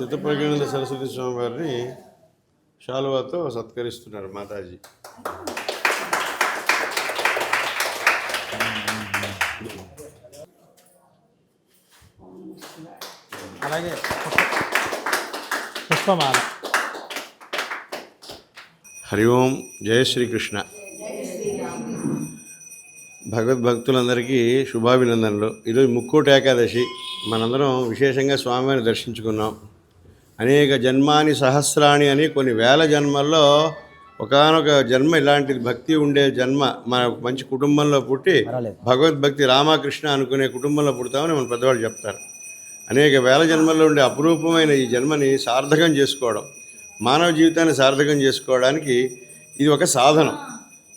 స్థితప్రజ్ఞానంద సరస్వతి స్వామి వారిని శాలువాతో సత్కరిస్తున్నారు మాతాజీ. అలాగే పుష్పమాల. హరి ఓం. జయ శ్రీకృష్ణ. భగవద్భక్తులందరికీ శుభాభినందనలు. ఈరోజు ముక్కోటి ఏకాదశి. మనందరం విశేషంగా స్వామివారిని దర్శించుకున్నాం. అనేక జన్మాని సహస్రాణి అని కొన్ని వేల జన్మల్లో ఒకానొక జన్మ ఇలాంటిది భక్తి ఉండే జన్మ మన మంచి కుటుంబంలో పుట్టి భగవద్భక్తి రామకృష్ణ అనుకునే కుటుంబంలో పుడతామని మన పెద్దవాళ్ళు చెప్తారు. అనేక వేల జన్మల్లో ఉండే అపురూపమైన ఈ జన్మని సార్థకం చేసుకోవడం, మానవ జీవితాన్ని సార్థకం చేసుకోవడానికి ఇది ఒక సాధనం.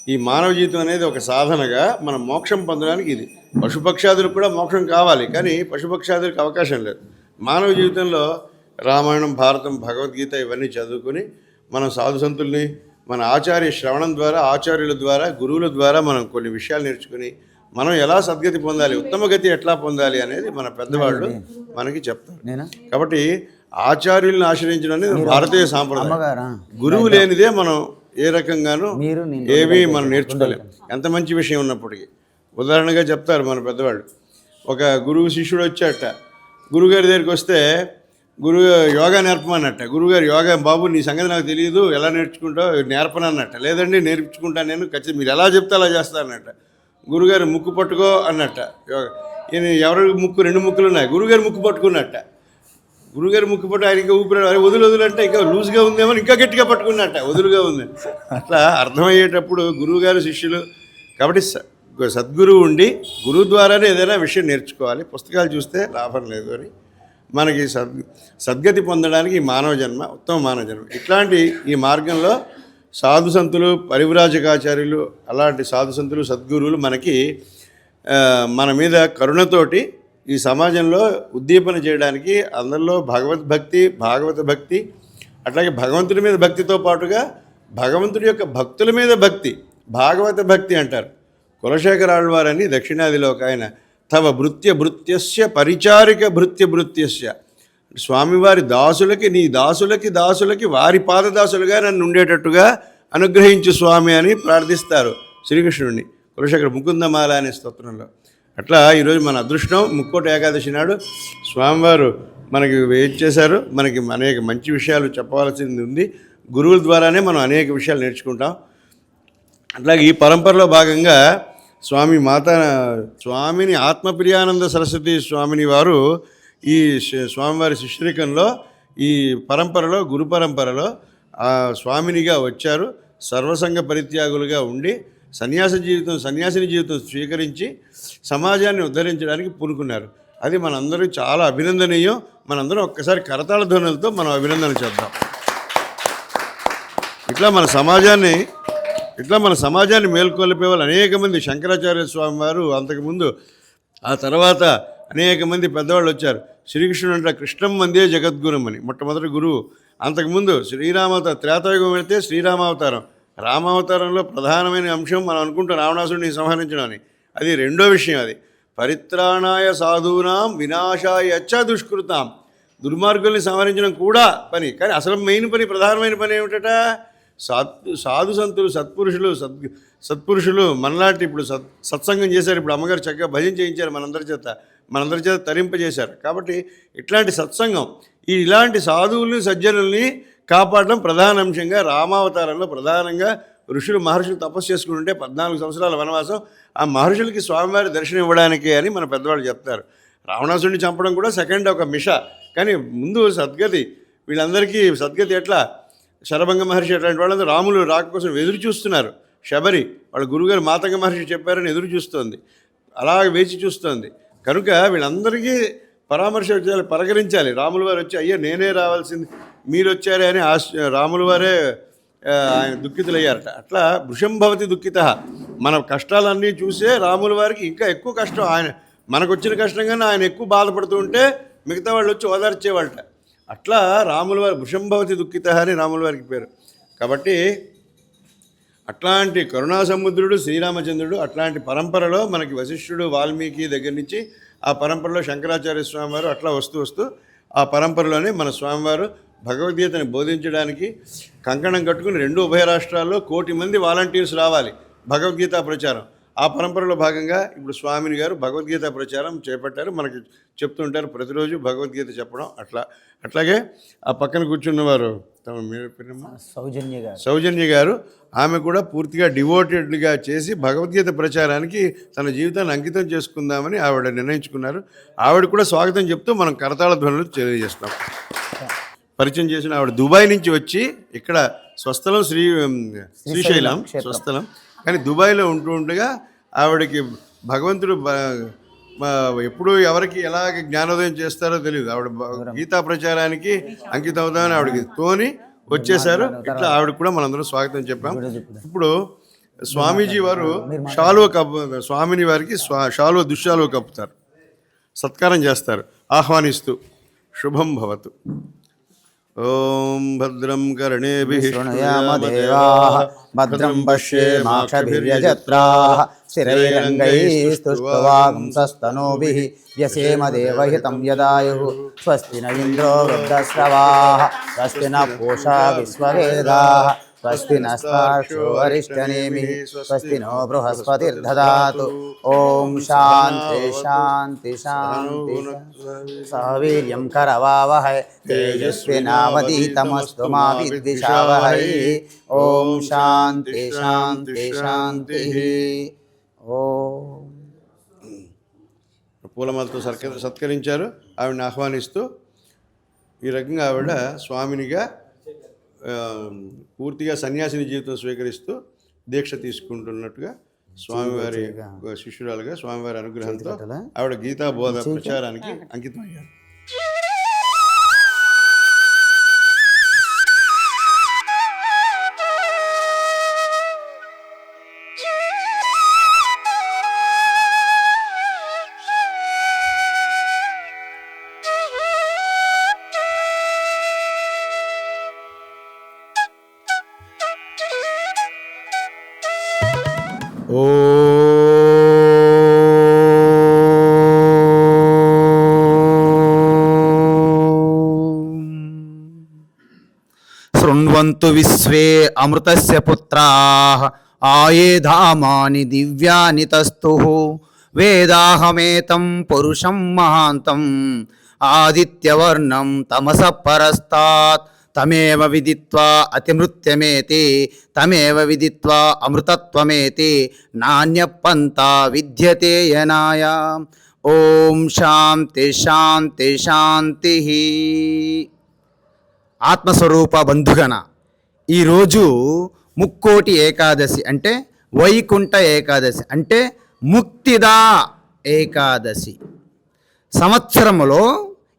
ఈ మానవ జీవితం అనేది ఒక సాధనగా మనం మోక్షం పొందడానికి ఇది. పశుపక్షాదులకు కూడా మోక్షం కావాలి, కానీ పశుపక్షాదులకు అవకాశం లేదు. మానవ జీవితంలో రామాయణం, భారతం, భగవద్గీత ఇవన్నీ చదువుకుని మనం సాధు సంతుల్ని మన ఆచార్య శ్రవణం ద్వారా, ఆచార్యుల ద్వారా, గురువుల ద్వారా మనం కొన్ని విషయాలు నేర్చుకుని మనం ఎలా సద్గతి పొందాలి, ఉత్తమ గతి ఎట్లా పొందాలి అనేది మన పెద్దవాళ్ళు మనకి చెప్తారు. కాబట్టి ఆచార్యులను ఆశ్రయించడం అనేది భారతీయ సాంప్రదాయం. గురువు లేనిదే మనం ఏ రకంగానూ ఏమీ మనం నేర్చుకోలేం, ఎంత మంచి విషయం ఉన్నప్పటికీ. ఉదాహరణగా చెప్తారు మన పెద్దవాళ్ళు, ఒక గురువు శిష్యుడు వచ్చాట. గురువుగారి దగ్గరికి వస్తే గురువు యోగా నేర్పమన్నట్ట. గురువుగారు యోగా, బాబు నీ సంగతి నాకు తెలియదు, ఎలా నేర్చుకుంటావు, నేర్పనన్నట్ట. లేదండి నేర్పించుకుంటాను నేను, ఖచ్చితంగా మీరు ఎలా చెప్తే అలా చేస్తానన్నట్ట. గురుగారు ముక్కు పట్టుకో అన్నట్ట. యోగా ఈయన ఎవరి ముక్కు, 2 ముక్కులు ఉన్నాయి. గురుగారు ముక్కు పట్టుకున్నట్ట. గురుగారు ముక్కు పట్టు ఆయన ఇంకా ఊపిరి వదులంటే ఇంకా లూజ్గా ఉందేమో ఇంకా గట్టిగా పట్టుకున్నట్ట, వదులుగా ఉంది. అట్లా అర్థమయ్యేటప్పుడు గురువుగారు శిష్యులు. కాబట్టి సద్గురువు ఉండి గురువు ద్వారానే ఏదైనా విషయం నేర్చుకోవాలి. పుస్తకాలు చూస్తే లాభం లేదు అని మనకి సద్గతి పొందడానికి ఈ మానవ జన్మ ఉత్తమ మానవ జన్మ. ఇట్లాంటి ఈ మార్గంలో సాధు సంతులు, పరివ్రాజకాచార్యులు, అలాంటి సాధు సంతులు, సద్గురువులు మనకి మన మీద కరుణతోటి ఈ సమాజంలో ఉద్దీపన చేయడానికి, అందరిలో భగవద్భక్తి, భాగవత భక్తి, అట్లాగే భగవంతుడి మీద భక్తితో పాటుగా భగవంతుడి యొక్క భక్తుల మీద భక్తి, భాగవత భక్తి అంటారు. కులశేఖర ఆళ్వారని దక్షిణాదిలో ఒక ఆయన, తవ భృత్య భృత్యస్య పరిచారిక భృత్య భృత్యస్య, స్వామివారి దాసులకి, నీ దాసులకి వారి పాదదాసులుగా నన్ను ఉండేటట్టుగా అనుగ్రహించు స్వామి అని ప్రార్థిస్తారు శ్రీకృష్ణుడిని కులశేఖర ముకుందమాల అనే స్తోత్రంలో. అట్లా ఈరోజు మన అదృష్టం, ముక్కోటి ఏకాదశి నాడు స్వామివారు మనకి వెయిట్ చేశారు. మనకి అనేక మంచి విషయాలు చెప్పవలసింది ఉంది. గురువుల ద్వారానే మనం అనేక విషయాలు నేర్చుకుంటాం. అట్లాగే ఈ పరంపరలో భాగంగా స్వామిని ఆత్మప్రియానంద సరస్వతి స్వామిని వారు ఈ స్వామివారి శిష్యరికంలో ఈ పరంపరలో, గురు పరంపరలో స్వామినిగా వచ్చారు. సర్వసంగ పరిత్యాగులుగా ఉండి సన్యాసిని జీవితం స్వీకరించి సమాజాన్ని ఉద్ధరించడానికి పూనుకున్నారు. అది మనందరూ చాలా అభినందనీయం. మనందరం ఒక్కసారి కరతాళ ధ్వనులతో మనం అభినందన చేద్దాం. ఇట్లా మన సమాజాన్ని మేల్కొల్పే వాళ్ళు అనేక మంది, శంకరాచార్య స్వామి వారు అంతకుముందు, ఆ తర్వాత అనేక మంది పెద్దవాళ్ళు వచ్చారు. శ్రీకృష్ణుడు అంటే కృష్ణం వందే జగద్గురం అని మొట్టమొదటి గురువు. అంతకుముందు శ్రీరామావతారం, త్రేతాయుగం వెళితే శ్రీరామావతారం, రామావతారంలో ప్రధానమైన అంశం మనం అనుకుంటాం రావణాసుడిని సంహరించడం అని. అది రెండో విషయం. అది పరిత్రాణాయ సాధూనాం వినాశాయ చ దుష్కృతాం, దుర్మార్గుల్ని సంహరించడం కూడా పని. కానీ అసలు మెయిన్ పని, ప్రధానమైన పని ఏమిటట, సాధు సంతులు, సత్పురుషులు మనలాంటి ఇప్పుడు సత్సంగం చేశారు. ఇప్పుడు అమ్మగారు చక్కగా భజన చేయించారు మనందరి చేత తరింపజేశారు. కాబట్టి ఇట్లాంటి సత్సంగం, ఇలాంటి సాధువుల్ని, సజ్జనుల్ని కాపాడడం ప్రధాన అంశంగా రామావతారంలో ప్రధానంగా ఋషులు, మహర్షులు తపస్సు చేసుకుంటుంటే 14 సంవత్సరాల వనవాసం ఆ మహర్షులకి స్వామివారి దర్శనం ఇవ్వడానికే అని మన పెద్దవాళ్ళు చెప్తారు. రావణాసుడిని చంపడం కూడా సెకండ్ ఒక మిష, కానీ ముందు సద్గతి. వీళ్ళందరికీ సద్గతి ఎట్లా, శరభంగ మహర్షి అట్లాంటి వాళ్ళందరూ రాములు రాక కోసం ఎదురు చూస్తున్నారు. శబరి వాళ్ళ గురుగారు మాతంగ మహర్షి చెప్పారని ఎదురు చూస్తోంది, అలాగే వేచి చూస్తోంది. కనుక వీళ్ళందరికీ పరామర్శ పలకరించాలి. రాముల వారు వచ్చి, అయ్యో నేనే రావాల్సింది, మీరు వచ్చారే అని రాముల వారే ఆయన దుఃఖితులయ్యారట. అట్లా వృషంభవతి దుఃఖిత, మన కష్టాలన్నీ చూసే రాముల వారికి ఇంకా ఎక్కువ కష్టం, ఆయన మనకు వచ్చిన కష్టం కానీ ఆయన ఎక్కువ బాధపడుతూ ఉంటే మిగతా వాళ్ళు వచ్చి ఓదార్చేవాళ్ళట. అట్లా రాముల వారి వృషంభవతి దుఃఖిత అని రాముల వారికి పేరు. కాబట్టి అట్లాంటి కరుణా సముద్రుడు శ్రీరామచంద్రుడు, అట్లాంటి పరంపరలో మనకి వశిష్ఠుడు, వాల్మీకి దగ్గర నుంచి ఆ పరంపరలో శంకరాచార్య స్వామి వారు అట్లా వస్తూ ఆ పరంపరలోనే మన స్వామివారు భగవద్గీతని బోధించడానికి కంకణం కట్టుకుని 2 ఉభయ రాష్ట్రాల్లో 1 కోటి మంది వాలంటీర్స్ రావాలి భగవద్గీత ప్రచారం. ఆ పరంపరలో భాగంగా ఇప్పుడు స్వామిని గారు భగవద్గీత ప్రచారం చేపట్టారు. మనకి చెప్తుంటారు ప్రతిరోజు భగవద్గీత చెప్పడం. అట్లాగే ఆ పక్కన కూర్చున్నవారు తమ సౌజన్య గారు, ఆమె కూడా పూర్తిగా డివోటెడ్గా చేసి భగవద్గీత ప్రచారానికి తన జీవితాన్ని అంకితం చేసుకుందామని ఆవిడ నిర్ణయించుకున్నారు. ఆవిడ కూడా స్వాగతం చెప్తూ మనం కరతాళ ధ్వనులు తెలియజేస్తాం. పరిచయం చేసిన ఆవిడ దుబాయ్ నుంచి వచ్చి ఇక్కడ స్వస్థలం శ్రీశైలం స్వస్థలం, కానీ దుబాయ్లో ఉంటుండగా ఆవిడకి భగవంతుడు ఎప్పుడు ఎవరికి ఎలాగ జ్ఞానోదయం చేస్తారో తెలియదు. ఆవిడ గీతా ప్రచారానికి అంకితం అవుతామని ఆవిడకి తోని వచ్చేసారు. ఇట్లా ఆవిడ కూడా మనందరం స్వాగతం చెప్పాం. ఇప్పుడు స్వామీజీ వారు స్వామిని వారికి దుశ్శాలువ కప్పుతారు, సత్కారం చేస్తారు ఆహ్వానిస్తూ. శుభం భవతు. ఓం భద్రం కర్ణేభిః శృణుయామదేవాః భద్రం పశ్యేమాక్షభిర్యజత్రాః స్థిరైరంగైస్తుష్టువాగుంసస్తనూభిः వ్యసేమ దేవహితం యదాయుః స్వస్తి న ఇంద్రో వృద్ధశ్రవాः స్వస్తి న పూషా విశ్వవేదాः స్వస్తి నస్తార్క్ష్యో అరిష్టనేమిః స్వస్తి నో బృహస్పతిర్దదాతు. ఓం శాంతి శాంతి శాంతి. సహవీర్యం కరవావహై తేజస్వినావధీతమస్తు మా విద్విషావహై. ఓం శాంతి శాంతి శాంతి. ఓం పూలమాలతో సత్కరించారు. ఆవిడని ఆహ్వానిస్తూ ఈ రకంగా ఆవిడ స్వామినిగా పూర్తిగా సన్యాసిని జీవితం స్వీకరిస్తూ దీక్ష తీసుకుంటున్నట్టుగా స్వామివారి శిష్యురాలుగా స్వామివారి అనుగ్రహంతో ఆవిడ గీతా బోధ ప్రచారానికి అంకితం అయ్యారు. శృణ్వంతు విశ్వే అమృతస్య పుత్రాః ఆయేధామాని దివ్యాని తస్తుః వేదాహమేతం పురుషం మహాంతం ఆదిత్యవర్ణం తమసః పరస్తాత్ తమేవ విదిత్వా అతిమృత్యమేతి తమేవ విదిత్వా అమృతత్వమేతి నాణ్యపంతా విద్యతే యనాయ. ఓం శాంతి శాంతి శాంతి. ఆత్మస్వరూప బంధుగణ, ఈరోజు ముక్కోటి ఏకాదశి అంటే వైకుంఠ ఏకాదశి అంటే ముక్తిదా ఏకాదశి. సంవత్సరంలో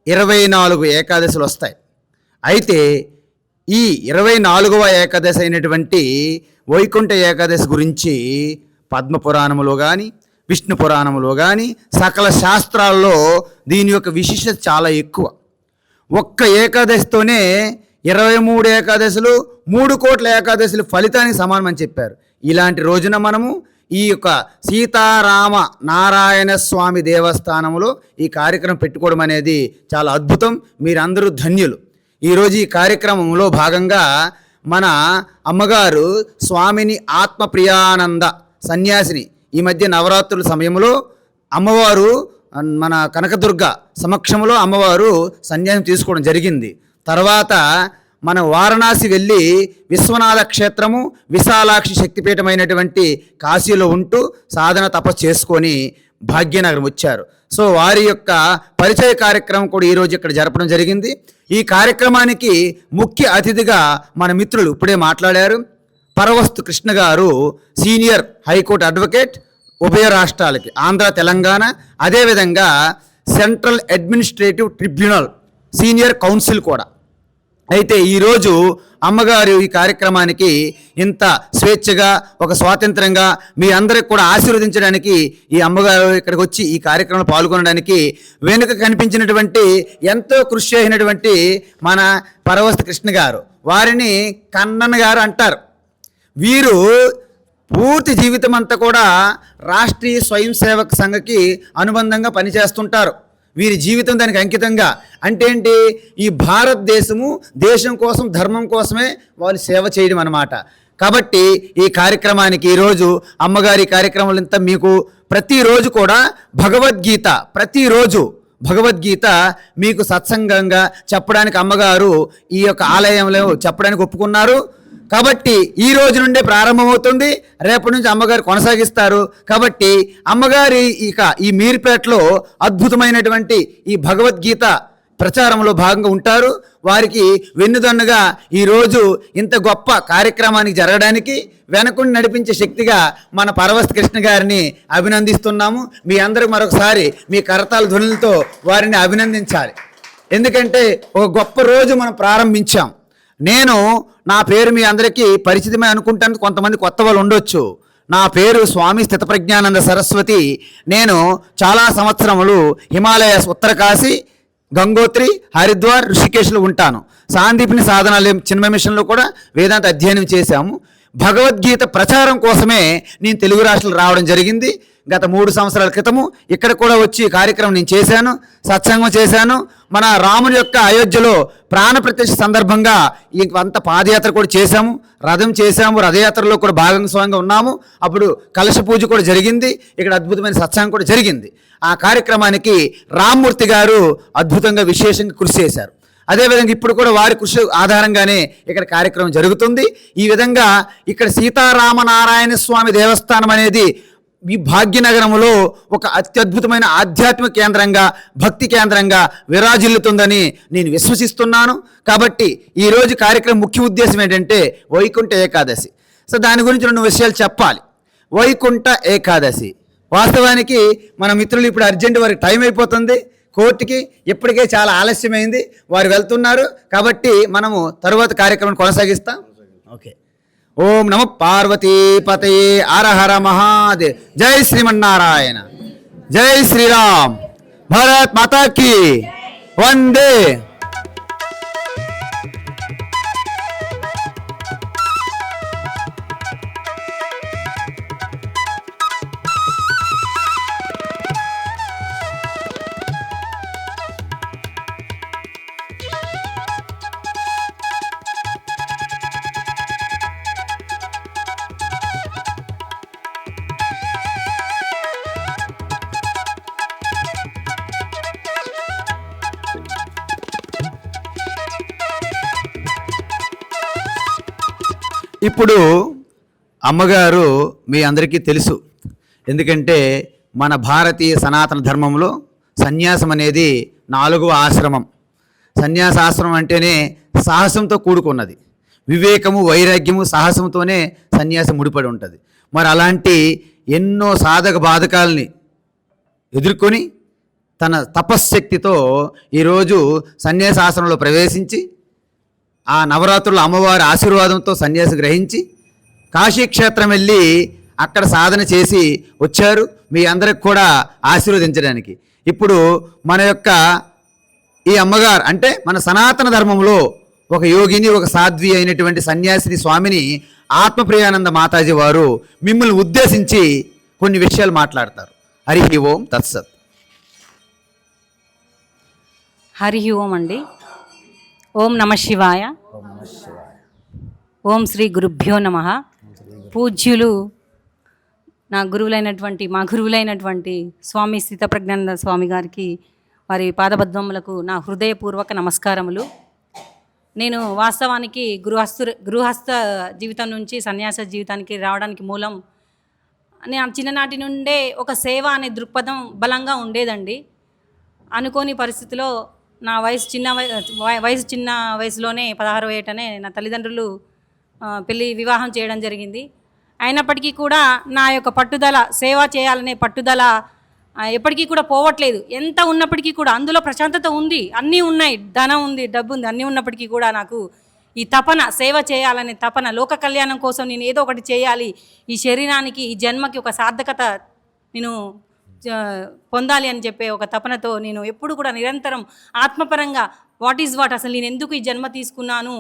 24 ఏకాదశులు వస్తాయి. అయితే ఈ 24వ ఏకాదశి అయినటువంటి వైకుంఠ ఏకాదశి గురించి పద్మపురాణములో కానీ విష్ణు పురాణములో కానీ సకల శాస్త్రాల్లో దీని యొక్క విశిష్టత చాలా ఎక్కువ. ఒక్క ఏకాదశితోనే 23 ఏకాదశులు 3 కోట్ల ఏకాదశులు ఫలితానికి సమానమని చెప్పారు. ఇలాంటి రోజున మనము ఈ యొక్క సీతారామ నారాయణ స్వామి దేవస్థానంలో ఈ కార్యక్రమం పెట్టుకోవడం అనేది చాలా అద్భుతం. మీరందరూ ధన్యులు. ఈరోజు ఈ కార్యక్రమంలో భాగంగా మన అమ్మగారు స్వామిని ఆత్మప్రియానంద సన్యాసిని ఈ మధ్య నవరాత్రుల సమయంలో అమ్మవారు మన కనకదుర్గ సమక్షంలో అమ్మవారు సన్యాసం తీసుకోవడం జరిగింది. తర్వాత మన వారణాసి వెళ్ళి విశ్వనాథ క్షేత్రము విశాలాక్షి శక్తిపీఠమైనటువంటి కాశీలో ఉంటూ సాధన తపస్సు చేసుకొని భాగ్యనగరం వచ్చారు. సో వారి యొక్క పరిచయ కార్యక్రమం కూడా ఈరోజు ఇక్కడ జరపడం జరిగింది. ఈ కార్యక్రమానికి ముఖ్య అతిథిగా మన మిత్రులు ఇప్పుడే మాట్లాడారు. పరవస్తు కృష్ణ గారు సీనియర్ హైకోర్టు అడ్వకేట్ ఉభయ రాష్ట్రాలకి ఆంధ్ర తెలంగాణ, అదేవిధంగా central administrative tribunal senior council కూడా. అయితే ఈరోజు అమ్మగారు ఈ కార్యక్రమానికి ఇంత స్వేచ్ఛగా ఒక స్వాతంత్రంగా మీ అందరికి కూడా ఆశీర్వదించడానికి ఈ అమ్మగారు ఇక్కడికి వచ్చి ఈ కార్యక్రమంలో పాల్గొనడానికి వెనుక కనిపించినటువంటి ఎంతో కృషి చేసినటువంటి మన పరవస్తు కృష్ణ గారు, వారిని కన్నన్ గారు అంటారు. వీరు పూర్తి జీవితం అంతా కూడా రాష్ట్రీయ స్వయం సేవక్ సంఘకి అనుబంధంగా పనిచేస్తుంటారు. వీరి జీవితం దానికి అంకితంగా. అంటే ఏంటి? ఈ భారతదేశము దేశం కోసం, ధర్మం కోసమే వాళ్ళు సేవ చేయడం అన్నమాట. కాబట్టి ఈ కార్యక్రమానికి ఈరోజు అమ్మగారి కార్యక్రమాలంతా మీకు ప్రతిరోజు కూడా భగవద్గీత మీకు సత్సంగంగా చెప్పడానికి అమ్మగారు ఈ యొక్క ఆలయంలో చెప్పడానికి ఒప్పుకున్నారు. కాబట్టి ఈ రోజు నుండే ప్రారంభమవుతుంది, రేపటి నుంచి అమ్మగారు కొనసాగిస్తారు. కాబట్టి అమ్మగారి ఈ మీర్పేటలో అద్భుతమైనటువంటి ఈ భగవద్గీత ప్రచారంలో భాగంగా ఉంటారు. వారికి వెన్నుదన్నుగా ఈరోజు ఇంత గొప్ప కార్యక్రమానికి జరగడానికి వెనకుండి నడిపించే శక్తిగా మన పరవస్తు కృష్ణ గారిని అభినందిస్తున్నాము. మీ అందరూ మరొకసారి మీ కరతాళ ధ్వనులతో వారిని అభినందించాలి. ఎందుకంటే ఒక గొప్ప రోజు మనం ప్రారంభించాం. నా పేరు మీ అందరికీ పరిచితమే అనుకుంటాను, కొంతమంది కొత్త వాళ్ళు ఉండొచ్చు. నా పేరు స్వామి స్థితప్రజ్ఞానంద సరస్వతి. నేను చాలా సంవత్సరములు హిమాలయాస్, ఉత్తరకాశీ, గంగోత్రి, హరిద్వార్, ఋషికేశ్లో ఉంటాను. సాందీపిని సాధనాలయం చిన్న మిషన్లో కూడా వేదాంత అధ్యయనం చేశాము. భగవద్గీత ప్రచారం కోసమే నేను తెలుగు రాష్ట్రాలు రావడం జరిగింది. గత 3 సంవత్సరాల క్రితము ఇక్కడ కూడా వచ్చి కార్యక్రమం నేను చేశాను, సత్సంగం చేశాను. మన రాముని యొక్క అయోధ్యలో ప్రాణప్రతిష్ఠ సందర్భంగా ఇంకంత పాదయాత్ర కూడా చేశాము, రథం చేశాము, రథయాత్రలో కూడా భాగస్వామ్యంగా ఉన్నాము. అప్పుడు కలశ పూజ కూడా జరిగింది, ఇక్కడ అద్భుతమైన సత్సంగం కూడా జరిగింది. ఆ కార్యక్రమానికి రామ్మూర్తి గారు అద్భుతంగా విశేషంగా కృషి చేశారు. అదేవిధంగా ఇప్పుడు కూడా వారి కృషి ఆధారంగానే ఇక్కడ కార్యక్రమం జరుగుతుంది. ఈ విధంగా ఇక్కడ సీతారామనారాయణ స్వామి దేవస్థానం అనేది ఈ భాగ్యనగరంలో ఒక అత్యద్భుతమైన ఆధ్యాత్మిక కేంద్రంగా, భక్తి కేంద్రంగా విరాజిల్లుతుందని నేను విశ్వసిస్తున్నాను. కాబట్టి ఈరోజు కార్యక్రమం ముఖ్య ఉద్దేశం ఏంటంటే వైకుంఠ ఏకాదశి. సో దాని గురించి 2 విషయాలు చెప్పాలి. వైకుంఠ ఏకాదశి వాస్తవానికి మన మిత్రులు ఇప్పుడు అర్జెంట్, వారికి టైం అయిపోతుంది కోర్టుకి, ఇప్పటికే చాలా ఆలస్యమైంది, వారు వెళ్తున్నారు. కాబట్టి మనము తరువాత కార్యక్రమం కొనసాగిస్తాం. ఓకే. ఓం నమః పార్వతీపతయే హర హర మహాదేవ్. జై శ్రీమన్నారాయణ, జై శ్రీరామ్, భారత్ మాతా కీ వందే. ఇప్పుడు అమ్మగారు మీ అందరికీ తెలుసు, ఎందుకంటే మన భారతీయ సనాతన ధర్మంలో సన్యాసం అనేది 4వ ఆశ్రమం. సన్యాసాశ్రమం అంటేనే సాహసంతో కూడుకున్నది. వివేకము, వైరాగ్యము, సాహసంతోనే సన్యాసం ముడిపడి ఉంటుంది. మరి అలాంటి ఎన్నో సాధక బాధకాలని ఎదుర్కొని తన తపశ్శక్తితో ఈరోజు సన్యాసాశ్రమంలో ప్రవేశించి ఆ నవరాత్రుల అమ్మవారి ఆశీర్వాదంతో సన్యాసి గ్రహించి కాశీక్షేత్రం వెళ్ళి అక్కడ సాధన చేసి వచ్చారు, మీ అందరికి కూడా ఆశీర్వదించడానికి. ఇప్పుడు మన యొక్క ఈ అమ్మగారు అంటే మన సనాతన ధర్మంలో ఒక యోగిని, ఒక సాధ్వి అయినటువంటి సన్యాసిని స్వామిని ఆత్మప్రియానంద మాతాజీ వారు మిమ్మల్ని ఉద్దేశించి కొన్ని విషయాలు మాట్లాడతారు. హరి ఓం తత్సత్. హరి ఓం అండి. ఓం నమ శివాయ. ఓం శ్రీ గురుభ్యో నమః. పూజ్యులు మా గురువులైనటువంటి స్వామి స్థితప్రజ్ఞానంద స్వామి గారికి, వారి పాదపద్మములకు నా హృదయపూర్వక నమస్కారములు. నేను వాస్తవానికి గృహస్థ జీవితం నుంచి సన్యాస జీవితానికి రావడానికి మూలం, నేను చిన్ననాటి నుండే ఒక సేవ అనే దృక్పథం బలంగా ఉండేదండి. అనుకోని పరిస్థితిలో నా వయసు చిన్న వయసులోనే 16వ ఏటనే నా తల్లిదండ్రులు వివాహం చేయడం జరిగింది. అయినప్పటికీ కూడా నా యొక్క పట్టుదల, సేవ చేయాలనే పట్టుదల ఎప్పటికీ కూడా పోవట్లేదు. ఎంత ఉన్నప్పటికీ కూడా అందులో ప్రశాంతత ఉంది, అన్నీ ఉన్నాయి, ధనం ఉంది, డబ్బు ఉంది, అన్నీ ఉన్నప్పటికీ కూడా నాకు ఈ తపన, సేవ చేయాలనే తపన, లోక కళ్యాణం కోసం నేను ఏదో ఒకటి చేయాలి, ఈ శరీరానికి, ఈ జన్మకి ఒక సార్థకత నేను పొందాలి అని చెప్పే ఒక తపనతో నేను ఎప్పుడు కూడా నిరంతరం ఆత్మపరంగా వాట్ ఈజ్ వాట్, అసలు నేను ఎందుకు ఈ జన్మ తీసుకున్నాను,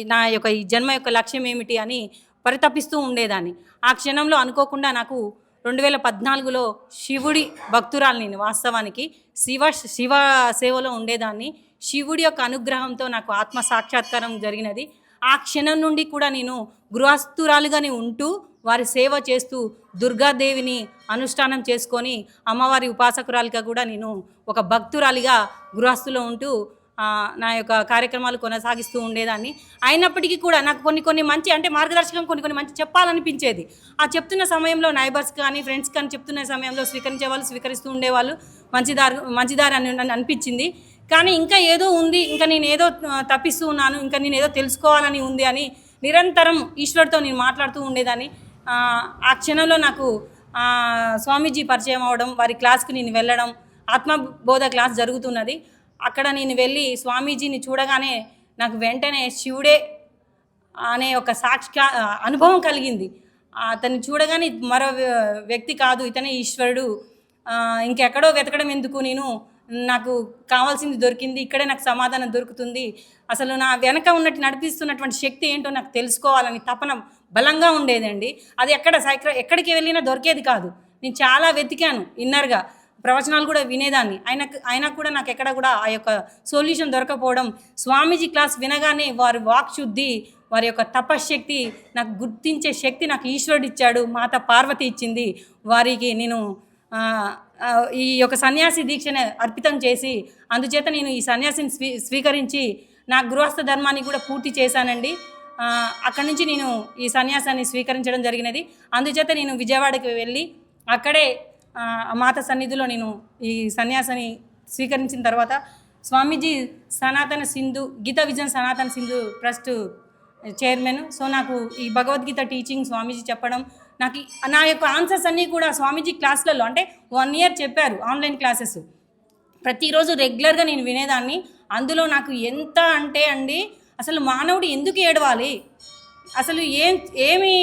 నా యొక్క ఈ జన్మ యొక్క లక్ష్యం ఏమిటి అని పరితపిస్తూ ఉండేదాన్ని. ఆ క్షణంలో అనుకోకుండా నాకు 2014లో శివుడి భక్తురాలు నేను. వాస్తవానికి శివ సేవలో ఉండేదాన్ని. శివుడి యొక్క అనుగ్రహంతో నాకు ఆత్మ సాక్షాత్కారం జరిగినది. ఆ క్షణం నుండి కూడా నేను గృహస్థురాలుగానే ఉంటూ వారి సేవ చేస్తూ దుర్గాదేవిని అనుష్ఠానం చేసుకొని అమ్మవారి ఉపాసకురాలిగా కూడా నేను ఒక భక్తురాలిగా గృహస్థులో ఉంటూ నా యొక్క కార్యక్రమాలు కొనసాగిస్తూ ఉండేదాన్ని. అయినప్పటికీ కూడా నాకు కొన్ని మంచి అంటే మార్గదర్శకం కొన్ని మంచి చెప్పాలనిపించేది. ఆ చెప్తున్న సమయంలో నైబర్స్ కానీ ఫ్రెండ్స్ కానీ చెప్తున్న సమయంలో స్వీకరించే వాళ్ళు స్వీకరిస్తూ ఉండేవాళ్ళు. మంచిదారి అని అనిపించింది. కానీ ఇంకా ఏదో ఉంది, ఇంకా నేను ఏదో తప్పిస్తూ ఉన్నాను, ఇంకా నేను ఏదో తెలుసుకోవాలని ఉంది అని నిరంతరం ఈశ్వరుడితో నేను మాట్లాడుతూ ఉండేదాన్ని. ఆ క్షణంలో నాకు స్వామీజీ పరిచయం అవ్వడం, వారి క్లాస్కి నేను వెళ్ళడం, ఆత్మబోధ క్లాస్ జరుగుతున్నది. అక్కడ నేను వెళ్ళి స్వామీజీని చూడగానే నాకు వెంటనే శివుడే అనే ఒక అనుభవం కలిగింది. అతన్ని చూడగానే మరో వ్యక్తి కాదు, ఇతనే ఈశ్వరుడు, ఇంకెక్కడో వెతకడం ఎందుకు, నాకు కావాల్సింది దొరికింది, ఇక్కడే నాకు సమాధానం దొరుకుతుంది, అసలు నా వెనక నడిపిస్తున్నటువంటి శక్తి ఏంటో నాకు తెలుసుకోవాలని తపన బలంగా ఉండేదండి. అది ఎక్కడికి వెళ్ళినా దొరికేది కాదు. నేను చాలా వెతికాను ఇన్నర్గా, ప్రవచనాలు కూడా వినేదాన్ని. అయినా కూడా నాకు ఎక్కడ కూడా ఆ యొక్క సొల్యూషన్ దొరకపోవడం, స్వామీజీ క్లాస్ వినగానే వారి వాక్ శుద్ధి, వారి యొక్క తపశ్శక్తి, నాకు గుర్తించే శక్తి నాకు ఈశ్వరుడు ఇచ్చాడు, మాత పార్వతి ఇచ్చింది. వారికి నేను ఈ యొక్క సన్యాసి దీక్షను అర్పితం చేసి, అందుచేత నేను ఈ సన్యాసిని స్వీకరించి నా గృహస్థ ధర్మాన్ని కూడా పూర్తి చేశానండి. అక్కడి నుంచి నేను ఈ సన్యాసాన్ని స్వీకరించడం జరిగినది. అందుచేత నేను విజయవాడకి వెళ్ళి అక్కడే మాత సన్నిధిలో నేను ఈ సన్యాసాన్ని స్వీకరించిన తర్వాత స్వామీజీ గీతా విజన్ సనాతన సింధు ట్రస్ట్ చైర్మన్. సో నాకు ఈ భగవద్గీత టీచింగ్ స్వామీజీ చెప్పడం, నాకు నా యొక్క ఆన్సర్స్ అన్నీ కూడా స్వామీజీ క్లాసులలో అంటే 1 year చెప్పారు ఆన్లైన్ క్లాసెస్. ప్రతిరోజు రెగ్యులర్గా నేను వినేదాన్ని. అందులో నాకు ఎంత అంటే అండి, అసలు మానవుడు ఎందుకు ఏడవాలి, అసలు ఏమి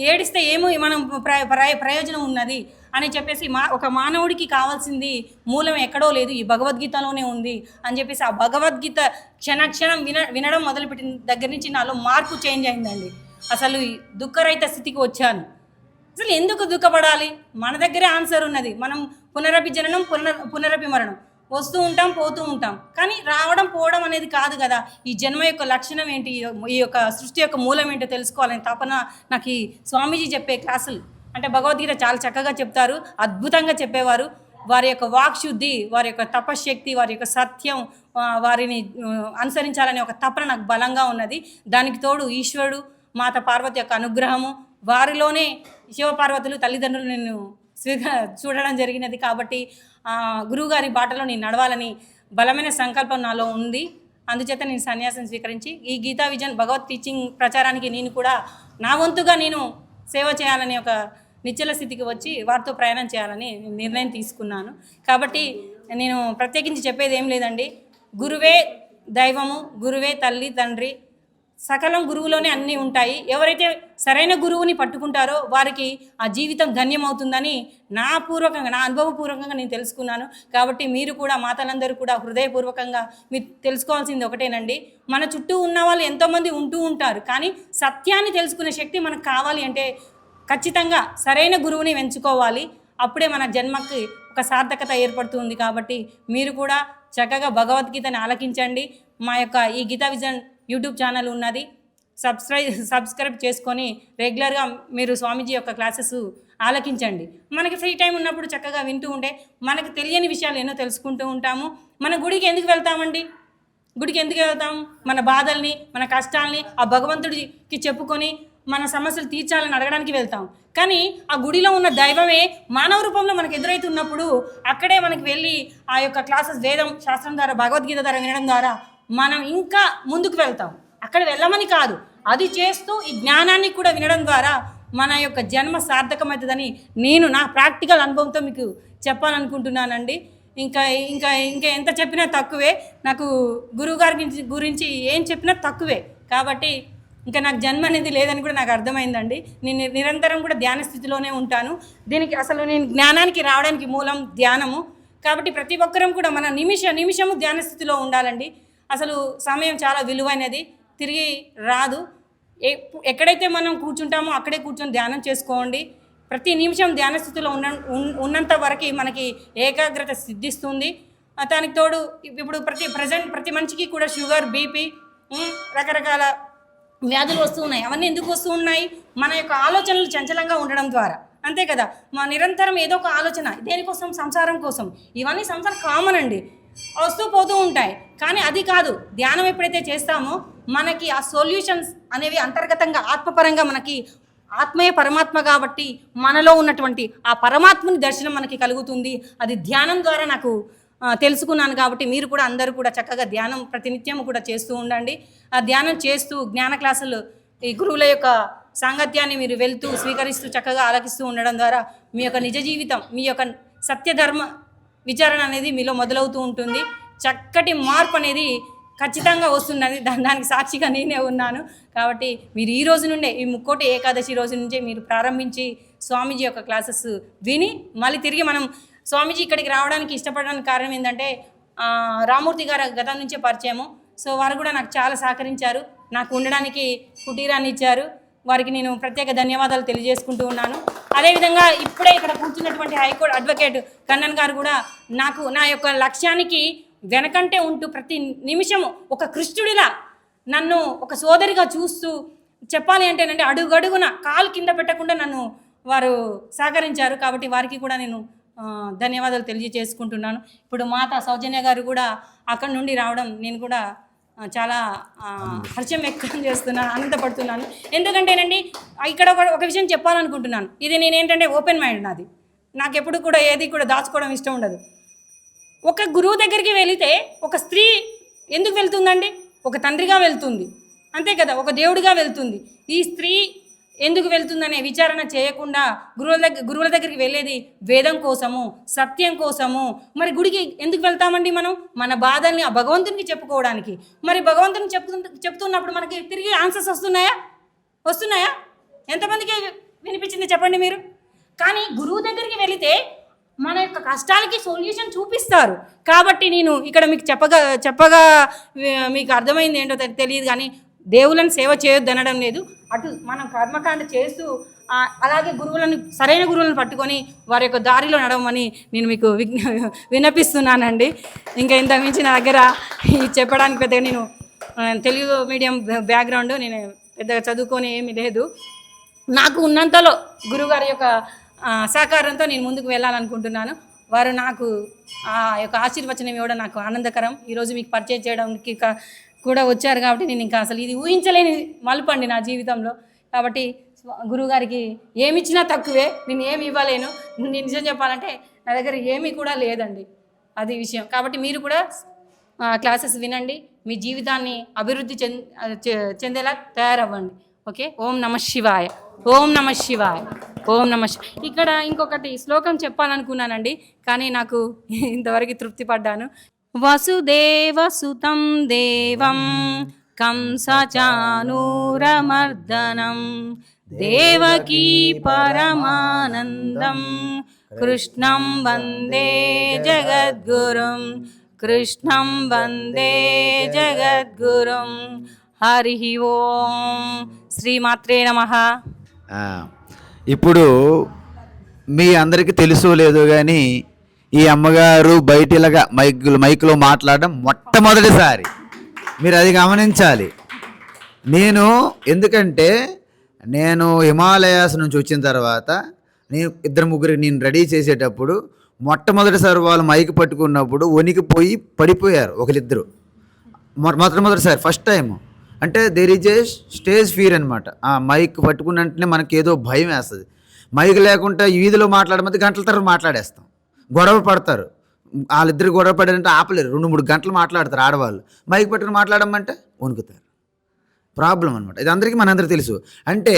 ఏడిస్తే మనం ప్రయోజనం ఉన్నది అని చెప్పేసి ఒక మానవుడికి కావాల్సింది మూలం ఎక్కడో లేదు, ఈ భగవద్గీతలోనే ఉంది అని చెప్పేసి ఆ భగవద్గీత క్షణక్షణం వినడం మొదలుపెట్టిన దగ్గర నుంచి నాలో మార్పు చేంజ్ అయిందండి. అసలు దుఃఖరహిత స్థితికి వచ్చాను. అసలు ఎందుకు దుఃఖపడాలి, మన దగ్గరే ఆన్సర్ ఉన్నది. మనం పునరపి జననం పునరపి మరణం, వస్తూ ఉంటాం పోతూ ఉంటాం, కానీ రావడం పోవడం అనేది కాదు కదా. ఈ జన్మ యొక్క లక్షణం ఏంటి, ఈ యొక్క సృష్టి యొక్క మూలం ఏంటో తెలుసుకోవాలని తపన నాకు ఈ స్వామీజీ చెప్పే క్లాసులు అంటే భగవద్గీత చాలా చక్కగా చెప్తారు, అద్భుతంగా చెప్పేవారు. వారి యొక్క వాక్ శుద్ధి, వారి యొక్క తపశ్శక్తి, వారి యొక్క సత్యం, వారిని అనుసరించాలనే ఒక తపన నాకు బలంగా ఉన్నది. దానికి తోడు ఈశ్వరుడు మాత పార్వతి యొక్క అనుగ్రహము, వారిలోనే శివపార్వతులు తల్లిదండ్రులు నేను చూడడం జరిగినది. కాబట్టి గురువుగారి బాటలో నేను నడవాలని బలమైన సంకల్పం నాలో ఉంది. అందుచేత నేను సన్యాసం స్వీకరించి ఈ గీతా విజన్ భగవత్ టీచింగ్ ప్రచారానికి నేను కూడా నా వంతుగా నేను సేవ చేయాలని ఒక నిశ్చల స్థితికి వచ్చి వారితో ప్రయాణం చేయాలని నిర్ణయం తీసుకున్నాను. కాబట్టి నేను ప్రత్యేకించి చెప్పేది ఏం లేదండి, గురువే దైవము, గురువే తల్లి తండ్రి, సకలం గురువులోనే అన్నీ ఉంటాయి. ఎవరైతే సరైన గురువుని పట్టుకుంటారో వారికి ఆ జీవితం ధన్యమవుతుందని నా అనుభవపూర్వకంగా నేను తెలుసుకున్నాను. కాబట్టి మీరు కూడా మాతలందరూ కూడా హృదయపూర్వకంగా మీరు తెలుసుకోవాల్సింది ఒకటేనండి, మన చుట్టూ ఉన్న వాళ్ళు ఎంతోమంది ఉంటూ ఉంటారు, కానీ సత్యాన్ని తెలుసుకునే శక్తి మనకు కావాలి అంటే ఖచ్చితంగా సరైన గురువుని ఎంచుకోవాలి. అప్పుడే మన జన్మకి ఒక సార్థకత ఏర్పడుతుంది. కాబట్టి మీరు కూడా చక్కగా భగవద్గీతని ఆలకించండి. మా యొక్క ఈ గీతా విజన్ యూట్యూబ్ ఛానల్ ఉన్నది, సబ్స్క్రైబ్ చేసుకొని రెగ్యులర్గా మీరు స్వామీజీ యొక్క క్లాసెస్ ఆలకించండి. మనకి ఫ్రీ టైం ఉన్నప్పుడు చక్కగా వింటూ ఉంటే మనకు తెలియని విషయాలు ఎన్నో తెలుసుకుంటూ ఉంటాము. మన గుడికి ఎందుకు వెళ్తామండి, మన బాధల్ని, మన కష్టాలని ఆ భగవంతుడికి చెప్పుకొని మన సమస్యలు తీర్చాలని అడగడానికి వెళ్తాం. కానీ ఆ గుడిలో ఉన్న దైవమే మానవ రూపంలో మనకు ఎదురైతున్నప్పుడు అక్కడే మనకి వెళ్ళి ఆ యొక్క క్లాసెస్ వేదం శాస్త్రం ద్వారా భగవద్గీత ద్వారా వినడం ద్వారా మనం ఇంకా ముందుకు వెళ్తాం. అక్కడ వెళ్ళమని కాదు, అది చేస్తూ ఈ జ్ఞానాన్ని కూడా వినడం ద్వారా మన యొక్క జన్మ సార్థకమవుతుందని నేను నా ప్రాక్టికల్ అనుభవంతో మీకు చెప్పాలనుకుంటున్నానండి. ఇంకా ఇంకా ఇంకా ఎంత చెప్పినా తక్కువే, నాకు గురువుగారి గురించి ఏం చెప్పినా తక్కువే. కాబట్టి ఇంకా నాకు జన్మ అనేది లేదని కూడా నాకు అర్థమైందండి. నేను నిరంతరం కూడా ధ్యాన స్థితిలోనే ఉంటాను. దీనికి అసలు నేను జ్ఞానానికి రావడానికి మూలం ధ్యానము. కాబట్టి ప్రతి ఒక్కరం కూడా మన నిమిషము ధ్యాన స్థితిలో ఉండాలండి. అసలు సమయం చాలా విలువైనది, తిరిగి రాదు. ఎక్కడైతే మనం కూర్చుంటామో అక్కడే కూర్చొని ధ్యానం చేసుకోండి. ప్రతి నిమిషం ధ్యాన స్థితిలో ఉన్నంత వరకు మనకి ఏకాగ్రత సిద్ధిస్తుంది. దానికి తోడు ఇప్పుడు ప్రతి మనిషికి కూడా షుగర్, బీపీ, రకరకాల వ్యాధులు వస్తూ ఉన్నాయి. అవన్నీ ఎందుకు వస్తూ ఉన్నాయి? మన యొక్క ఆలోచనలు చంచలంగా ఉండడం ద్వారా, అంతే కదా. మా నిరంతరం ఏదో ఒక ఆలోచన, దేనికోసం? సంసారం కోసం. ఇవన్నీ సంసారం కామన్ అండి, వస్తూ పోతూ ఉంటాయి. కానీ అది కాదు, ధ్యానం ఎప్పుడైతే చేస్తామో మనకి ఆ సొల్యూషన్స్ అనేవి అంతర్గతంగా ఆత్మపరంగా, మనకి ఆత్మయే పరమాత్మ కాబట్టి మనలో ఉన్నటువంటి ఆ పరమాత్మని దర్శనం మనకి కలుగుతుంది. అది ధ్యానం ద్వారా నాకు తెలుసుకున్నాను. కాబట్టి మీరు కూడా అందరూ కూడా చక్కగా ధ్యానం ప్రతినిత్యం కూడా చేస్తూ ఉండండి. ఆ ధ్యానం చేస్తూ జ్ఞాన క్లాసులు, ఈ గురువుల యొక్క సాంగత్యాన్ని మీరు వెళ్తూ స్వీకరిస్తూ చక్కగా ఆలకిస్తూ ఉండడం ద్వారా మీ యొక్క నిజ జీవితం, మీ యొక్క సత్యధర్మ విచారణ అనేది మీలో మొదలవుతూ ఉంటుంది. చక్కటి మార్పు అనేది ఖచ్చితంగా వస్తున్నది. దానికి సాక్షిగా నేనే ఉన్నాను. కాబట్టి మీరు ఈ రోజు నుండే, ఈ ముక్కోటి ఏకాదశి రోజు నుంచే మీరు ప్రారంభించి స్వామీజీ యొక్క క్లాసెస్ విని మళ్ళీ తిరిగి మనం స్వామీజీ ఇక్కడికి రావడానికి ఇష్టపడడానికి కారణం ఏంటంటే రామూర్తి గారు గతం నుంచే పరిచయము. సో వారు కూడా నాకు చాలా సహకరించారు, నాకు ఉండడానికి కుటీరాన్ని ఇచ్చారు. వారికి నేను ప్రత్యేక ధన్యవాదాలు తెలియజేసుకుంటూ ఉన్నాను. అదేవిధంగా ఇప్పుడే ఇక్కడ కూర్చున్నటువంటి హైకోర్టు అడ్వకేట్ కన్నన్ గారు కూడా నాకు నా యొక్క లక్ష్యానికి వెనకంటే ఉంటూ ప్రతి నిమిషము ఒక కృష్ణుడిలా నన్ను ఒక సోదరిగా చూస్తూ, చెప్పాలి అంటేనంటే అడుగడుగున కాలు కింద పెట్టకుండా నన్ను వారు సహకరించారు. కాబట్టి వారికి కూడా నేను ధన్యవాదాలు తెలియజేసుకుంటున్నాను. ఇప్పుడు మాత సౌజన్య గారు కూడా అక్కడి నుండి రావడం నేను కూడా చాలా హర్షం వ్యక్తం చేస్తున్నాను, ఆనందపడుతున్నాను. ఎందుకంటేనండి ఇక్కడ ఒక విషయం చెప్పాలనుకుంటున్నాను. ఇది నేనేంటంటే ఓపెన్ మైండ్ నాది. నాకు ఎప్పుడు కూడా ఏది కూడా దాచుకోవడం ఇష్టం ఉండదు. ఒక గురువు దగ్గరికి వెళితే ఒక స్త్రీ ఎందుకు వెళ్తుందండి? ఒక తండ్రిగా వెళ్తుంది, అంతే కదా, ఒక దేవుడిగా వెళ్తుంది. ఈ స్త్రీ ఎందుకు వెళ్తుందనే విచారణ చేయకుండా గురువుల దగ్గరికి వెళ్ళేది వేదం కోసము, సత్యం కోసము. మరి గుడికి ఎందుకు వెళ్తామండి మనం? మన బాధల్ని ఆ భగవంతునికి చెప్పుకోవడానికి. మరి భగవంతుని చెప్తున్నప్పుడు మనకి తిరిగి ఆన్సర్స్ వస్తున్నాయా? ఎంతమందికి వినిపించింది చెప్పండి మీరు? కానీ గురువు దగ్గరికి వెళితే మన యొక్క కష్టాలకి సొల్యూషన్ చూపిస్తారు. కాబట్టి నేను ఇక్కడ మీకు చెప్పగా మీకు అర్థమైంది ఏంటో తెలియదు, కానీ దేవులను సేవ చేయొద్దు అనడం లేదు. అటు మనం కర్మకాండ చేస్తూ అలాగే సరైన గురువులను పట్టుకొని వారి యొక్క దారిలో నడవమని నేను మీకు విన్నపిస్తున్నానండి. ఇంకా ఇంత మించి నా దగ్గర చెప్పడానికి పెద్దగా నేను తెలుగు మీడియం బ్యాక్గ్రౌండ్, నేను పెద్దగా చదువుకొని ఏమీ లేదు. నాకు ఉన్నంతలో గురువుగారి యొక్క సహకారంతో నేను ముందుకు వెళ్ళాలనుకుంటున్నాను. వారు నాకు ఆ యొక్క ఆశీర్వచనం ఇవ్వడం నాకు ఆనందకరం. ఈరోజు మీకు పరిచయం చేయడానికి కూడా వచ్చారు కాబట్టి నేను ఇంకా అసలు ఇది ఊహించలేని మలుపు అండి నా జీవితంలో. కాబట్టి గురువుగారికి ఏమి ఇచ్చినా తక్కువే, నేను ఏమి ఇవ్వలేను. నేను నిజం చెప్పాలంటే నా దగ్గర ఏమీ కూడా లేదండి, అది విషయం. కాబట్టి మీరు కూడా క్లాసెస్ వినండి, మీ జీవితాన్ని అభివృద్ధి చెందేలా తయారవ్వండి. ఓకే. ఓం నమః శివాయ, ఓం నమః శివాయ, ఓం నమః శివాయ. ఇక్కడ ఇంకొకటి శ్లోకం చెప్పాలనుకున్నానండి, కానీ నాకు ఇంతవరకు తృప్తి పడ్డాను. వసుదేవసుతం దేవం కంసచానూరమర్దనం దేవకీ పరమానందం కృష్ణం వందే జగద్గురుం, కృష్ణం వందే జగద్గురుం. హరి ఓం. శ్రీమాత్రే నమః. ఇప్పుడు మీ అందరికీ తెలుసో లేదో కానీ ఈ అమ్మగారు బయట ఇలాగా మైక్లో మాట్లాడడం మొట్టమొదటిసారి. మీరు అది గమనించాలి. ఎందుకంటే నేను హిమాలయాస్ నుంచి వచ్చిన తర్వాత నేను 2-3 నేను రెడీ చేసేటప్పుడు మొట్టమొదటిసారి వాళ్ళు మైక్ పట్టుకున్నప్పుడు వణికిపోయి పడిపోయారు ఒకరిద్దరు. మొదటిసారి ఫస్ట్ టైం అంటే there is a stage fear అనమాట. ఆ మైక్ పట్టుకున్న వెంటనే మనకి ఏదో భయం వేస్తుంది. మైక్ లేకుండా ఈ వీధిలో మాట్లాడమంటే గంటల తర్వాత మాట్లాడేస్తాం, గొడవ పడతారు. వాళ్ళిద్దరు గొడవ పడారంటే ఆపలేరు, 2-3 గంటలు మాట్లాడతారు ఆడవాళ్ళు. మైక్ పట్టుకుని మాట్లాడమంటే వణుకుతారు. ప్రాబ్లం అనమాట. ఇది అందరికీ మనందరికీ తెలుసు. అంటే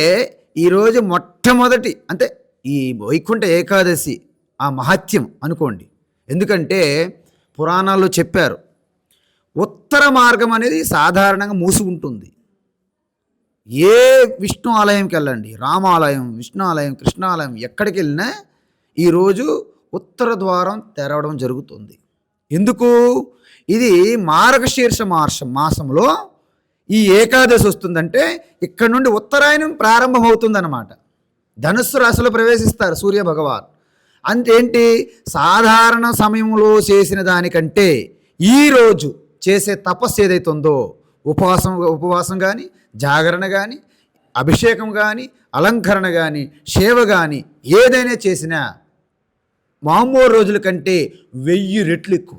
ఈరోజు మొట్టమొదటి అంటే ఈ వైకుంఠ ఏకాదశి ఆ మహత్యం అనుకోండి. ఎందుకంటే పురాణాల్లో చెప్పారు, ఉత్తర మార్గం అనేది సాధారణంగా మూసి ఉంటుంది. ఏ విష్ణు ఆలయంకి వెళ్ళండి, రామాలయం, విష్ణు ఆలయం, కృష్ణాలయం, ఎక్కడికి వెళ్ళినా ఈరోజు ఉత్తర ద్వారం తెరవడం జరుగుతుంది. ఎందుకు? ఇది మార్గశీర్ష మాసంలో ఈ ఏకాదశి వస్తుందంటే ఇక్కడ నుండి ఉత్తరాయణం ప్రారంభమవుతుందన్నమాట. ధనుస్సు రాశిలో ప్రవేశిస్తారు సూర్య భగవాన్. అంతేంటి, సాధారణ సమయంలో చేసిన దానికంటే ఈరోజు చేసే తపస్సు ఏదైతే ఉందో, ఉపవాసం కానీ, జాగరణ కానీ, అభిషేకం కానీ, అలంకరణ కానీ, సేవ కానీ ఏదైనా చేసినా మామూలు రోజుల కంటే 1000 రెట్లు ఎక్కువ.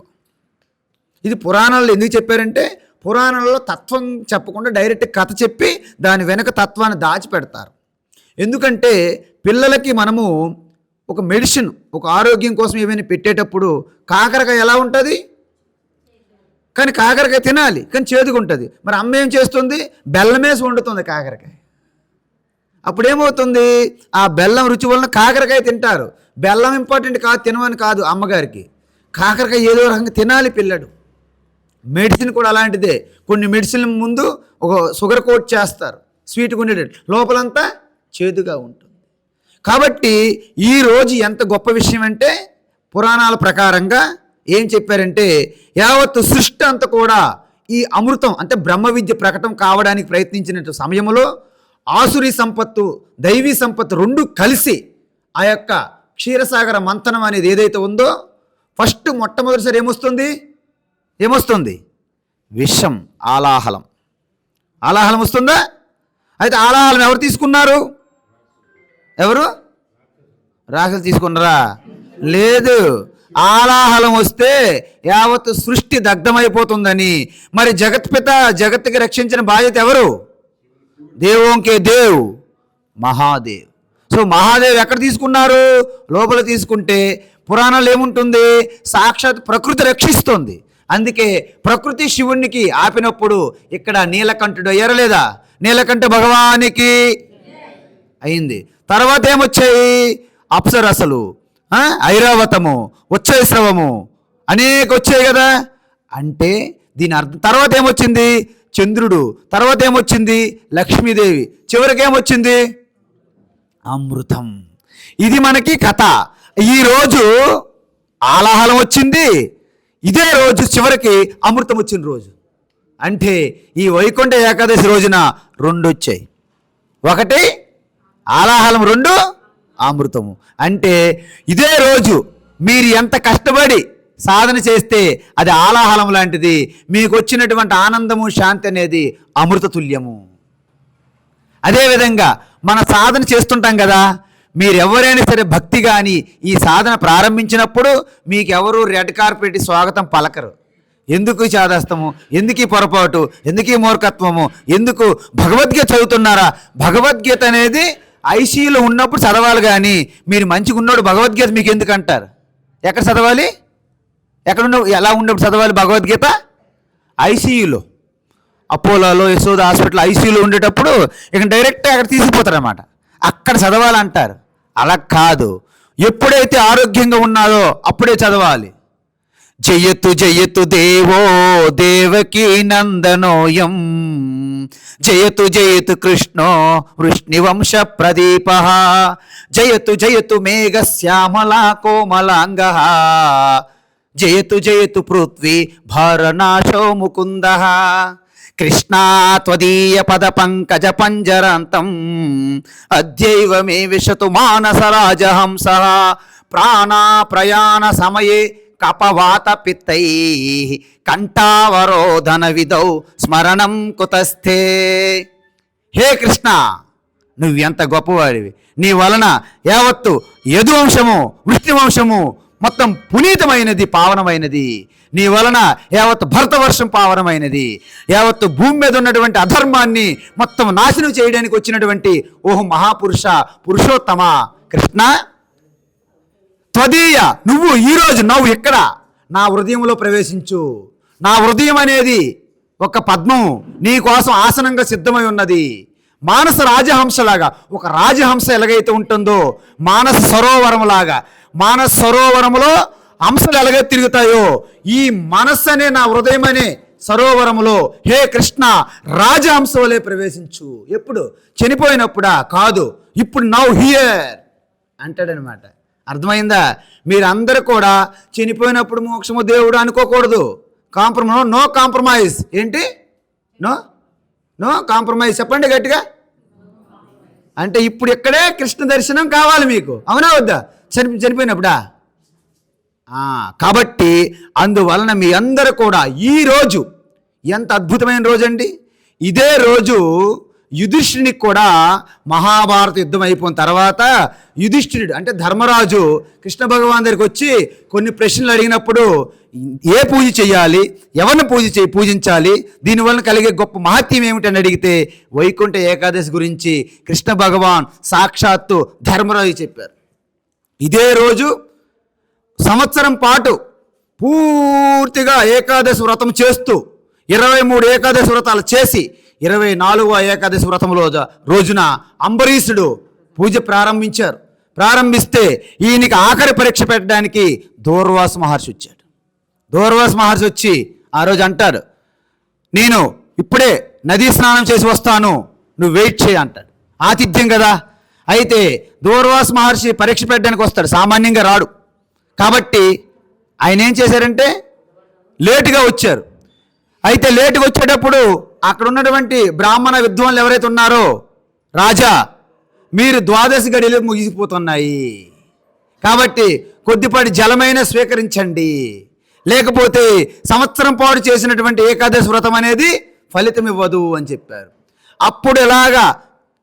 ఇది పురాణాల్లో ఎందుకు చెప్పారంటే, పురాణాలలో తత్వం చెప్పకుండా డైరెక్ట్ కథ చెప్పి దాని వెనక తత్వాన్ని దాచిపెడతారు. ఎందుకంటే పిల్లలకి మనము ఒక మెడిసిన్, ఒక ఆరోగ్యం కోసం ఏమైనా పెట్టేటప్పుడు కాకరకాయ ఎలా ఉంటుంది, కానీ కాకరకాయ తినాలి కానీ చేదుగా ఉంటుంది. మరి అమ్మ ఏం చేస్తుంది, బెల్లమేసి వండుతుంది కాకరకాయ. అప్పుడేమవుతుంది, ఆ బెల్లం రుచి వలన కాకరకాయ తింటారు. బెల్లం ఇంపార్టెంట్ కాదు, తినమని కాదు అమ్మగారికి, కాకరకాయ ఏదో రకంగా తినాలి పిల్లడు. మెడిసిన్ కూడా అలాంటిదే. కొన్ని మెడిసిన్ ముందు ఒక షుగర్ కోట్ చేస్తారు, స్వీట్గా ఉండేటట్టు, లోపలంతా చేదుగా ఉంటుంది. కాబట్టి ఈరోజు ఎంత గొప్ప విషయం అంటే, పురాణాల ప్రకారంగా ఏం చెప్పారంటే, యావత్తు సృష్టి అంతా కూడా ఈ అమృతం అంటే బ్రహ్మ విద్య ప్రకటన కావడానికి ప్రయత్నించిన సమయంలో ఆసురీ సంపత్తు, దైవీ సంపత్తు రెండు కలిసి ఆ యొక్క క్షీరసాగర మంథనం అనేది ఏదైతే ఉందో, ఫస్ట్ మొట్టమొదటిసారి ఏమొస్తుంది విషం, ఆలాహలం. ఆలాహలం వస్తుందా? అయితే ఆలాహలం ఎవరు తీసుకున్నారు? ఎవరు? రాక్షసులు తీసుకున్నారా? లేదు. ఆలాహలం వస్తే యావత్ సృష్టి దగ్ధమైపోతుందని. మరి జగత్పిత, జగత్తుకి రక్షించిన బాధ్యత ఎవరు? దేవోంకే దేవ్, మహాదేవ్. సో మహాదేవ్ ఎక్కడ తీసుకున్నారు? లోపల తీసుకుంటే పురాణాలు ఏముంటుంది, సాక్షాత్ ప్రకృతి రక్షిస్తుంది. అందుకే ప్రకృతి శివునికి ఆపినప్పుడు ఇక్కడ నీలకంఠుడు అయ్యారా లేదా? నీలకంఠ భగవానికి అయింది. తర్వాత ఏమొచ్చాయి? అప్సరసలు, ఐరావతము, ఉచ్చైశ్రవము అనేక వచ్చాయి కదా. అంటే దీని అర్థం తర్వాత ఏమొచ్చింది? చంద్రుడు. తర్వాత ఏమొచ్చింది? లక్ష్మీదేవి. చివరికి ఏమొచ్చింది? అమృతం. ఇది మనకి కథ. ఈరోజు ఆలాహలం వచ్చింది, ఇదే రోజు చివరికి అమృతం వచ్చిన రోజు. అంటే ఈ వైకుంఠ ఏకాదశి రోజున 2 వచ్చాయి. ఒకటి ఆలాహలం, 2 అమృతము. అంటే ఇదే రోజు మీరు ఎంత కష్టపడి సాధన చేస్తే అది ఆలాహలం లాంటిది, మీకు వచ్చినటువంటి ఆనందము, శాంతి అనేది అమృత తుల్యము. అదేవిధంగా మన సాధన చేస్తుంటాం కదా, మీరు ఎవరైనా సరే భక్తి కానీ ఈ సాధన ప్రారంభించినప్పుడు మీకు ఎవరు రెడ్ కార్పెట్ స్వాగతం పలకరు. ఎందుకు ఈ చాదస్తము, ఎందుకు ఈ పొరపాటు, ఎందుకు ఈ మూర్ఖత్వము, ఎందుకు భగవద్గీత చదువుతున్నారా? భగవద్గీత అనేది ఐసీయూలో ఉన్నప్పుడు చదవాలి, కానీ మీరు మంచిగా ఉన్నప్పుడు భగవద్గీత మీకు ఎందుకు అంటారు? ఎక్కడ చదవాలి? ఎలా ఉన్నప్పుడు చదవాలి భగవద్గీత? ఐసీయూలో, అపోలోలో, యశోద హాస్పిటల్ ఐసీయూలో ఉండేటప్పుడు ఇక డైరెక్ట్గా అక్కడ తీసుకుపోతారన్నమాట, అక్కడ చదవాలంటారు. అలా కాదు, ఎప్పుడైతే ఆరోగ్యంగా ఉన్నారో అప్పుడే చదవాలి. జయతు జయతు దేవో దేవకీ నందనోయం, జయతు జయతు కృష్ణో వృష్ణివంశ ప్రదీప, జయతు జయతు మేఘ శ్యామలా కోమలాంగ, జయతు జయతు పృథ్వీ భారనాశో ముకుంద, కృష్ణా త్వదీయ పద పంకజ పంజరాంతం, అద్యైవ మే విశతు మానస రాజహంస, ప్రాణా ప్రయాణ సమయే కపవాత పిత్తై, కంఠావరోధన విధౌ స్మరణం కుతస్థే. హే కృష్ణ, నువ్వెంత గొప్పవాడివి, నీ వలన యావత్తు యదువంశము, వృష్ణివంశము మొత్తం పునీతమైనది, పావనమైనది. నీ వలన యావత్తు భరతవర్షం పావనమైనది. యావత్తు భూమి మీద ఉన్నటువంటి అధర్మాన్ని మొత్తం నాశనం చేయడానికి వచ్చినటువంటి ఓహో మహాపురుష, పురుషోత్తమ కృష్ణ, త్వదీయ, నువ్వు ఈరోజు ఇక్కడ నా హృదయంలో ప్రవేశించు. నా హృదయం అనేది ఒక పద్మము, నీ కోసం ఆసనంగా సిద్ధమై ఉన్నది. మానస రాజహంసలాగా, ఒక రాజహంస ఎలాగైతే ఉంటుందో మానస సరోవరంలాగా, మానస సరోవరములో హంసలు ఎలాగైతే తిరుగుతాయో, ఈ మనస్సు అనే నా హృదయం అనే సరోవరములో హే కృష్ణ రాజహంస వలె ప్రవేశించు. ఎప్పుడు? చనిపోయినప్పుడా? కాదు, ఇప్పుడు నౌ హియర్ అంటాడనమాట. అర్థమైందా? మీరందరూ కూడా చనిపోయినప్పుడు మోక్షము దేవుడు అనుకోకూడదు. No compromise. ఏంటి? నో కాంప్రమైజ్ చెప్పండి గట్టిగా. అంటే ఇప్పుడు ఇక్కడే కృష్ణ దర్శనం కావాలి మీకు, అవునా వద్దా? చనిపోయినప్పుడా? కాబట్టి అందువలన మీ అందరూ కూడా ఈరోజు ఎంత అద్భుతమైన రోజు అండి. ఇదే రోజు యుధిష్ఠిరునికి కూడా మహాభారత యుద్ధం అయిపోయిన తర్వాత యుధిష్ఠిరుడు అంటే ధర్మరాజు కృష్ణ భగవాన్ దగ్గరికి వచ్చి కొన్ని ప్రశ్నలు అడిగినప్పుడు ఏ పూజ చేయాలి, ఎవరిని పూజించాలి, దీనివల్ల కలిగే గొప్ప మహత్యం ఏమిటని అడిగితే వైకుంఠ ఏకాదశి గురించి కృష్ణ భగవాన్ సాక్షాత్తు ధర్మరాజు చెప్పారు. ఇదే రోజు సంవత్సరం పాటు పూర్తిగా ఏకాదశి వ్రతం చేస్తూ 23 ఏకాదశి వ్రతాలు చేసి 24వ ఏకాదశి వ్రతంలో రోజున అంబరీషుడు పూజ ప్రారంభిస్తే ఈయనకి ఆఖరి పరీక్ష పెట్టడానికి దూర్వాస మహర్షి వచ్చాడు. దూర్వాస మహర్షి వచ్చి ఆ రోజు అంటాడు, నేను ఇప్పుడే నదీ స్నానం చేసి వస్తాను, నువ్వు వెయిట్ చేయి అంటాడు. ఆతిథ్యం కదా. అయితే దూర్వాస మహర్షి పరీక్ష పెట్టడానికి వస్తాడు, సామాన్యంగా రాడు. కాబట్టి ఆయన ఏం చేశారంటే లేటుగా వచ్చారు. అయితే లేటుగా వచ్చేటప్పుడు అక్కడ ఉన్నటువంటి బ్రాహ్మణ విద్వాంసులు ఎవరైతే ఉన్నారో, రాజా మీరు 12 గడియలు ముగిసిపోతున్నాయి, కాబట్టి కొద్దిపాటి జలమైన స్వీకరించండి, లేకపోతే సంవత్సరం పాటు చేసినటువంటి ఏకాదశి వ్రతం అనేది ఫలితం ఇవ్వదు అని చెప్పారు. అప్పుడు ఎలాగా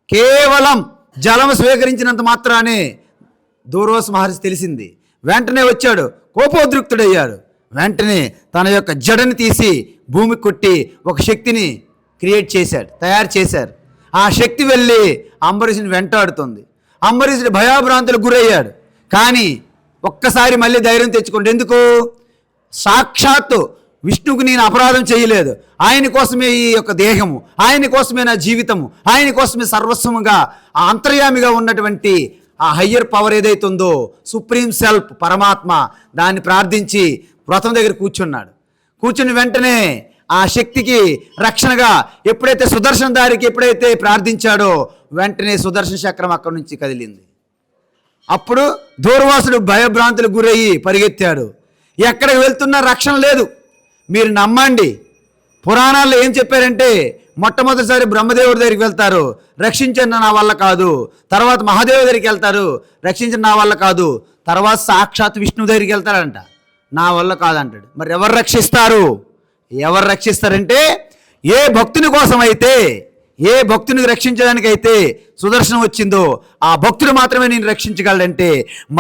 కేవలం జలం స్వీకరించినంత మాత్రానే దూర్వాస మహర్షి తెలిసింది. వెంటనే వచ్చాడు, కోపోద్రిక్తుడయ్యాడు. వెంటనే తన యొక్క జడని తీసి భూమికి కొట్టి ఒక శక్తిని తయారు చేశారు. ఆ శక్తి వెళ్ళి అంబరీషుని వెంటాడుతుంది. అంబరీషుడు భయాభ్రాంతులకు గురయ్యాడు. కానీ ఒక్కసారి మళ్ళీ ధైర్యం తెచ్చుకోండి. ఎందుకు? సాక్షాత్తు విష్ణువుకు నేను అపరాధం చేయలేదు, ఆయన కోసమే ఈ యొక్క దేహము, ఆయన కోసమే నా జీవితము, ఆయన కోసమే సర్వస్వముగా ఆ అంతర్యామిగా ఉన్నటువంటి ఆ హయ్యర్ పవర్ ఏదైతే ఉందో, సుప్రీం సెల్ఫ్ పరమాత్మ, దాన్ని ప్రార్థించి వ్రతం దగ్గర కూర్చుని వెంటనే ఆ శక్తికి రక్షణగా ఎప్పుడైతే సుదర్శన దారికి ఎప్పుడైతే ప్రార్థించాడో వెంటనే సుదర్శన చక్రం అక్కడి నుంచి కదిలింది. అప్పుడు దూర్వాసుడు భయభ్రాంతులకు గురయ్యి పరిగెత్తాడు. ఎక్కడికి వెళ్తున్నా రక్షణ లేదు. మీరు నమ్మండి, పురాణాల్లో ఏం చెప్పారంటే మొట్టమొదటిసారి బ్రహ్మదేవుడి దగ్గరికి వెళ్తారు, రక్షించండి నా వల్ల కాదు. తర్వాత మహాదేవు దగ్గరికి వెళ్తారు, రక్షించండి నా వల్ల కాదు. తర్వాత సాక్షాత్ విష్ణు దగ్గరికి వెళ్తారంట, నా వల్ల కాదంటాడు. మరి ఎవరు రక్షిస్తారంటే ఏ భక్తుని కోసం అయితే, ఏ భక్తుని రక్షించడానికైతే సుదర్శనం వచ్చిందో ఆ భక్తుడు మాత్రమే నేను రక్షించగలడంటే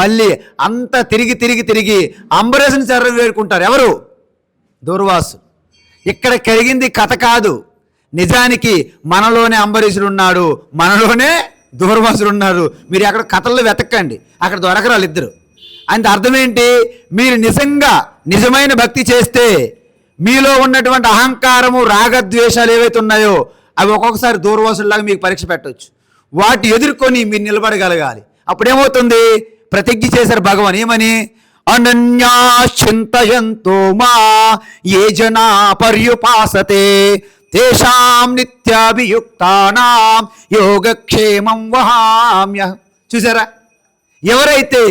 మళ్ళీ అంతా తిరిగి అంబరీషుని శరణు వేడుకుంటారు. ఎవరు? దూర్వాసు. ఇక్కడ కలిగింది కథ కాదు, నిజానికి మనలోనే అంబరీషుడు ఉన్నాడు, మనలోనే దూర్వాసుడు ఉన్నారు. మీరు అక్కడ కథల్లో వెతకండి, అక్కడ దొరకరు వాళ్ళిద్దరు. అంటే అర్థం ఏంటి? మీరు నిజమైన భక్తి చేస్తే మీలో ఉన్నటువంటి అహంకారము, రాగద్వేషాలు ఏవైతే ఉన్నాయో అవి ఒక్కొక్కసారి దూర్వాసుల్లాగా మీకు పరీక్ష పెట్టవచ్చు. వాటి ఎదుర్కొని మీరు నిలబడగలగాలి. అప్పుడేమవుతుంది? ప్రతిజ్ఞ చేశారు భగవాన్, ఏమని? అనన్యా చింతయంతో మా ఏ జనా పర్యుపాసతే తేషాం నిత్యాభియుక్తానాం యోగక్షేమం వహామ్య. చూసారా? ఎవరైతే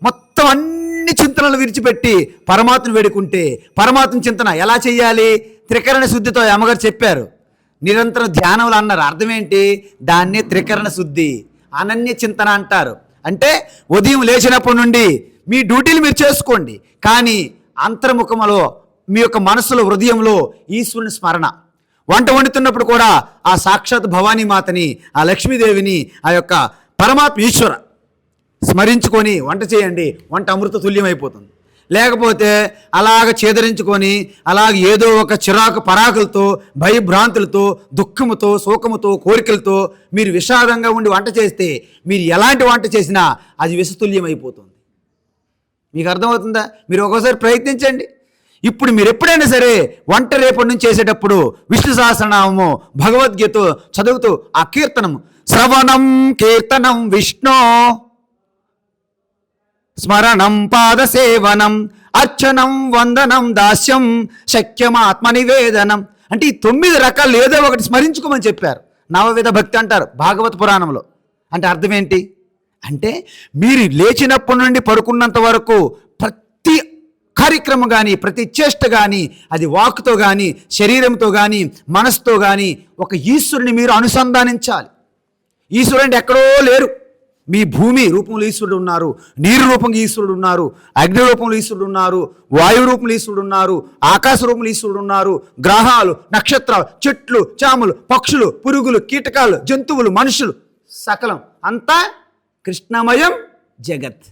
మొత్తం అన్ని చింతనలు విడిచిపెట్టి పరమాత్మను వేడుకుంటే, పరమాత్మ చింతన ఎలా చేయాలి? త్రికరణ శుద్ధితో అమ్మగారు చెప్పారు. నిరంతరం ధ్యానంలో అన్నారు. అర్థం ఏంటి? దాన్నే త్రికరణ శుద్ధి, అనన్య చింతన అంటారు. అంటే ఉదయం లేచినప్పటి నుండి మీ డ్యూటీలు మీరు చేసుకోండి, కానీ అంతర్ముఖములో మీ యొక్క మనసులో, హృదయంలో ఈశ్వరుని స్మరణ. వంట వండుతున్నప్పుడు కూడా ఆ సాక్షాత్ భవానీ మాతని, ఆ లక్ష్మీదేవిని, ఆ యొక్క పరమాత్మ ఈశ్వర స్మరించుకొని వంట చేయండి. వంట అమృత తుల్యమైపోతుంది. లేకపోతే అలాగ చేదరించుకొని అలాగ ఏదో ఒక చిరాకు పరాకులతో, భయభ్రాంతులతో, దుఃఖముతో, శోకముతో, కోరికలతో మీరు విషాదంగా ఉండి వంట చేస్తే మీరు ఎలాంటి వంట చేసినా అది విషతుల్యమైపోతుంది. మీకు అర్థమవుతుందా? మీరు ఒకసారి ప్రయత్నించండి. ఇప్పుడు మీరు ఎప్పుడైనా సరే వంట రేపటి నుంచి చేసేటప్పుడు విష్ణు సహస్రనామము, భగవద్గీత చదువుతూ ఆ కీర్తనము, శ్రవణం కీర్తనం విష్ణు స్మరణం పాదసేవనం అర్చనం వందనం దాస్యం శక్యమాత్మ నివేదనం. అంటే ఈ 9 రకాలు ఏదో ఒకటి స్మరించుకోమని చెప్పారు. నవవిధ భక్తి అంటారు భాగవత పురాణంలో. అంటే అర్థం ఏంటి? అంటే మీరు లేచినప్పటి నుండి పడుకున్నంత వరకు ప్రతి కార్యక్రమం కానీ, ప్రతి చేష్ట కానీ, అది వాక్తో కానీ, శరీరంతో కానీ, మనసుతో కానీ ఒక ఈశ్వరుని మీరు అనుసంధానించాలి. ఈశ్వరుడు అంటే ఎక్కడో లేరు. మీ భూమి రూపంలో ఈశ్వరుడు ఉన్నారు, నీరు రూపంగా ఈశ్వరుడు ఉన్నారు, అగ్ని రూపంలో ఈశ్వరుడు ఉన్నారు, వాయు రూపంలో ఈశ్వరుడు ఉన్నారు, ఆకాశ రూపంలో ఈశ్వరుడు ఉన్నారు, గ్రహాలు, నక్షత్రాలు, చెట్లు, చాములు, పక్షులు, పురుగులు, కీటకాలు, జంతువులు, మనుషులు, సకలం అంతా కృష్ణమయం జగత్.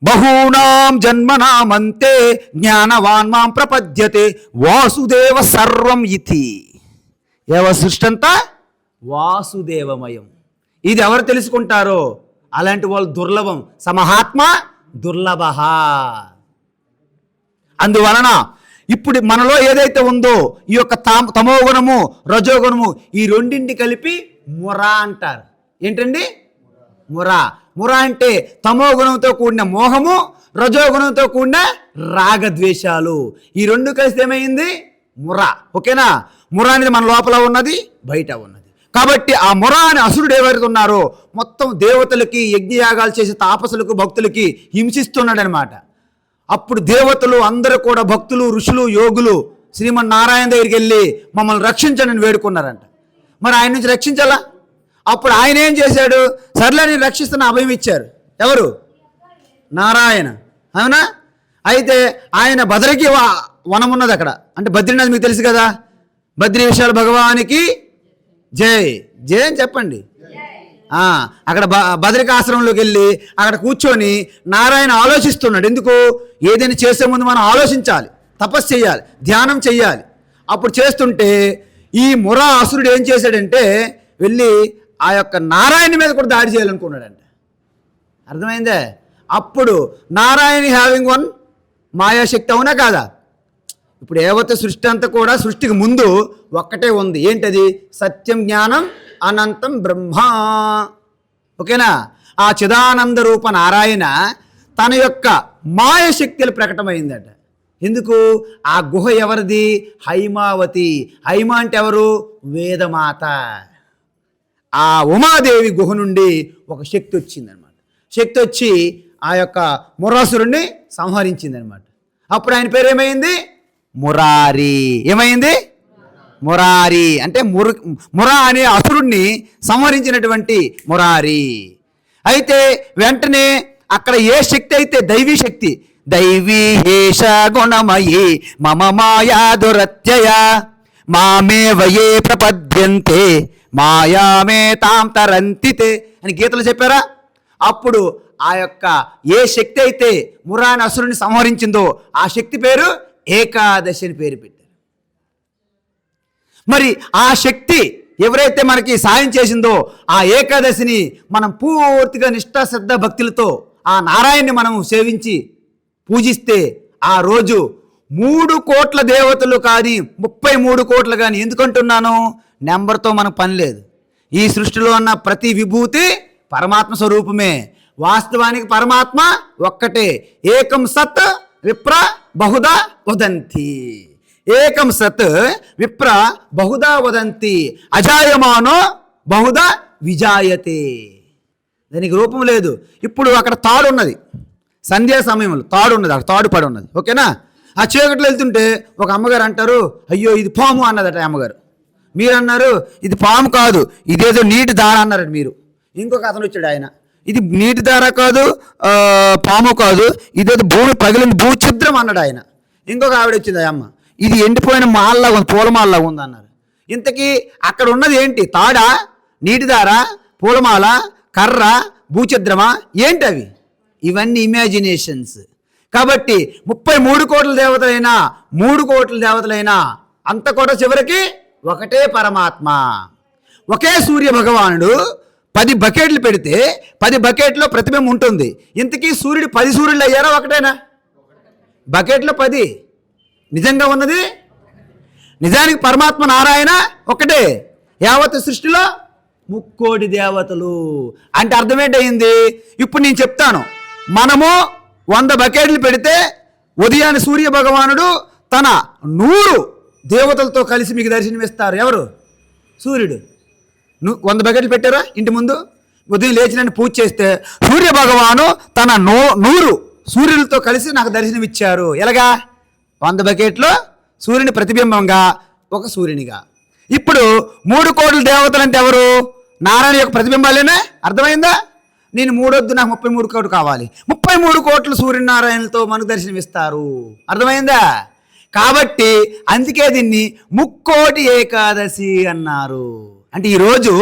బహూనాం జన్మనామంతే జ్ఞానవాన్ మాం ప్రపద్యతే వాసుదేవ సర్వం ఇతి. సృష్టి అంతా వాసుదేవమయం. ఇది ఎవరు తెలుసుకుంటారో అలాంటి వాళ్ళు దుర్లభం. సమహాత్మ దుర్లభ. అందువలన ఇప్పుడు మనలో ఏదైతే ఉందో ఈ యొక్క తమోగుణము, రజోగుణము, ఈ రెండింటి కలిపి ముర అంటారు. ఏంటండి? ముర. ముర అంటే తమోగుణంతో కూడిన మోహము, రజోగుణంతో కూడిన రాగద్వేషాలు. ఈ రెండు కలిసి ఏమైంది? ముర. ఓకేనా? ముర అనేది మన లోపల ఉన్నది, బయట ఉన్నది. కాబట్టి ఆ ముర అనే అసురుడు ఎవరైతే ఉన్నారో మొత్తం దేవతలకి యజ్ఞయాగాలు చేసే తాపసులకు, భక్తులకి హింసిస్తున్నాడు అనమాట. అప్పుడు దేవతలు అందరూ కూడా, భక్తులు, ఋషులు, యోగులు శ్రీమన్నారాయణ దగ్గరికి వెళ్ళి మమ్మల్ని రక్షించండి అని వేడుకున్నారంట. మరి ఆయన నుంచి రక్షించాలా? అప్పుడు ఆయన ఏం చేశాడు? సర్లే నేను రక్షిస్తున్న అభయం ఇచ్చారు. ఎవరు? నారాయణ. అవునా? అయితే ఆయన బదరికి వనం ఉన్నది అక్కడ, అంటే బద్రీనాథ్ మీకు తెలుసు కదా. బద్రీ విశాల భగవానికి జై జై అని చెప్పండి. అక్కడ బదరికాశ్రమంలోకి వెళ్ళి అక్కడ కూర్చొని నారాయణ ఆలోచిస్తున్నాడు. ఎందుకు? ఏదైనా చేసే ముందు మనం ఆలోచించాలి, తపస్సు చేయాలి, ధ్యానం చెయ్యాలి. అప్పుడు చేస్తుంటే ఈ ముర అసురుడు ఏం చేశాడంటే వెళ్ళి ఆ యొక్క నారాయణ మీద కూడా దాడి చేయాలనుకున్నాడంట. అర్థమైందే? అప్పుడు నారాయణ హ్యావింగ్ వన్ మాయాశక్తి, అవునా కాదా? ఇప్పుడు ఏవైతే సృష్టి అంతా కూడా సృష్టికి ముందు ఒక్కటే ఉంది. ఏంటది? సత్యం, జ్ఞానం, అనంతం బ్రహ్మ. ఓకేనా? ఆ చిదానంద రూప నారాయణ తన యొక్క మాయశక్తులు ప్రకటమైందట. ఎందుకు? ఆ గుహ ఎవరిది? హైమావతి. హైమ అంటే ఎవరు? వేదమాత. ఆ ఉమాదేవి గుహ నుండి ఒక శక్తి వచ్చిందనమాట. శక్తి వచ్చి ఆ యొక్క మురాసురుణ్ణి సంహరించిందనమాట. అప్పుడు ఆయన పేరు ఏమైంది? మురారి. ఏమైంది? మురారి అంటే మురా అనే అసురుణ్ణి సంహరించినటువంటి మురారి. అయితే వెంటనే అక్కడ ఏ శక్తి అయితే దైవీ శక్తి, దైవీ హేష గుణమయీ మమ మాయా దురత్యయ మామే వయే ప్రపద్యంతే మాయామే తాం తరంతితే అని గీతలు చెప్పారా? అప్పుడు ఆ యొక్క ఏ శక్తి అయితే మురాని అసురుని సంహరించిందో ఆ శక్తి పేరు ఏకాదశి అని పేరు పెట్టారు. మరి ఆ శక్తి ఎవరైతే మనకి సాయం చేసిందో ఆ ఏకాదశిని మనం పూర్తిగా నిష్ఠాశ్రద్ధ భక్తులతో ఆ నారాయణ్ణి మనం సేవించి పూజిస్తే ఆ రోజు 3 కోట్ల దేవతలు కానీ 33 కోట్లు కానీ, ఎందుకంటున్నాను? నెంబర్తో మనకు పని లేదు. ఈ సృష్టిలో ఉన్న ప్రతి విభూతి పరమాత్మ స్వరూపమే. వాస్తవానికి పరమాత్మ ఒక్కటే. ఏకం సత్ విప్ర బహుదా వదంతి. ఏకం సత్ విప్ర బహుదా వదంతి అజాయమానో బహుదా విజాయతే. దానికి రూపం లేదు. ఇప్పుడు అక్కడ తాడు ఉన్నది, సంధ్యా సమయంలో తాడు ఉన్నది, అక్కడ తాడు పడి ఉన్నది. ఓకేనా? ఆ చీకట్లో వెళ్తుంటే ఒక అమ్మగారు అంటారు, అయ్యో ఇది పాము అన్నదట అమ్మగారు. మీరు అన్నారు ఇది పాము కాదు, ఇదేదో నీటి దార అన్నారట మీరు. ఇంకొక అతను వచ్చాడు, ఆయన ఇది నీటి దార కాదు, పాము కాదు, ఇదేదో భూమి పగిలింది, భూఛిద్రం అన్నాడు ఆయన. ఇంకొక ఆవిడ వచ్చింది, అమ్మ ఇది ఎండిపోయిన మాల్లాగా ఉంది, పూలమాలలాగా ఉంది అన్నారు. ఇంతకీ అక్కడ ఉన్నది ఏంటి? తాడా, నీటిదార, పూలమాల, కర్ర, భూఛిద్రమా? ఏంటి అవి? ఇవన్నీ ఇమాజినేషన్స్. కాబట్టి 33 కోట్ల దేవతలైనా 3 కోట్ల దేవతలైనా అంత కూడా చివరికి ఒకటే పరమాత్మ. ఒకే సూర్య భగవానుడు 10 బకెట్లు పెడితే 10 బకెట్లో ప్రతిబింబం ఉంటుంది. ఇంతకీ సూర్యుడు 10 సూర్యులు అయ్యారా? ఒకటేనా? బకెట్లో 10. నిజంగా ఉన్నది నిజానికి పరమాత్మ నారాయణ ఒకటే. యావత్ సృష్టిలో 3 కోటి దేవతలు అంటే అర్థమేంటయింది? ఇప్పుడు నేను చెప్తాను. మనము 100 బకెట్లు పెడితే ఉదయాన్ని సూర్య భగవానుడు తన 100 దేవతలతో కలిసి మీకు దర్శనమిస్తారు. ఎవరు? సూర్యుడు. 100 బకెట్లు పెట్టారా ఇంటి ముందు? ఉదయం లేచినని పూజ చేస్తే సూర్య భగవాను తన 100 సూర్యులతో కలిసి నాకు దర్శనమిచ్చారు. ఎలాగా? 100 బకెట్లో సూర్యుని ప్రతిబింబంగా ఒక సూర్యునిగా. ఇప్పుడు 3 కోట్ల దేవతలు అంటే ఎవరు? నారాయణ యొక్క ప్రతిబింబాలేనా? అర్థమైందా? నేను 3 వద్దు, నాకు 33 కోట్లు కావాలి. 33 కోట్లు సూర్యనారాయణలతో మనకు దర్శనమిస్తారు. అర్థమైందా? కాబట్టి అందుకే దీన్ని ముక్కోటి ఏకాదశి అన్నారు. అంటే ఈరోజు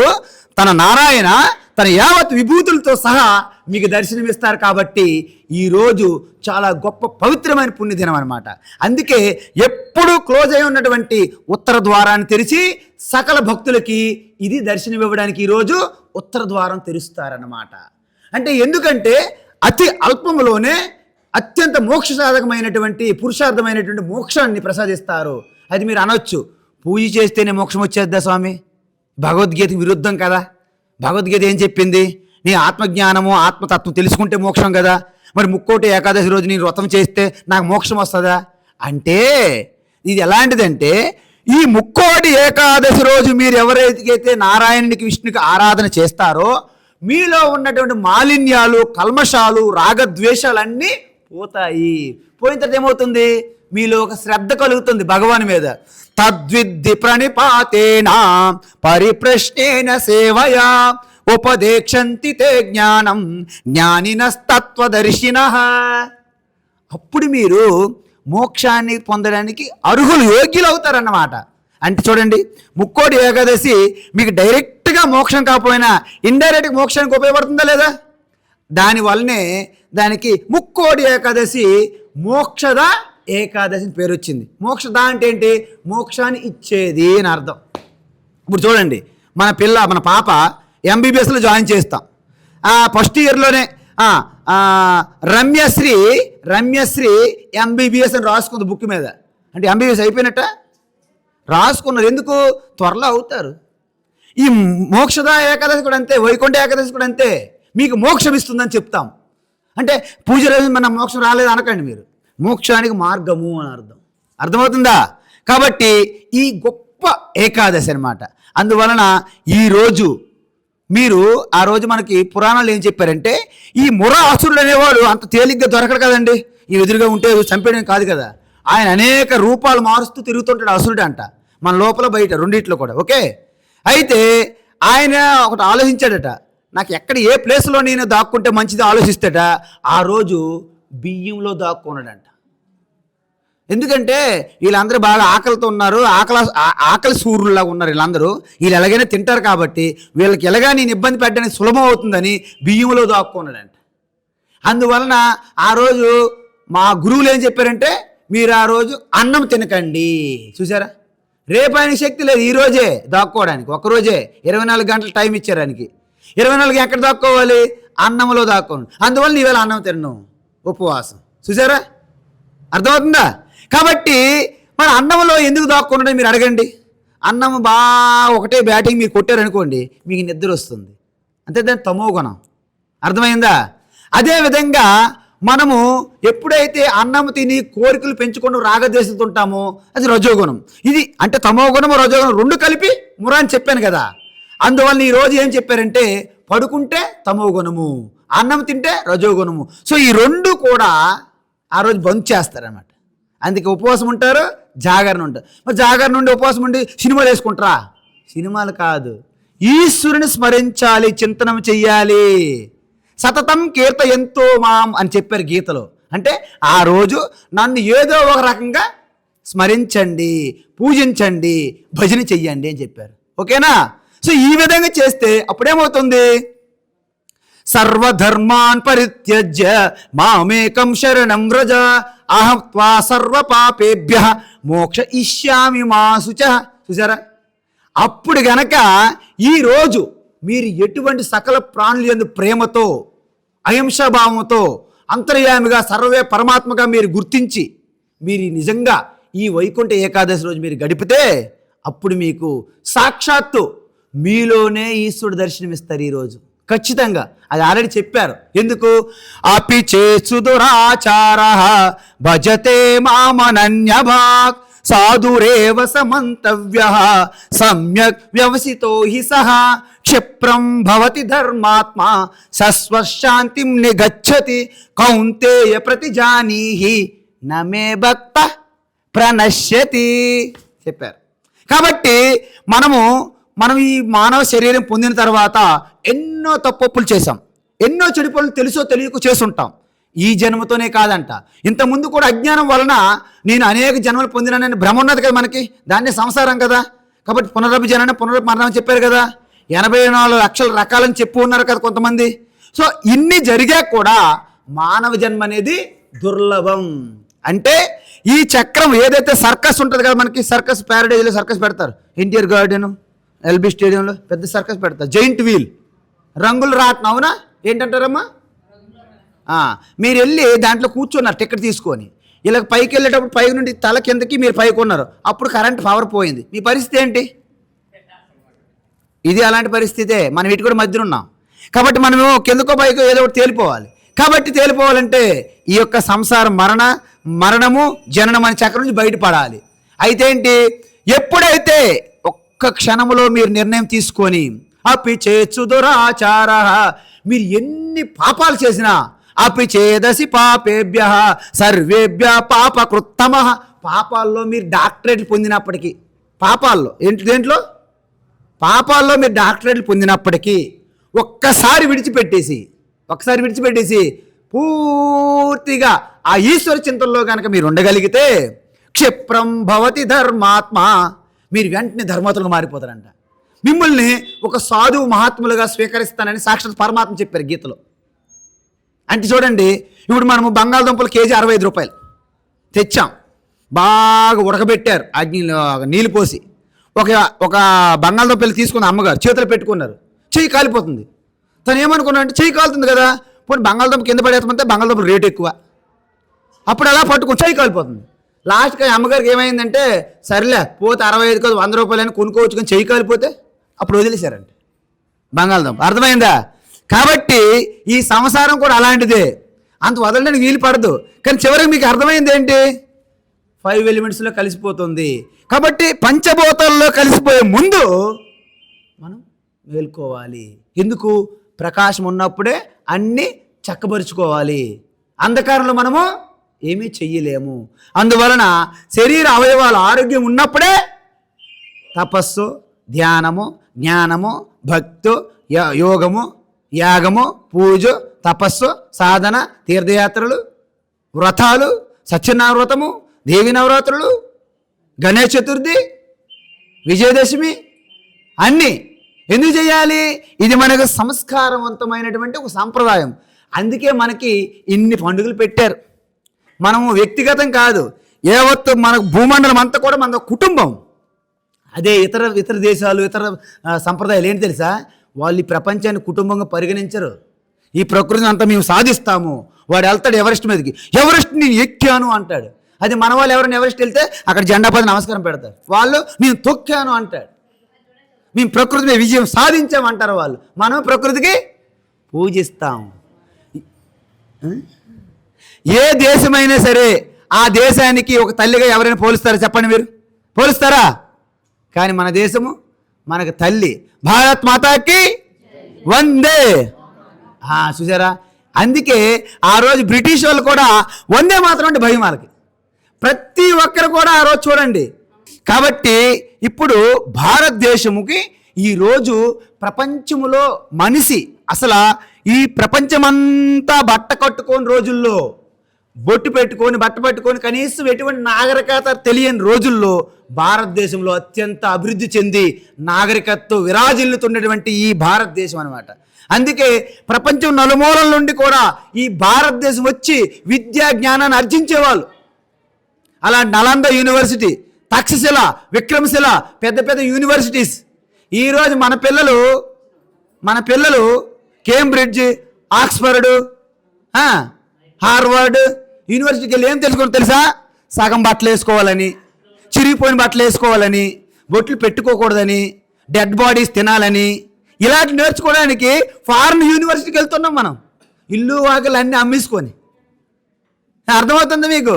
తన నారాయణ తన యావత్ విభూతులతో సహా మీకు దర్శనమిస్తారు. కాబట్టి ఈరోజు చాలా గొప్ప పవిత్రమైన పుణ్యదినం అనమాట. అందుకే ఎప్పుడు క్లోజ్ అయి ఉన్నటువంటి ఉత్తర ద్వారాన్ని తెరిచి సకల భక్తులకి ఇది దర్శనం ఇవ్వడానికి ఈరోజు ఉత్తర ద్వారం తెరుస్తారన్నమాట. అంటే ఎందుకంటే అతి అల్పంలోనే అత్యంత మోక్ష సాధకమైనటువంటి పురుషార్థమైనటువంటి మోక్షాన్ని ప్రసాదిస్తారు. అది మీరు అనొచ్చు, పూజ చేస్తేనే మోక్షం వచ్చేద్దా స్వామి? భగవద్గీతకి విరుద్ధం కదా. భగవద్గీత ఏం చెప్పింది? నీ ఆత్మజ్ఞానము ఆత్మతత్వం తెలుసుకుంటే మోక్షం కదా. మరి ముక్కోటి ఏకాదశి రోజు నేను వ్రతం చేస్తే నాకు మోక్షం వస్తుందా అంటే, ఇది ఎలాంటిదంటే, ఈ ముక్కోటి ఏకాదశి రోజు మీరు ఎవరైతే నారాయణునికి విష్ణుకి ఆరాధన చేస్తారో మీలో ఉన్నటువంటి మాలిన్యాలు కల్మషాలు రాగద్వేషాలన్నీ పోతాయి. పోయిన తర్వాత ఏమవుతుంది? మీలో ఒక శ్రద్ధ కలుగుతుంది భగవాన్ మీద. తద్విద్ధి ప్రణిపాతేన పరిప్రశ్నేన సేవయా ఉపదేక్షంతి తే జ్ఞానం జ్ఞానినస్తత్వదర్శినః. అప్పుడు మీరు మోక్షాన్ని పొందడానికి అర్హులు, యోగ్యులు అవుతారన్నమాట. అంటే చూడండి, ముక్కోటి ఏకాదశి మీకు డైరెక్ట్గా మోక్షం కాకపోయినా ఇండైరెక్ట్గా మోక్షానికి ఉపయోగపడుతుందా లేదా? దానివల్లనే దానికి ముక్కోటి ఏకాదశి మోక్షద ఏకాదశి అని పేరు వచ్చింది. మోక్షద అంటే ఏంటి? మోక్షాన్ని ఇచ్చేది అని అర్థం. ఇప్పుడు చూడండి, మన పాప ఎంబీబీఎస్లో జాయిన్ చేస్తాం. ఫస్ట్ ఇయర్లోనే రమ్యశ్రీ ఎంబీబీఎస్ అని రాసుకుంది బుక్ మీద. అంటే ఎంబీబీఎస్ అయిపోయినట్ట రాసుకున్నారు. ఎందుకు? త్వరలో అవుతారు. ఈ మోక్షద ఏకాదశి కూడా అంతే, వైకుంఠ ఏకాదశి కూడా అంతే. మీకు మోక్షం ఇస్తుందని చెప్తాం. అంటే పూజ రోజు మన మోక్షం రాలేదు అనకండి మీరు. మోక్షానికి మార్గము అని అర్థం. అర్థమవుతుందా? కాబట్టి ఈ గొప్ప ఏకాదశి అనమాట. అందువలన ఈరోజు మీరు ఆ రోజు మనకి పురాణాలు ఏం చెప్పారంటే, ఈ మురాసురుడు అనేవాడు అంత తేలిగ్గా దొరకడు కదండి. ఈ ఎదురుగా ఉంటే చంపేయడం కాదు కదా. ఆయన అనేక రూపాలు మారుస్తూ తిరుగుతుంటాడు అసురుడు అంట, మన లోపల బయట రెండిట్లో కూడా. ఓకే, అయితే ఆయన ఒకటి ఆలోచించాడట, నాకు ఎక్కడ ఏ ప్లేస్లో నేను దాక్కుంటే మంచిది ఆలోచిస్తాడ. ఆ రోజు బియ్యంలో దాక్కున్నాడంట. ఎందుకంటే వీళ్ళందరూ బాగా ఆకలితో ఉన్నారు, ఆకలి సూర్యుల్లాగా ఉన్నారు వీళ్ళందరూ. వీళ్ళు ఎలాగైనా తింటారు కాబట్టి వీళ్ళకి ఎలాగా నేను ఇబ్బంది పెట్టడానికి సులభం అవుతుందని బియ్యంలో దాక్కున్నాడంట. అందువలన ఆ రోజు మా గురువులు ఏం చెప్పారంటే, మీరు ఆ రోజు అన్నం తినకండి. చూసారా, రేపు ఆయన శక్తి లేదు, ఈరోజే దాక్కోవడానికి. ఒక్కరోజే 24 గంటలు టైం ఇచ్చారు ఆయనకి. 24 ఎక్కడ దాక్కోవాలి? అన్నంలో దాక్కోండి. అందువల్ల ఈవేళ అన్నం తిన్నాం, ఉపవాసం. చూసారా, అర్థమవుతుందా? కాబట్టి మన అన్నంలో ఎందుకు దాక్కున్నాడో మీరు అడగండి. అన్నం బాగా ఒకటే బ్యాటింగ్ మీరు కొట్టారనుకోండి, మీకు నిద్ర వస్తుంది. అంతే, దాని తమో గుణం. అర్థమైందా? అదేవిధంగా మనము ఎప్పుడైతే అన్నం తిని కోరికలు పెంచుకొని రాగద్వేషంతో ఉంటామో అది రజోగుణం. ఇది అంటే తమో గుణము రజోగుణం రెండు కలిపి మురా అని చెప్పాను కదా. అందువల్ల ఈరోజు ఏం చెప్పారంటే, పడుకుంటే తమో గుణము, అన్నం తింటే రజోగుణము. సో ఈ రెండు కూడా ఆ రోజు బంద్ చేస్తారనమాట. అందుకే ఉపవాసం ఉంటారు, జాగరణ ఉంటారు. మరి జాగరణ నుండి ఉపవాసం ఉండి సినిమాలు వేసుకుంటారా? సినిమాలు కాదు, ఈశ్వరుని స్మరించాలి, చింతనం చెయ్యాలి. సతతం కీర్తయంతో మాం అని చెప్పారు గీతలో. అంటే ఆ రోజు నన్ను ఏదో ఒక రకంగా స్మరించండి, పూజించండి, భజన చెయ్యండి అని చెప్పారు. ఓకేనా? సో ఈ విధంగా చేస్తే అప్పుడేమవుతుంది? సర్వధర్మాన్ పరిత్యజ్య మామేకం శరణం వ్రజ అహం త్వా సర్వ పాపేభ్యః మోక్ష ఇష్యామి మా శుచః. చూసారా, అప్పుడు గనక ఈరోజు మీరు ఎటువంటి సకల ప్రాణుల యందు ప్రేమతో అహింసాభావంతో అంతర్యామిగా సర్వే పరమాత్మగా మీరు గుర్తించి మీరు నిజంగా ఈ వైకుంఠ ఏకాదశి రోజు మీరు గడిపితే అప్పుడు మీకు సాక్షాత్తు మీలోనే ఈశ్వరుడు దర్శనమిస్తారు ఈరోజు ఖచ్చితంగా. అది ఆల్రెడీ చెప్పారు. ఎందుకు? అపి చేసుదురాచార భజతే మామనన్యభాక్ సాధురేవ సమంతవ్య సమ్యక్ వ్యవసితో హి సహ క్షిప్రం భవతి ధర్మాత్మా సస్వశాంతిం నిగచ్చతి కౌంతేయ ప్రతిజానీహి నమే భక్త ప్రణశ్యతి చెప్పారు. కాబట్టి మనము మనం ఈ మానవ శరీరం పొందిన తర్వాత ఎన్నో తప్పొప్పులు చేశాం, ఎన్నో చెడు పనులు తెలుసో తెలియకో చేసుంటాం. ఈ జన్మతోనే కాదంట, ఇంతకుముందు కూడా అజ్ఞానం వలన నేను అనేక జన్మలు పొందినానని భ్రమ ఉన్నది కదా మనకి, దాన్నే సంసారం కదా. కాబట్టి పునరభిజనన పునర్మరణం చెప్పారు కదా, 84 లక్షల రకాలని చెప్పు ఉన్నారు కదా కొంతమంది. సో ఇన్ని జరిగా కూడా మానవ జన్మ అనేది దుర్లభం. అంటే ఈ చక్రం ఏదైతే సర్కస్ ఉంటుంది కదా మనకి, సర్కస్ ప్యారడైజ్లో సర్కస్ పెడతారు, ఎన్టీఆర్ గార్డెన్, ఎల్బీ స్టేడియంలో పెద్ద సర్కస్ పెడతారు, జైంట్ వీల్, రంగులు రాట్నం, అవునా ఏంటంటారమ్మా? మీరు వెళ్ళి దాంట్లో కూర్చున్నారు టికెట్ తీసుకొని, ఇలా పైకి వెళ్ళేటప్పుడు పై నుండి తల కిందకి మీరు పైకి ఉన్నారు, అప్పుడు కరెంట్ పవర్ పోయింది, మీ పరిస్థితి ఏంటి? ఇది అలాంటి పరిస్థితే, మనం ఇటు కూడా మధ్యన ఉన్నాం. కాబట్టి మనము కిందకో పైకో ఏదో ఒకటి తేలిపోవాలి. కాబట్టి తేలిపోవాలంటే ఈ యొక్క సంసార మరణము జననం అనే చక్రం నుంచి బయటపడాలి. అయితే ఏంటి, ఎప్పుడైతే ఒక్క క్షణంలో మీరు నిర్ణయం తీసుకొని అపి చేచ్చు దురాచార, మీరు ఎన్ని పాపాలు చేసినా అపి చేదసి పాపేభ్య సర్వేభ్య పాపకృత్తమ, పాపాల్లో మీరు డాక్టరేట్లు పొందినప్పటికీ, పాపాల్లో దేంట్లో పాపాల్లో మీరు డాక్టరేట్లు పొందినప్పటికీ ఒక్కసారి విడిచిపెట్టేసి పూర్తిగా ఆ ఈశ్వర చింతనలో కనుక మీరు ఉండగలిగితే క్షిప్రం భవతి ధర్మాత్మ, మీరు వెంటనే ధర్మాత్మలుగా మారిపోతారంట. మిమ్మల్ని ఒక సాధువు మహాత్ములుగా స్వీకరిస్తానని సాక్షాత్ పరమాత్మ చెప్పారు గీతలో. అంటే చూడండి, ఇప్పుడు మనము బంగాళదుంపలు కేజీ 65 రూపాయలు తెచ్చాం, బాగా ఉడకబెట్టారు నీళ్ళు పోసి, ఒక బంగాళదుంపలు తీసుకున్న అమ్మగారు చేతులు పెట్టుకున్నారు, చెయ్యి కాలిపోతుంది. తను ఏమనుకున్నా అంటే చెయ్యి కాలుతుంది కదా, పోనీ బంగాళదుంప కింద పడేస్తామంటే బంగాళదుంప రేటు ఎక్కువ, అప్పుడు అలా పట్టుకుని చెయ్యి కాలిపోతుంది. లాస్ట్కి అమ్మగారికి ఏమైందంటే సరేలే పోతే 65 కాదు 100 రూపాయలు అని కొనుక్కోవచ్చు, కానీ చెయ్యి కాలిపోతే అప్పుడు వదిలేశారండి బంగాళదుంప. అర్థమైందా? కాబట్టి ఈ సంసారం కూడా అలాంటిదే, అంత వదలడానికి వీలు పడదు. కానీ చివరికి మీకు అర్థమైంది ఏంటి, 5 ఎలిమెంట్స్లో కలిసిపోతుంది. కాబట్టి పంచభూతాల్లో కలిసిపోయే ముందు మనం మేల్కోవాలి. ఎందుకు? ప్రకాశం ఉన్నప్పుడే అన్నీ చక్కబరుచుకోవాలి, అంధకారంలో మనము ఏమీ చెయ్యలేము. అందువలన శరీర అవయవాలు ఆరోగ్యం ఉన్నప్పుడే తపస్సు, ధ్యానము, జ్ఞానము, భక్తు, యోగము, యాగము, పూజ, తపస్సు, సాధన, తీర్థయాత్రలు, వ్రతాలు, సత్యనారాయణ వ్రతము, దేవి నవరాత్రులు, గణేష్ చతుర్థి, విజయదశమి అన్నీ ఎందుకు చేయాలి? ఇది మనకు సంస్కారవంతమైనటువంటి ఒక సాంప్రదాయం. అందుకే మనకి ఇన్ని పండుగలు పెట్టారు. మనము వ్యక్తిగతం కాదు, యావత్తు మనకు భూమండలం అంతా కూడా మన కుటుంబం. అదే ఇతర దేశాలు, ఇతర సంప్రదాయాలు ఏంటి తెలుసా, వాళ్ళు ఈ ప్రపంచాన్ని కుటుంబంగా పరిగణించరు. ఈ ప్రకృతిని అంతా మేము సాధిస్తాము, వాడు వెళ్తాడు ఎవరెస్ట్ మీదకి, ఎవరెస్ట్ నేను ఎక్కాను అంటాడు. అది మన వాళ్ళు ఎవరైనా ఎవరెస్ట్ వెళ్తే అక్కడ జెండా పది నమస్కారం పెడతారు, వాళ్ళు నేను తొక్కాను అంటాడు. మేము ప్రకృతి మీద విజయం సాధించామంటారు వాళ్ళు, మనం ప్రకృతికి పూజిస్తాం. ఏ దేశమైనా సరే ఆ దేశానికి ఒక తల్లిగా ఎవరైనా పోలుస్తారా చెప్పండి, మీరు పోలుస్తారా? కానీ మన దేశము మనకు తల్లి, భారత్ మాతాకి వందే. చూసారా? అందుకే ఆ రోజు బ్రిటిష్ వాళ్ళు కూడా వందే మాత్రం అంటే భయం వాళ్ళకి, ప్రతి ఒక్కరు కూడా ఆ రోజు చూడండి. కాబట్టి ఇప్పుడు భారతదేశముకి ఈరోజు ప్రపంచములో మనిషి అసలు ఈ ప్రపంచమంతా బట్ట కట్టుకోని రోజుల్లో, బొట్టు పెట్టుకొని బట్ట పెట్టుకొని కనీసం ఎటువంటి నాగరికత తెలియని రోజుల్లో భారతదేశంలో అత్యంత అభివృద్ధి చెంది నాగరికతతో విరాజిల్లుతున్నటువంటి ఈ భారతదేశం అనమాట. అందుకే ప్రపంచం నలుమూలల నుండి కూడా ఈ భారతదేశం వచ్చి విద్యా జ్ఞానాన్ని ఆర్జించేవాళ్ళు. అలా నలంద యూనివర్సిటీ, తక్షశిల, విక్రమశిల, పెద్ద పెద్ద యూనివర్సిటీస్. ఈరోజు మన పిల్లలు కేంబ్రిడ్జ్, ఆక్స్ఫర్డ్, హార్వర్డ్ యూనివర్సిటీకి వెళ్ళి ఏం తెలుసుకోండి తెలుసా? సగం బట్టలు వేసుకోవాలని, చిరిగిపోయిన బట్టలు వేసుకోవాలని, బొట్లు పెట్టుకోకూడదని, డెడ్ బాడీస్ తినాలని, ఇలాంటి నేర్చుకోవడానికి ఫారిన్ యూనివర్సిటీకి వెళ్తున్నాం మనం, ఇల్లు వాకిలు అన్నీ అమ్మేసుకొని. అర్థమవుతుంది మీకు?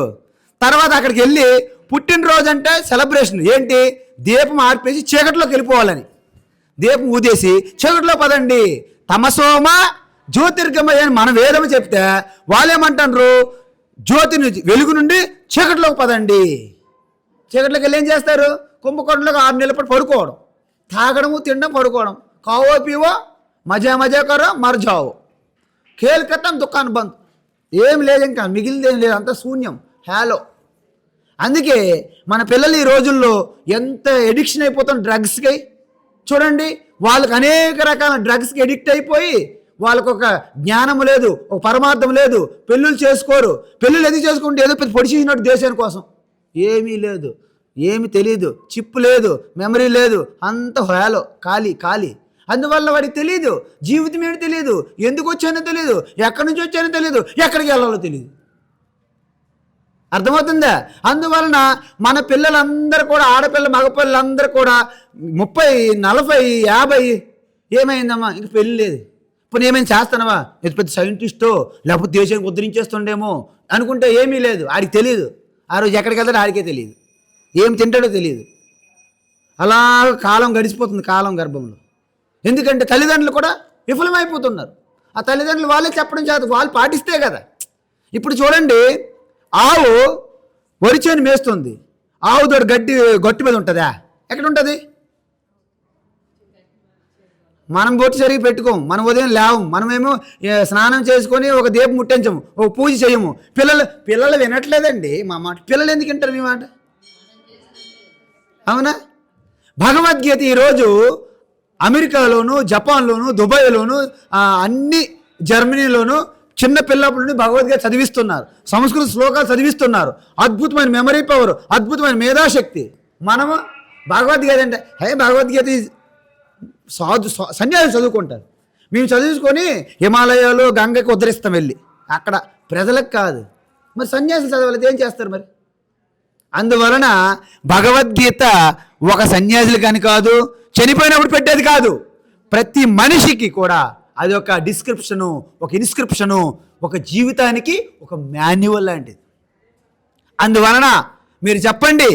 తర్వాత అక్కడికి వెళ్ళి పుట్టినరోజు అంటే సెలబ్రేషన్ ఏంటి, దీపం ఆర్పేసి చీకట్లోకి వెళ్ళిపోవాలని, దీపం ఊదేసి చీకట్లో పదండి, తమసోమ జ్యోతిర్గమయ అని మన వేదము చెప్తే వాళ్ళేమంటారు, జ్యోతిని వెలుగు నుండి చీకట్లోకి పదండి. చీకట్లోకి వెళ్ళి ఏం చేస్తారు, కుంభకోణంలోకి 6 నెలల పాటు పడుకోవడం, తాగడము, తినడం, పడుకోవడం. కావో పీవో, మజా మజా కరో, మర్ జావో, ఖేల్ ఖతం, దుకాన్ బంద్. ఏం లేదు, ఇంకా మిగిలింది ఏం లేదు, అంత శూన్యం, హ్యాలో. అందుకే మన పిల్లలు ఈ రోజుల్లో ఎంత ఎడిక్షన్ అయిపోతాం డ్రగ్స్కి. చూడండి, వాళ్ళకి అనేక రకాల డ్రగ్స్కి ఎడిక్ట్ అయిపోయి వాళ్ళకు ఒక జ్ఞానం లేదు, ఒక పరమార్థం లేదు, పెళ్ళిళ్ళు చేసుకోరు. పెళ్ళిళ్ళు ఎందుకు చేసుకుంటే ఏదో పెద్ద పొడిచేసినట్టు దేశం కోసం. ఏమీ లేదు, ఏమి తెలియదు, చిప్పు లేదు, మెమరీ లేదు, అంత హోయాలో ఖాళీ ఖాళీ. అందువల్ల వాడికి తెలియదు, జీవితం ఏంటో తెలియదు, ఎందుకు వచ్చానో తెలియదు, ఎక్కడి నుంచి వచ్చానో తెలియదు, ఎక్కడికి వెళ్ళాలో తెలియదు. అర్థమవుతుందా? అందువలన మన పిల్లలందరూ కూడా, ఆడపిల్ల మగపిల్లలందరూ కూడా 30, 40, 50 ఏమైందమ్మా, ఇంక పెళ్ళి లేదు. ఇప్పుడు ఏమైనా చేస్తానవా, పెద్ద సైంటిస్టో లేకపోతే దేశానికి ఉద్ధరించేస్తుండేమో అనుకుంటే ఏమీ లేదు. ఆడికి తెలియదు, ఆ రోజు ఎక్కడికి వెళ్తాడో ఆడికే తెలియదు, ఏం తింటాడో తెలియదు. అలా కాలం గడిచిపోతుంది కాలం గర్భంలో. ఎందుకంటే తల్లిదండ్రులు కూడా విఫలమైపోతున్నారు. ఆ తల్లిదండ్రులు వాళ్ళే చెప్పడం చేత వాళ్ళు పాటిస్తే కదా. ఇప్పుడు చూడండి, ఆవు వరిచేను మేస్తుంది, ఆవు దొడ్డు గట్టి మీద ఉంటుందా? ఎక్కడ ఉంటుంది? మనం బొట్టు సరిగి పెట్టుకోము, మనం ఉదయం లేవము, మనమేమో స్నానం చేసుకొని ఒక దీపం ముట్టించము, ఒక పూజ చేయము. పిల్లలు వినట్లేదండి మా మాట. పిల్లలు ఎందుకు వింటారు మీ మాట? అవునా? భగవద్గీత ఈరోజు అమెరికాలోను, జపాన్లోను, దుబాయ్లోను, అన్ని జర్మనీలోను చిన్న పిల్లప్పటి నుండి భగవద్గీత చదివిస్తున్నారు, సంస్కృత శ్లోకాలు చదివిస్తున్నారు. అద్భుతమైన మెమరీ పవర్, అద్భుతమైన మేధాశక్తి. మనము భగవద్గీత అంటే భగవద్గీత సన్యాసులు చదువుకుంటారు. మేము చదువుకొని హిమాలయాలు, గంగకి ఉద్ధరిస్తాం వెళ్ళి, అక్కడ ప్రజలకు కాదు. మరి సన్యాసులు చదవాలి, ఏం చేస్తారు మరి? అందువలన భగవద్గీత ఒక సన్యాసులు కానీ కాదు, చనిపోయినప్పుడు పెట్టేది కాదు. ప్రతి మనిషికి కూడా అది ఒక డిస్క్రిప్షను, ఒక ఇన్స్క్రిప్షను, ఒక జీవితానికి ఒక మాన్యువల్ లాంటిది. అందువలన మీరు చెప్పండి,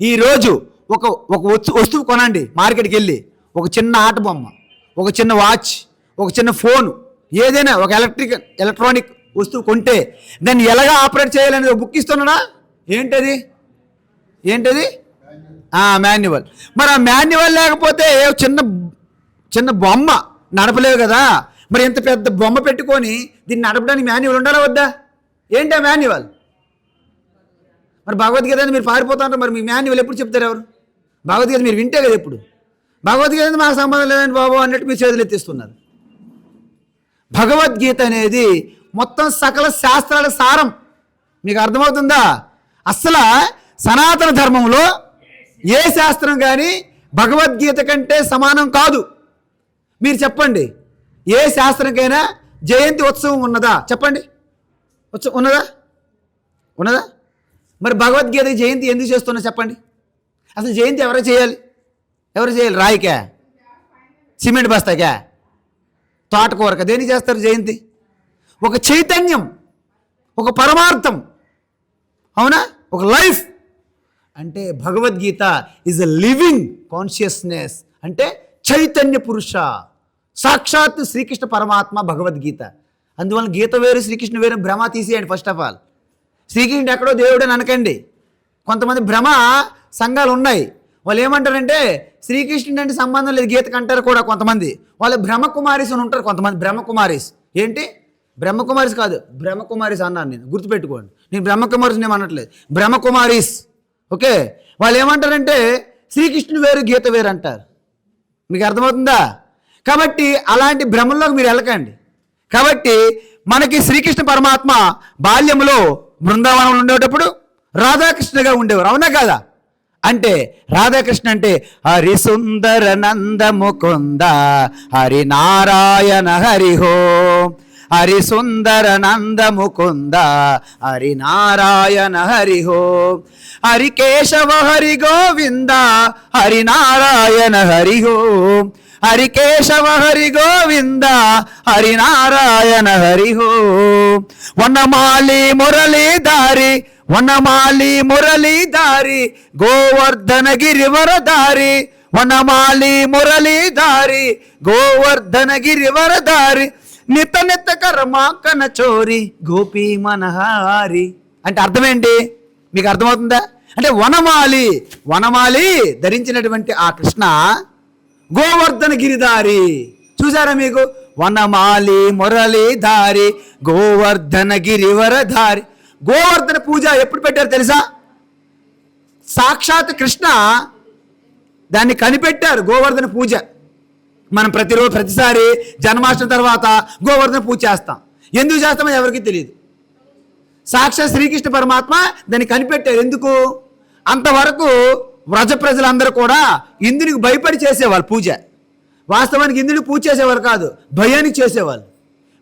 ఈరోజు ఒక వస్తువు కొనండి, మార్కెట్కి వెళ్ళి ఒక చిన్న ఆట బొమ్మ, ఒక చిన్న వాచ్, ఒక చిన్న ఫోన్, ఏదైనా ఒక ఎలక్ట్రానిక్ వస్తువు కొంటే దాన్ని ఎలాగా ఆపరేట్ చేయాలనేది ఒక బుక్ ఇస్తున్నాడా? ఏంటది? మాన్యువల్. మరి ఆ మాన్యువల్ లేకపోతే చిన్న బొమ్మ నడపలేవు కదా. మరి ఇంత పెద్ద బొమ్మ పెట్టుకొని దీన్ని నడపడానికి మాన్యువల్ ఉండాలా వద్దా? ఏంటి ఆ మాన్యువల్? మరి భగవద్గీత మీరు పారిపోతారంటే మరి మీ మాన్యువల్ ఎప్పుడు చెప్తారు ఎవరు? భగవద్గీత మీరు వింటే కదా ఎప్పుడు. భగవద్గీత మాకు సంబంధం లేదని బాబు అన్నట్టు మీరు చేతులు ఎత్తిస్తున్నారు. భగవద్గీత అనేది మొత్తం సకల శాస్త్రాల సారం. మీకు అర్థమవుతుందా? అసలు సనాతన ధర్మంలో ఏ శాస్త్రం కానీ భగవద్గీత కంటే సమానం కాదు. మీరు చెప్పండి, ఏ శాస్త్రంకైనా జయంతి ఉత్సవం ఉన్నదా? చెప్పండి, ఉన్నదా? మరి భగవద్గీత జయంతి ఎందుకు చేస్తున్నా చెప్పండి? అసలు జయంతి ఎవరు చేయాలి? రాయికా, సిమెంట్ బస్తాకా, తోటకూరక, దేనికి చేస్తారు జయంతి? ఒక చైతన్యం, ఒక పరమార్థం, అవునా? ఒక లైఫ్. అంటే Bhagavad Gita is a living consciousness, అంటే చైతన్య పురుష, సాక్షాత్ శ్రీకృష్ణ పరమాత్మ భగవద్గీత. అందువల్ల గీత వేరు, శ్రీకృష్ణ వేరు, భ్రమ తీసేయండి. ఫస్ట్ ఆఫ్ ఆల్ శ్రీకృష్ణుడు ఎక్కడో దేవుడు అని అనకండి. కొంతమంది భ్రమ సంఘాలు ఉన్నాయి, వాళ్ళు ఏమంటారంటే శ్రీకృష్ణుడు అంటే సంబంధం లేదు గీతకు అంటారు కూడా కొంతమంది. వాళ్ళు బ్రహ్మకుమారీస్ అని ఉంటారు కొంతమంది. బ్రహ్మకుమారీస్ ఏంటి? బ్రహ్మకుమారీస్ కాదు, బ్రహ్మకుమారీస్ అన్నాను నేను, గుర్తుపెట్టుకోండి. నేను బ్రహ్మకుమారీస్ నేను అనట్లేదు, బ్రహ్మకుమారీస్. ఓకే, వాళ్ళు ఏమంటారంటే శ్రీకృష్ణుడు వేరు, గీత వేరు అంటారు. మీకు అర్థమవుతుందా? కాబట్టి అలాంటి భ్రమంలోకి మీరు వెళ్ళకండి. కాబట్టి మనకి శ్రీకృష్ణ పరమాత్మ బాల్యంలో బృందావనంలో ఉండేటప్పుడు రాధాకృష్ణగా ఉండేవారు, అవునా కాదా? అంటే రాధాకృష్ణ అంటే హరి సుందర నంద ముకుంద హరి నారాయణ హరిహో, హరి సుందర నంద ముకుంద హరి నారాయణ హరిహో, హరి కేశవ హరి గోవింద హరి నారాయణ హరిహో, హరి కేశవ హరి గోవింద హరి నారాయణ హరిహో, వనమాలి మురళీధారి వనమాలి మురళీధారి గోవర్ధన గిరివరధారి, వనమాలి మురళీధారి గోవర్ధన గిరివరధారి, నిత నిత కర్మాకన చోరి గోపీ మనహారి. అంటే అర్థం ఏంటి? మీకు అర్థమవుతుందా? అంటే వనమాలి ధరించినటువంటి ఆ కృష్ణ గోవర్ధన గిరిధారి. చూసారా మీకు? వనమాలి మురళీధారి గోవర్ధన గిరివరధారి. గోవర్ధన పూజ ఎప్పుడు పెట్టారు తెలుసా? సాక్షాత్ కృష్ణ దాన్ని కనిపెట్టారు, గోవర్ధన పూజ. మనం ప్రతిసారి జన్మాష్టమి తర్వాత గోవర్ధన పూజ చేస్తాం. ఎందుకు చేస్తామో ఎవరికి తెలియదు. సాక్షాత్ శ్రీకృష్ణ పరమాత్మ దాన్ని కనిపెట్టారు. ఎందుకు? అంతవరకు వ్రజ ప్రజలందరూ కూడా ఇంద్రునికి భయపడి చేసేవాళ్ళు పూజ. వాస్తవానికి ఇంద్రుడికి పూజ చేసేవారు కాదు, భయానికి చేసేవాళ్ళు.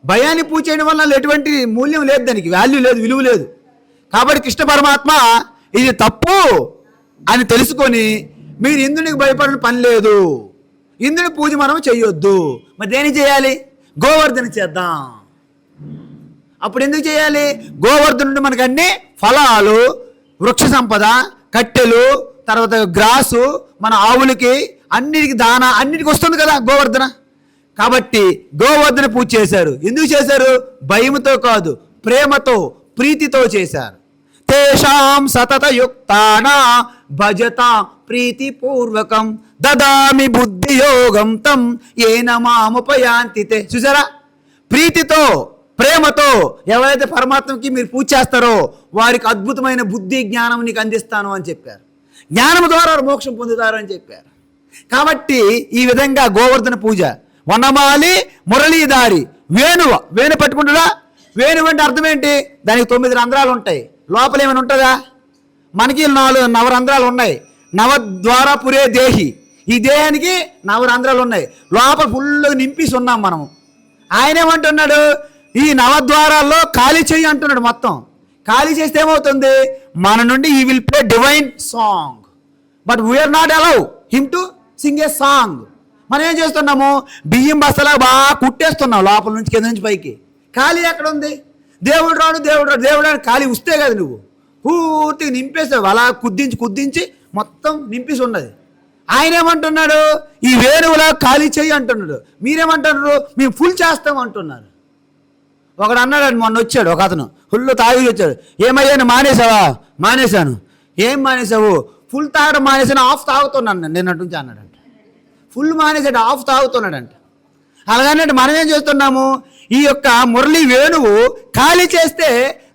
భయాన్ని పూజ చేయడం వల్ల ఎటువంటి మూల్యం లేదు, దానికి వాల్యూ లేదు, విలువ లేదు. కాబట్టి కృష్ణ పరమాత్మ ఇది తప్పు అని తెలుసుకొని మీరు ఇంద్రునికి భయపడిన పని లేదు, ఇంద్రుని పూజ మనం చేయొద్దు. మరి దేని చేయాలి? గోవర్ధన చేద్దాం. అప్పుడు ఎందుకు చేయాలి? గోవర్ధనుడు మనకు అన్ని ఫలాలు, వృక్ష సంపద, కట్టెలు, తర్వాత గ్రాసు, మన ఆవులకి అన్నిటికి దానా అన్నిటికి వస్తుంది కదా గోవర్ధన. కాబట్టి గోవర్ధన పూజ చేశారు. ఎందుకు చేశారు? భయముతో కాదు, ప్రేమతో, ప్రీతితో చేశారు. తేషాం సతతయుక్తానా భజత ప్రీతిపూర్వకం దదామి బుద్ధియోగం తం ఏన మాముపయాంతి తే. చూసారా? ప్రీతితో, ప్రేమతో ఎవరైతే పరమాత్మకి మీరు పూజ చేస్తారో వారికి అద్భుతమైన బుద్ధి జ్ఞానం నీకు అందిస్తాను అని చెప్పారు. జ్ఞానం ద్వారా మోక్షం పొందుతారు అని చెప్పారు. కాబట్టి ఈ విధంగా గోవర్ధన పూజ. వనమాలి మురళీధారి, వేణు పట్టుకుంటురా. వేణువు అంటే అర్థం ఏంటి? దానికి 9 రంధ్రాలు ఉంటాయి. లోపల ఏమైనా ఉంటుందా? మనకి 4 నవరంధ్రాలు ఉన్నాయి. నవద్వారపురే దేహి, ఈ దేహానికి 9 రంధ్రాలు ఉన్నాయి. లోపల ఫుల్గా నింపేసి ఉన్నాం మనము. ఆయన ఏమంటున్నాడు? ఈ నవద్వారాల్లో ఖాళీ చెయ్యి అంటున్నాడు. మొత్తం ఖాళీ చేస్తే ఏమవుతుంది? మన నుండి ఈ will play divine song, but we are not allow him to sing a song. మనం ఏం చేస్తున్నాము? బియ్యం బస్తలా బాగా కుట్టేస్తున్నాం లోపల నుంచి కింద నుంచి పైకి. ఖాళీ ఎక్కడ ఉంది? దేవుడు రాడు దేవుడు రాడు ఖాళీ వస్తే కదా నువ్వు పూర్తిగా నింపేస్తావు. అలా కుద్దించి మొత్తం నింపేసి ఉన్నది. ఆయన ఏమంటున్నాడు? ఈ వేణువులా ఖాళీ చెయ్యి అంటున్నాడు. మీరేమంటున్నారు? మేము ఫుల్ చేస్తాం అంటున్నారు. ఒకడు అన్నాడు, మొన్న వచ్చాడు ఒక అతను, ఫుల్ తాగి వచ్చాడు. ఏమయ్యాను? మానేసావా? మానేశాను. ఏం మానేసావు? ఫుల్ తాగడం మానేసాను, ఆఫ్ తాగుతున్నాను నిన్నటి నుంచి అన్నాడంట. ఫుల్ మానేసాడు, ఆఫ్ తాగుతున్నాడంట. అలాగంటే మనం ఏం చేస్తున్నాము? ఈ యొక్క మురళి వేణువు ఖాళీ చేస్తే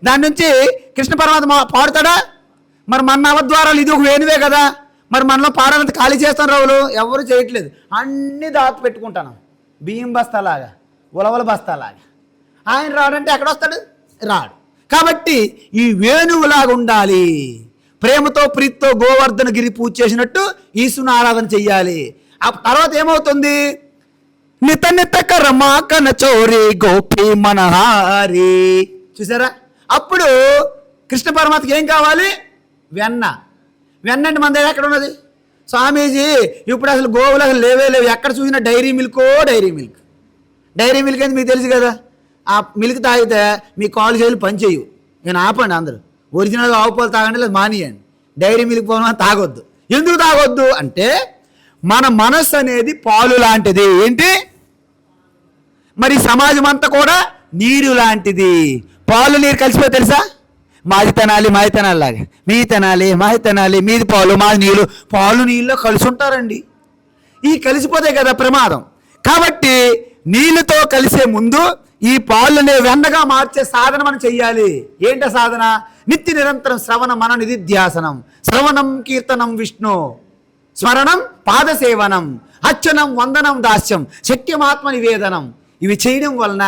దాని నుంచి కృష్ణ పరమాత్మ పాడుతాడా? మరి మన నవద్వారాలు ఇది ఒక వేణువే కదా. మరి మనలో పాడాలంటే ఖాళీ చేస్తాను రావులు ఎవరు చేయట్లేదు. అన్నీ దాచి పెట్టుకుంటాను, బియ్యం బస్తాలాగా, ఉలవల బస్తాలాగా. ఆయన రాడంటే ఎక్కడ వస్తాడు? రాడు. కాబట్టి ఈ వేణువులాగా ఉండాలి. ప్రేమతో, ప్రీతితో గోవర్ధన గిరి పూజ చేసినట్టు ఈశ్వరుని ఆరాధన చెయ్యాలి. ఆ తర్వాత ఏమవుతుంది? నిత కరమాకన చోరి గోపి మనహారి. చూసారా? అప్పుడు కృష్ణ పరమాత్మకి ఏం కావాలి? వెన్న. వెన్న అంటే మన దగ్గర ఎక్కడ ఉన్నది? స్వామీజీ ఇప్పుడు అసలు గోవులు అసలు లేవు. ఎక్కడ చూసినా డైరీ మిల్క్. డైరీ మిల్క్ అంటే మీకు తెలుసు కదా. ఆ మిల్క్ తాగితే మీ కాలు చేతులు పనిచేయవు. నేను ఆపండి అందరూ. ఒరిజినల్గా ఆవు పాలు తాగండి, లేదు మానేయండి. డైరీ మిల్క్ పోవడం తాగొద్దు. ఎందుకు తాగొద్దు అంటే మన మనస్సు అనేది పాలు లాంటిది. ఏంటి? మరి సమాజం అంతా కూడా నీరు లాంటిది. పాలు నీరు కలిసిపోయి తెలుసా? మాది తినాలి లాగా, మీది తినాలి మాది తినాలి, మీది పాలు మాది నీళ్ళు. పాలు నీళ్ళలో కలిసి ఉంటారండి. ఈ కలిసిపోతే కదా ప్రమాదం. కాబట్టి నీళ్ళతో కలిసే ముందు ఈ పాలుని వెన్నగా మార్చే సాధన మనం చెయ్యాలి. ఏంట సాధన? నిత్య నిరంతరం శ్రవణ మన నిధిధ్యాసనం, శ్రవణం కీర్తనం విష్ణు, స్మరణం పాదసేవనం, అర్చనం వందనం దాస్యం, శక్యమాత్మ నివేదనం. ఇవి చేయడం వలన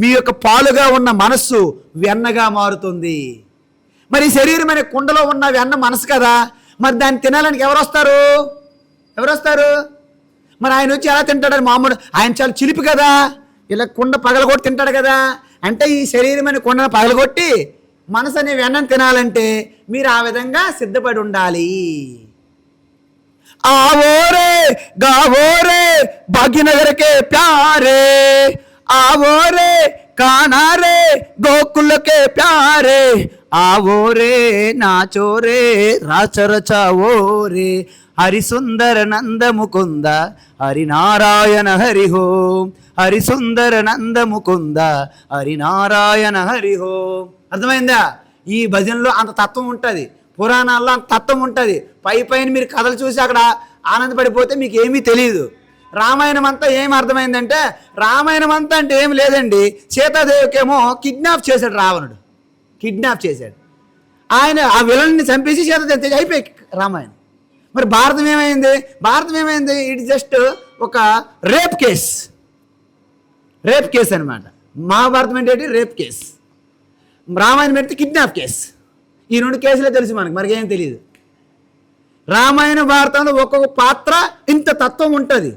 మీ యొక్క పాలుగా ఉన్న మనస్సు వెన్నగా మారుతుంది. మరి శరీరం అనే కుండలో ఉన్న వెన్న మనసు కదా. మరి దాన్ని తినాలని ఎవరు వస్తారు? మరి ఆయన వచ్చి ఎలా తింటాడని మామూలు ఆయన చాలా చిలిపి కదా. ఇలా కుండ పగలగొట్టి తింటాడు కదా. అంటే ఈ శరీరం అనే కుండను పగలగొట్టి మనసు అనే వెన్నను తినాలంటే మీరు ఆ విధంగా సిద్ధపడి ఉండాలి. आवोरे गावोरे भाग्यनगर के प्यारे, आवोरे काना रे गोकुल के प्यारे, आवो रे नाचो रे राच रचावो रे, हरि सुंदर नंद मुकुंद हरि नारायण हरि हो, हरि सुंदर नंद मुकुंद हरि नारायण हरि हो. అర్థమైందా? ఈ భజనలో అంత తత్వం ఉంటుంది, పురాణాల్లో అంత తత్వం ఉంటుంది. పైన మీరు కథలు చూసి అక్కడ ఆనందపడిపోతే మీకు ఏమీ తెలియదు. రామాయణం అంతా ఏం అర్థమైందంటే, రామాయణం అంతా అంటే ఏం లేదండి, సీతాదేవికేమో కిడ్నాప్ చేశాడు రావణుడు, కిడ్నాప్ చేశాడు. ఆయన ఆ విలన్ని చంపేసి సీతాదేవి అయిపోయి రామాయణం. మరి భారతం ఏమైంది? భారతం ఏమైంది? ఇట్ జస్ట్ ఒక రేప్ కేస్, రేప్ కేస్ అనమాట. మహాభారతం ఏంటి? Rape case. రామాయణం పెడితే కిడ్నాప్ కేస్. ఈ రెండు కేసులే తెలుసు మనకేం తెలియదు. రామాయణ భారతంలో ఒక్కొక్క పాత్ర ఇంత తత్వం ఉంటుంది.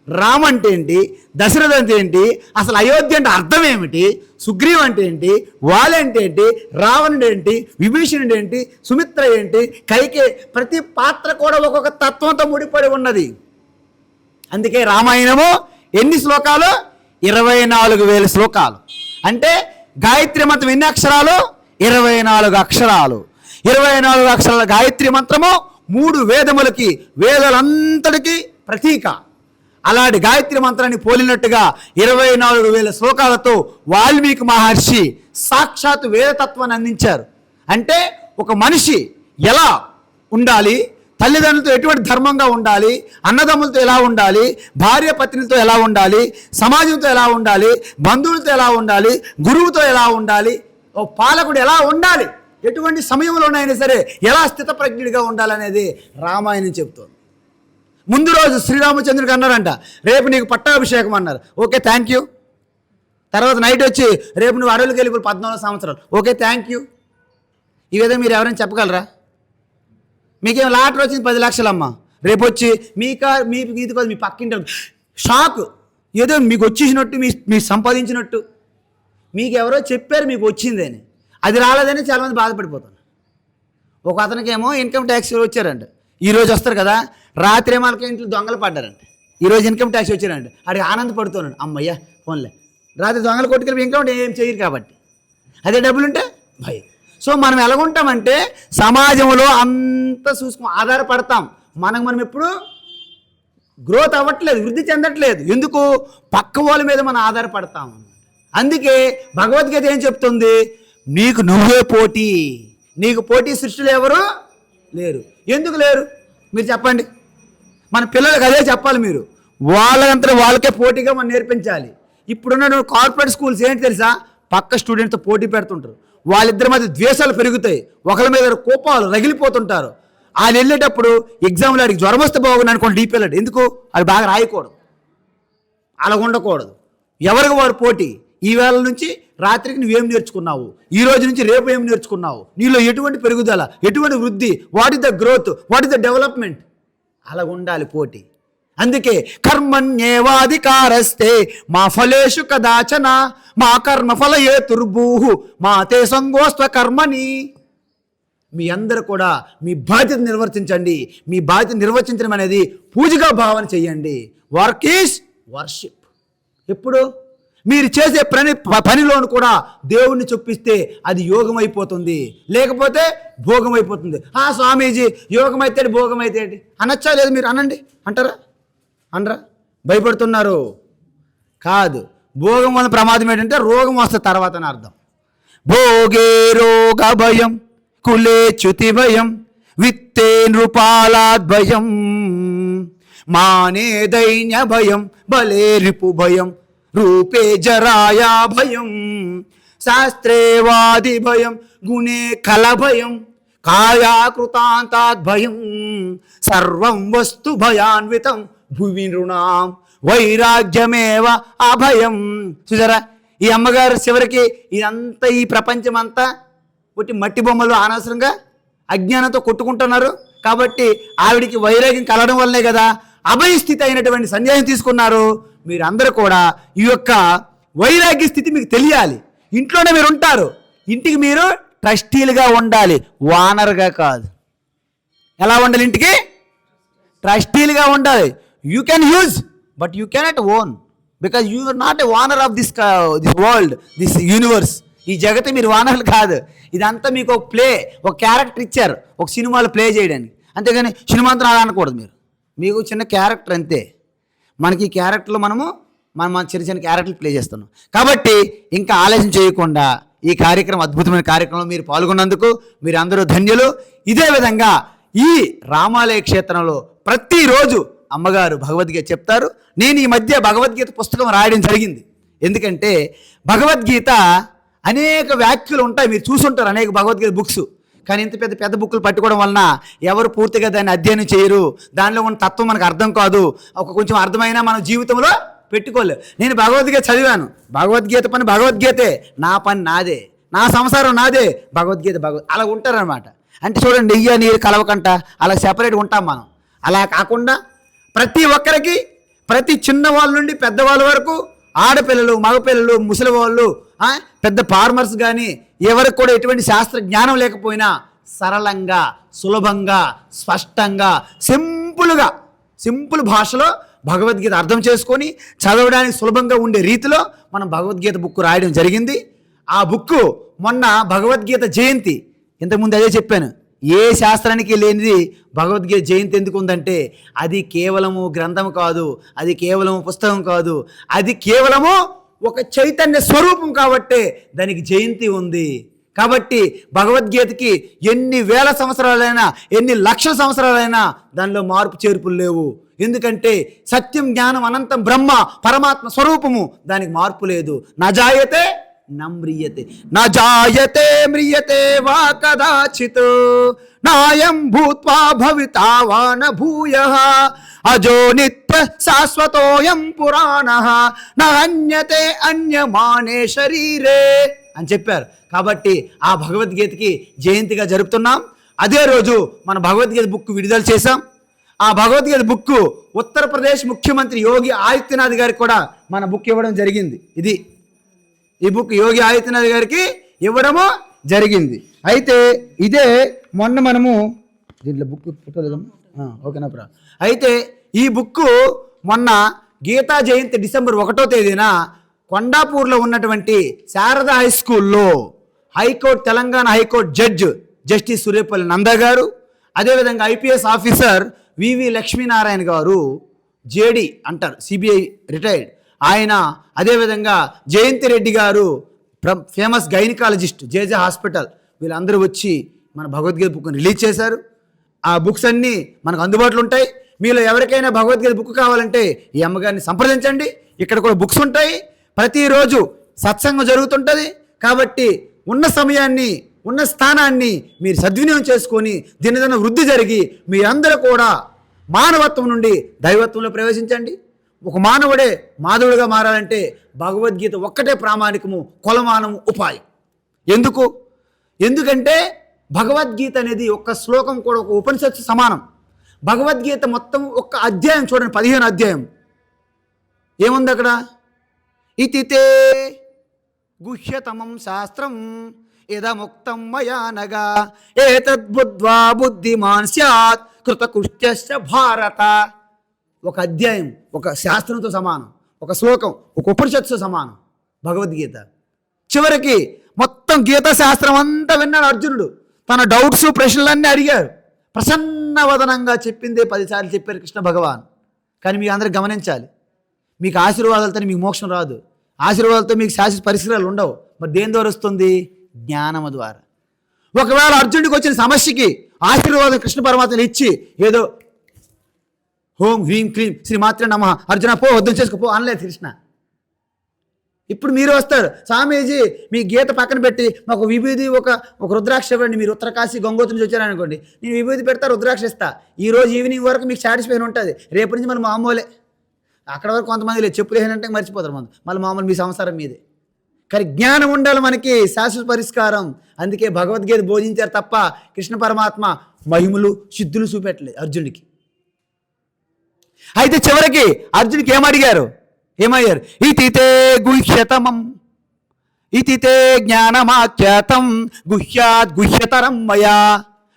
రామ అంటే ఏంటి, దశరథ అంటే ఏంటి, అసలు అయోధ్య అంటే అర్థం ఏమిటి, సుగ్రీవ్ అంటే ఏంటి, వాలి అంటే ఏంటి, రావణుడు ఏంటి, విభీషణుడు ఏంటి, సుమిత్ర ఏంటి, కైకే, ప్రతి పాత్ర కూడా ఒక్కొక్క తత్వంతో ముడిపడి ఉన్నది. అందుకే రామాయణము ఎన్ని శ్లోకాలు? 24,000 శ్లోకాలు. అంటే గాయత్రి మంత్రం ఎన్ని అక్షరాలు? 24 అక్షరాలు. 24 అక్షరాల గాయత్రి మంత్రము 3 వేదములకి, వేదాలంతటికీ ప్రతీక. అలాంటి గాయత్రి మంత్రాన్ని పోలినట్టుగా 24,000 శ్లోకాలతో వాల్మీకి మహర్షి సాక్షాత్ వేదతత్వాన్ని అందించారు. అంటే ఒక మనిషి ఎలా ఉండాలి, తల్లిదండ్రులతో ఎటువంటి ధర్మంగా ఉండాలి, అన్నదమ్ములతో ఎలా ఉండాలి, భార్య పత్నితో ఎలా ఉండాలి, సమాజంతో ఎలా ఉండాలి, బంధువులతో ఎలా ఉండాలి, గురువుతో ఎలా ఉండాలి, ఓ పాలకుడు ఎలా ఉండాలి, ఎటువంటి సమయంలోనైనా సరే ఎలా స్థితప్రజ్ఞుడిగా ఉండాలనేది రామాయణం చెబుతోంది. ముందు రోజు శ్రీరామచంద్రుడికి అన్నారంట, రేపు నీకు పట్టాభిషేకం అన్నారు. Okay, thank you. తర్వాత నైట్ వచ్చి రేపు నువ్వు అడవులకు వెళ్ళి 14 సంవత్సరాలు. Okay, thank you. ఈ విధంగా మీరు ఎవరైనా చెప్పగలరా? మీకేం లాటరీ వచ్చింది 10 లక్షలమ్మా, రేపు వచ్చి మీది కాదు మీ పక్కింటి షాక్, ఏదో మీకు వచ్చేసినట్టు, మీ సంపాదించినట్టు, మీకు ఎవరో చెప్పారు మీకు వచ్చిందని, అది రాలేదని చాలామంది బాధపడిపోతున్నారు. ఒక అతనికేమో ఇన్కమ్ ట్యాక్స్ వచ్చారంట, ఈరోజు వస్తారు కదా, రాత్రి మనకి ఇంట్లో దొంగలు పడ్డారంట, ఈరోజు ఇన్కమ్ ట్యాక్స్ వచ్చారంట, అది ఆనందపడుతున్నాడు, అమ్మయ్యా ఫోన్లే, రాత్రి దొంగలు కొట్టుకెళ్ళి ఇన్కమ్ ఏం చేయరు కాబట్టి, అదే డబ్బులుంటే భయం. సో మనం ఎలాగుంటామంటే సమాజంలో అంత ఆధారపడతాం, మనం ఎప్పుడు గ్రోత్ అవ్వట్లేదు, వృద్ధి చెందట్లేదు. ఎందుకు? పక్క వాళ్ళ మీద మనం ఆధారపడతాం. అందుకే భగవద్గీత ఏం చెప్తుంది? నీకు నువ్వే పోటీ, నీకు పోటీ సృష్టిలో ఎవరు లేరు. ఎందుకు లేరు మీరు చెప్పండి. మన పిల్లలకు అదే చెప్పాలి మీరు, వాళ్ళంతా వాళ్ళకే పోటీగా మనం నేర్పించాలి. ఇప్పుడున్న కార్పొరేట్ స్కూల్స్ ఏంటి తెలుసా? పక్క స్టూడెంట్తో పోటీ పెడుతుంటారు, వాళ్ళిద్దరి మధ్య ద్వేషాలు పెరుగుతాయి, ఒకరి మీద కోపాలు రగిలిపోతుంటారు. వాళ్ళు వెళ్ళేటప్పుడు ఎగ్జామ్లో అడిగి జ్వరం వస్తే బాగుంది అనుకోండి, డీప్ వెళ్ళాడు. ఎందుకు? అది బాగా రాయకూడదు, అలా ఉండకూడదు. ఎవరికి వారు పోటీ. ఈ వేళ నుంచి రాత్రికి నువ్వేం నేర్చుకున్నావు, ఈ రోజు నుంచి రేపు ఏం నేర్చుకున్నావు, నీలో ఎటువంటి పెరుగుదల, ఎటువంటి వృద్ధి, what is the growth, what is the development, అలా ఉండాలి పోటీ. అందుకే కర్మణ్యేవాధికారస్తే మా ఫలేషు కదాచన మా కర్మ ఫలయే తుర్భూహు మా తే సంగోస్త్వ కర్మని. మీ అందరూ కూడా మీ బాధ్యత నిర్వర్తించండి. మీ బాధ్యత నిర్వర్తించడం అనేది పూజగా భావన చేయండి. Work is worship. ఎప్పుడు మీరు చేసే పనిలోను కూడా దేవుణ్ణి చొప్పిస్తే అది యోగం అయిపోతుంది, లేకపోతే భోగం అయిపోతుంది. స్వామీజీ యోగం అయితే భోగం అయితే అనొచ్చా? లేదు, మీరు అనండి. అంటారా? అనరా? భయపడుతున్నారు కాదు. భోగం వల్ల ప్రమాదం ఏంటంటే రోగం వస్తే తర్వాత అని అర్థం. భోగే రోగ భయం కులే చ్యుతి భయం విత్తే నృపాలాద్ భయం మానే దైన్య భయం బలే రిపు భయం రూపే జరాయా భయం శాస్త్రే వాది భయం గుణే కల భయం కాయాకృతాంతాద్ భయం సర్వం వస్తు భయాన్వితం భువి నృణాం వైరాగ్యమేవ అభయం. చూసారా, ఈ అమ్మగారు చివరికి ఇదంతా, ఈ ప్రపంచం అంతా ఒకటి మట్టి బొమ్మలు అనవసరంగా అజ్ఞానంతో కొట్టుకుంటున్నారు. కాబట్టి ఆవిడికి వైరాగ్యం కలగడం వల్లే కదా అభయస్థితి అయినటువంటి సన్యాసం తీసుకున్నారు. మీరందరూ కూడా ఈ యొక్క వైరాగ్య స్థితి మీకు తెలియాలి. ఇంట్లోనే మీరు ఉంటారు, ఇంటికి మీరు ట్రస్టీలుగా ఉండాలి, వానర్గా కాదు. ఎలా ఉండాలి? ఇంటికి ట్రస్టీలుగా ఉండాలి. You can use but you cannot own, because you are not a owner of this world, this universe. ఈ జగతి మీరు ఓనర్లు కాదు. ఇదంతా మీకు ఒక ప్లే, ఒక క్యారెక్టర్ ఇచ్చారు ఒక సినిమాలో ప్లే చేయడానికి. అంతేగాని సినిమా అంతా అలా అనకూడదు. మీకు చిన్న క్యారెక్టర్ అంతే. మనకి ఈ క్యారెక్టర్లో మనం చిన్న చిన్న క్యారెక్టర్లు ప్లే చేస్తున్నాం. కాబట్టి ఇంకా ఆలస్యం చేయకుండా ఈ కార్యక్రమం, అద్భుతమైన కార్యక్రమంలో మీరు పాల్గొన్నందుకు మీరు అందరూ ధన్యులు. ఇదే విధంగా ఈ రామాలయ క్షేత్రంలో ప్రతిరోజు అమ్మగారు భగవద్గీత చెప్తారు. నేను ఈ మధ్య భగవద్గీత పుస్తకం రాయడం జరిగింది. ఎందుకంటే భగవద్గీత అనేక వ్యాఖ్యలు ఉంటాయి, మీరు చూసుంటారు అనేక భగవద్గీత బుక్స్. కానీ ఇంత పెద్ద పెద్ద బుక్కులు పట్టుకోవడం వలన ఎవరు పూర్తిగా దాన్ని అధ్యయనం చేయరు. దానిలో ఉన్న తత్వం మనకు అర్థం కాదు. ఒక కొంచెం అర్థమైనా మన జీవితంలో పెట్టుకోలేదు. నేను భగవద్గీత చదివాను. భగవద్గీత పని భగవద్గీతే, నా పని నాదే, నా సంసారం నాదే, భగవద్గీత అలా ఉంటారనమాట. అంటే చూడండి, నెయ్యి నీరు కలవకంట అలా సెపరేట్ ఉంటాం మనం. అలా కాకుండా ప్రతి ఒక్కరికి, ప్రతి చిన్నవాళ్ళ నుండి పెద్దవాళ్ళ వరకు, ఆడపిల్లలు, మగపిల్లలు, ముసలి వాళ్ళు, పెద్ద ఫార్మర్స్ కానీ ఎవరికి కూడా ఎటువంటి శాస్త్ర జ్ఞానం లేకపోయినా సరళంగా, సులభంగా, స్పష్టంగా, సింపుల్ భాషలో భగవద్గీత అర్థం చేసుకొని చదవడానికి సులభంగా ఉండే రీతిలో మనం భగవద్గీత బుక్ రాయడం జరిగింది. ఆ బుక్కు మొన్న భగవద్గీత జయంతి, ఇంతకుముందు అదే చెప్పాను, ఏ శాస్త్రానికి లేనిది భగవద్గీత జయంతి ఎందుకు ఉందంటే అది కేవలము గ్రంథం కాదు, అది కేవలము పుస్తకం కాదు, అది కేవలము ఒక చైతన్య స్వరూపం కాబట్టే దానికి జయంతి ఉంది. కాబట్టి భగవద్గీతకి ఎన్ని వేల సంవత్సరాలైనా, ఎన్ని లక్షల సంవత్సరాలైనా దానిలో మార్పు చేర్పులు లేవు. ఎందుకంటే సత్యం, జ్ఞానం, అనంతం బ్రహ్మ పరమాత్మ స్వరూపము, దానికి మార్పు లేదు. నజాయతే నమ్రియతే, నజాయతే మ్రియతే వా కదాచిత్, నాయం భూత్వా భవితా వా న భూయః, అజో నిత్య శాశ్వతోయం పురాణః, న హన్యతే అన్యమానే శరీరే అని చెప్పారు. కాబట్టి ఆ భగవద్గీతకి జయంతిగా జరుపుతున్నాం. అదే రోజు మన భగవద్గీత బుక్ విడుదల చేశాం. ఆ భగవద్గీత బుక్ ఉత్తరప్రదేశ్ ముఖ్యమంత్రి యోగి ఆదిత్యనాథ్ గారికి కూడా మన బుక్ ఇవ్వడం జరిగింది. ఈ బుక్ యోగి ఆదిత్యనాథ్ గారికి ఇవ్వడము జరిగింది. అయితే ఇదే మొన్న మనము దీంట్లో బుక్ పుట్టలేదమ్మా, ఓకేనా ప్రా. అయితే ఈ బుక్ మొన్న గీతా జయంతి డిసెంబర్ 1వ తేదీన కొండాపూర్లో ఉన్నటువంటి శారదా హై స్కూల్లో high court, Telangana high court justice Suryapalli Nanda గారు, అదేవిధంగా ఐపీఎస్ ఆఫీసర్ వివి లక్ష్మీనారాయణ గారు, జేడి అంటారు, సిబిఐ రిటైర్డ్ ఆయన, అదేవిధంగా జయంతి రెడ్డి గారు, ఫేమస్ గైనకాలజిస్ట్ జేజే హాస్పిటల్, వీళ్ళందరూ వచ్చి మన భగవద్గీత బుక్ని రిలీజ్ చేశారు. ఆ బుక్స్ అన్నీ మనకు అందుబాటులో ఉంటాయి. మీలో ఎవరికైనా భగవద్గీత బుక్ కావాలంటే ఈ అమ్మగారిని సంప్రదించండి. ఇక్కడ కూడా బుక్స్ ఉంటాయి. ప్రతిరోజు సత్సంగం జరుగుతుంటుంది. కాబట్టి ఉన్న సమయాన్ని, ఉన్న స్థానాన్ని మీరు సద్వినియోగం చేసుకొని దినదిన వృద్ధి జరిగి మీరందరూ కూడా మానవత్వం నుండి దైవత్వంలో ప్రవేశించండి. ఒక మానవుడే మాధవుడిగా మారాలంటే భగవద్గీత ఒక్కటే ప్రామాణికము, కొలమానము, ఉపాయం. ఎందుకంటే భగవద్గీత అనేది ఒక్క శ్లోకం కూడా ఒక ఉపనిషత్తు సమానం. భగవద్గీత మొత్తం ఒక్క అధ్యాయం చూడండి, 15 అధ్యాయం. ఏముంది అక్కడ? ఇతితే గుహ్యతమం శాస్త్రం ఇదముక్తం మయా నగా ఏతద్బుద్ధ్వా బుద్ధిమాన్ స్యాత్ కృతకృత్యశ్చ భారత. ఒక అధ్యాయం ఒక శాస్త్రంతో సమానం, ఒక శ్లోకం ఒక ఉపనిషత్తుతో సమానం భగవద్గీత. చివరికి మొత్తం గీతా శాస్త్రం అంతా విన్నాడు అర్జునుడు. తన డౌట్స్, ప్రశ్నలన్నీ అడిగారు. ప్రసన్నవదనంగా చెప్పిందే 10 సార్లు చెప్పారు కృష్ణ భగవాన్. కానీ మీకు అందరూ గమనించాలి, మీకు ఆశీర్వాదాలతో మీకు మోక్షం రాదు, ఆశీర్వాదాలతో మీకు శాశ్వత పరిసరాలు ఉండవు. మరి దేని ద్వారా వస్తుంది? జ్ఞానము ద్వారా. ఒకవేళ అర్జునుడికి వచ్చిన సమస్యకి ఆశీర్వాదం కృష్ణ పరమాత్మను ఇచ్చి ఏదో ఓం హ్రీం క్లీం శ్రీ మాత్రే నమః అర్జున పో, వద్దం చేసుకోపో అనలేదు కృష్ణ. ఇప్పుడు మీరు వస్తారు, స్వామీజీ మీ గీత పక్కన పెట్టి మాకు విభూది ఒక రుద్రాక్ష ఇవ్వండి, మీరు ఉత్తరకాశీ గంగోత్రి నుంచి వచ్చారనుకోండి, నేను విభూది పెడతా, రుద్రాక్ష ఇస్తా. ఈరోజు ఈవినింగ్ వరకు మీకు సాటిస్ఫైన్ ఉంటుంది. రేపటి నుంచి మనం మామూలే. అక్కడ వరకు కొంతమంది లేదు, చెప్పులు వేసినంటే మర్చిపోతారు, మళ్ళీ మామూలు మీ సంసారం మీదే. కానీ జ్ఞానం ఉండాలి మనకి, శాశ్వత పరిష్కారం. అందుకే భగవద్గీత బోధించారు తప్ప కృష్ణ పరమాత్మ మహిమలు, సిద్ధులు చూపెట్టలేదు అర్జునుడికి. అయితే చివరికి అర్జునుడికి ఏమయ్యారు? ఇతితే గుహ్యతమం, ఇతితే జ్ఞానమాఖ్యాతం గుహ్యాద్ గుహ్యతరం మయా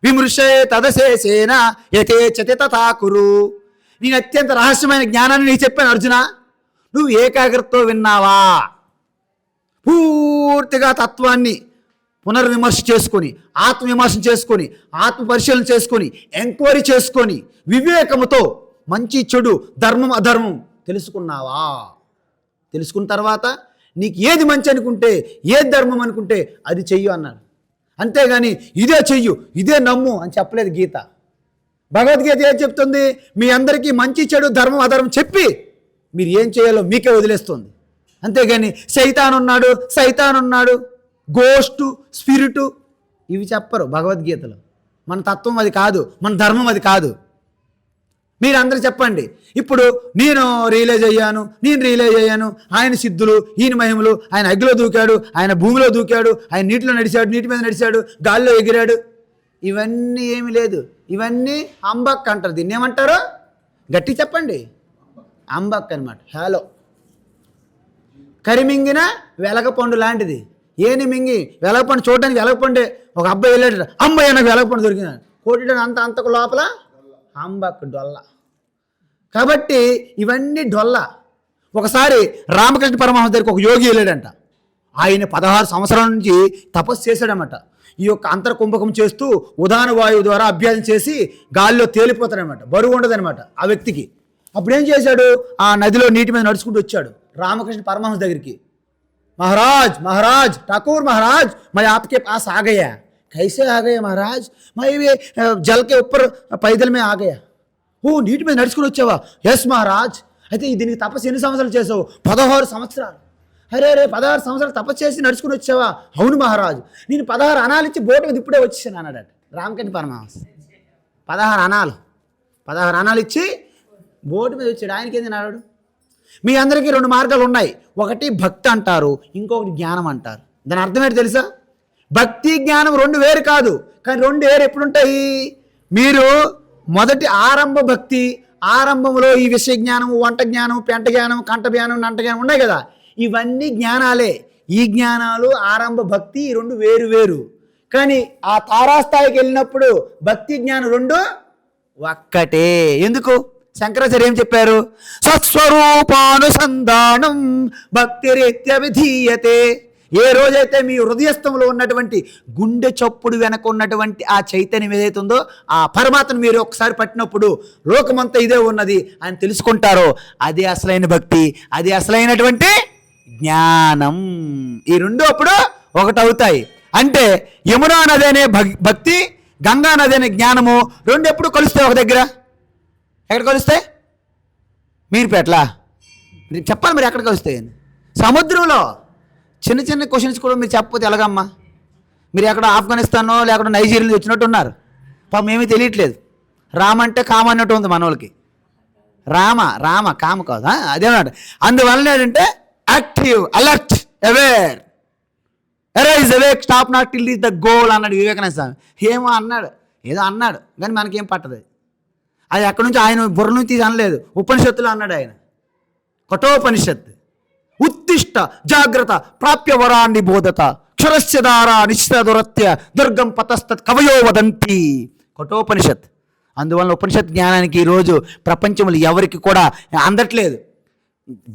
విమృశే తదశేషేన యథేచ్ఛతే తథా కురు. నేను అత్యంత రహస్యమైన జ్ఞానాన్ని నీకు చెప్పాను అర్జున, నువ్వు ఏకాగ్రతతో విన్నావా? పూర్తిగా తత్వాన్ని పునర్విమర్శ చేసుకొని, ఆత్మవిమర్శ చేసుకొని, ఆత్మ పరిశీలన చేసుకొని, ఎంక్వైరీ చేసుకొని, వివేకముతో మంచి చెడు, ధర్మం అధర్మం తెలుసుకున్నావా? తెలుసుకున్న తర్వాత నీకు ఏది మంచి అనుకుంటే, ఏది ధర్మం అనుకుంటే అది చెయ్యు అన్నాడు. అంతేగాని ఇదే చెయ్యు, ఇదే నమ్ము అని చెప్పలేదు గీత. భగవద్గీత ఏం చెప్తుంది? మీ అందరికీ మంచి చెడు ధర్మం అధర్మం చెప్పి మీరు ఏం చేయాలో మీకే వదిలేస్తుంది. అంతేగాని సైతాన్ ఉన్నాడు గోస్టు స్పిరిటు ఇవి చెప్పరు భగవద్గీతలో. మన తత్వం అది కాదు, మన ధర్మం అది కాదు. మీరు అందరూ చెప్పండి. ఇప్పుడు నేను రియలైజ్ అయ్యాను, ఆయన సిద్ధులు, ఈయన మహిమలు, ఆయన అగ్గిలో దూకాడు, ఆయన భూమిలో దూకాడు, ఆయన నీటిలో నడిచాడు, నీటి మీద నడిచాడు, గాల్లో ఎగిరాడు. ఇవన్నీ ఏమీ లేదు. ఇవన్నీ అంబక్ అంటారు. దీన్ని ఏమంటారు? గట్టి చెప్పండి. అంబక్ అనమాట. హలో. కరిమింగిన వెలగపండు లాంటిది. ఏని మింగి వెలగపండు చూడడానికి వెలగపండే. ఒక అబ్బాయి వెళ్ళాడు, అమ్మాయి నాకు వెలగపండు దొరికినాడు, కొట్టాడు అంతకు లోపల అంబక్ డొల్ల. కాబట్టి ఇవన్నీ డొల్ల. ఒకసారి రామకృష్ణ పరమహంస దగ్గరికి ఒక యోగి వెళ్ళాడంట. ఆయన 16 సంవత్సరాల నుంచి తపస్సు చేశాడనమాట. ఈ యొక్క అంతర్కుంభకం చేస్తూ ఉదాన వాయువు ద్వారా అభ్యాసం చేసి గాలిలో తేలిపోతాడనమాట, బరువు ఉండదనమాట ఆ వ్యక్తికి. అప్పుడేం చేశాడు? ఆ నదిలో నీటి మీద నడుచుకుంటూ వచ్చాడు రామకృష్ణ పరమహంస దగ్గరికి. महाराज ठाकुर महाराज, मैं आपके पास आ गया. कैसे आ गया महाराज? मैं ये जल के ऊपर पैदल में आ गया. ఓ నీటి మీద నడుచుకుని వచ్చావా? ఎస్ మహారాజ్. అయితే దీనికి తపస్సు ఎన్ని సంవత్సరాలు చేసావు? 16 సంవత్సరాలు. అరే 16 సంవత్సరాలు తపస్సు చేసి నడుచుకుని వచ్చావా? అవును మహారాజు. నేను 16 అనాలు ఇచ్చి బోటు మీద ఇప్పుడే వచ్చేసాను అన్నాడట రామకృష్ణ పరమహంస. 16 అనాలు ఇచ్చి బోటు మీద వచ్చాడు. ఆయనకి ఏంది నాడు? మీ అందరికీ 2 మార్గాలు ఉన్నాయి. ఒకటి భక్తి అంటారు, ఇంకొకటి జ్ఞానం అంటారు. దాని అర్థం ఏంటి తెలుసా? భక్తి జ్ఞానం 2 వేరు కాదు, కానీ 2 వేరు ఎప్పుడుంటాయి? మీరు మొదటి ఆరంభ భక్తి, ఆరంభంలో ఈ విషయ జ్ఞానం, వంట జ్ఞానం, పెంట జ్ఞానం, కంఠ జ్ఞానం, నంట జ్ఞానం ఉన్నాయి కదా, ఇవన్నీ జ్ఞానాలే. ఈ జ్ఞానాలు ఆరంభ భక్తి 2 వేరు వేరు. కానీ ఆ తారాస్థాయికి వెళ్ళినప్పుడు భక్తి జ్ఞానం 2 ఒక్కటే. ఎందుకు? శంకరాచార్య ఏం చెప్పారు? సత్స్వరూపానుసంధానం భక్తిరేత్యవిధీయతే. ఏ రోజైతే మీ హృదయస్థంలో ఉన్నటువంటి గుండె చప్పుడు వెనక ఉన్నటువంటి ఆ చైతన్యం ఏదైతే ఉందో ఆ పరమాత్మను మీరు ఒకసారి పట్టినప్పుడు లోకమంతా ఇదే ఉన్నది అని తెలుసుకుంటారో అదే అసలైన భక్తి, అదే అసలైనటువంటి జ్ఞానం. ఈ 2 అప్పుడు ఒకటవుతాయి. అంటే యమునా నది అనే భక్తి, గంగా నది అనే జ్ఞానము 2 ఎప్పుడు కలుస్తాయి ఒక దగ్గర. ఎక్కడ కలుస్తాయి? మీరుపేట్లా చెప్పాలి మరి ఎక్కడ కలుస్తాయి? సముద్రంలో. చిన్న చిన్న క్వశ్చన్స్ కూడా మీరు చెప్పకపోతే ఎలాగమ్మా? మీరు ఎక్కడ ఆఫ్ఘనిస్తానో లేకుండా నైజీరియా వచ్చినట్టు ఉన్నారు. పాపం ఏమీ తెలియట్లేదు. రామ అంటే కామ అన్నట్టు ఉంది మన వాళ్ళకి. రామ కామ కాదు, అదేనమాట. అందువల్ల ఏంటంటే active, alert, aware, arise, awake, stop not till is the goal అన్నాడు వివేకానంద స్వామి. ఏమో అన్నాడు, ఏదో అన్నాడు, కానీ మనకేం పట్టదు. అది అక్కడి నుంచి ఆయన బుర్ర నుంచి తీసి అనలేదు, ఉపనిషత్తులు అన్నాడు ఆయన. కఠోపనిషత్తు. ఉత్తిష్ట జాగ్రత్త ప్రాప్య వరాన్ని బోధత క్షురస్య దారా నిశ్చిత దురత్య దుర్గం పతస్తత్ కవయో వదంతి. కఠోపనిషత్. అందువలన ఉపనిషత్ జ్ఞానానికి ఈరోజు ప్రపంచంలో ఎవరికి కూడా అందట్లేదు.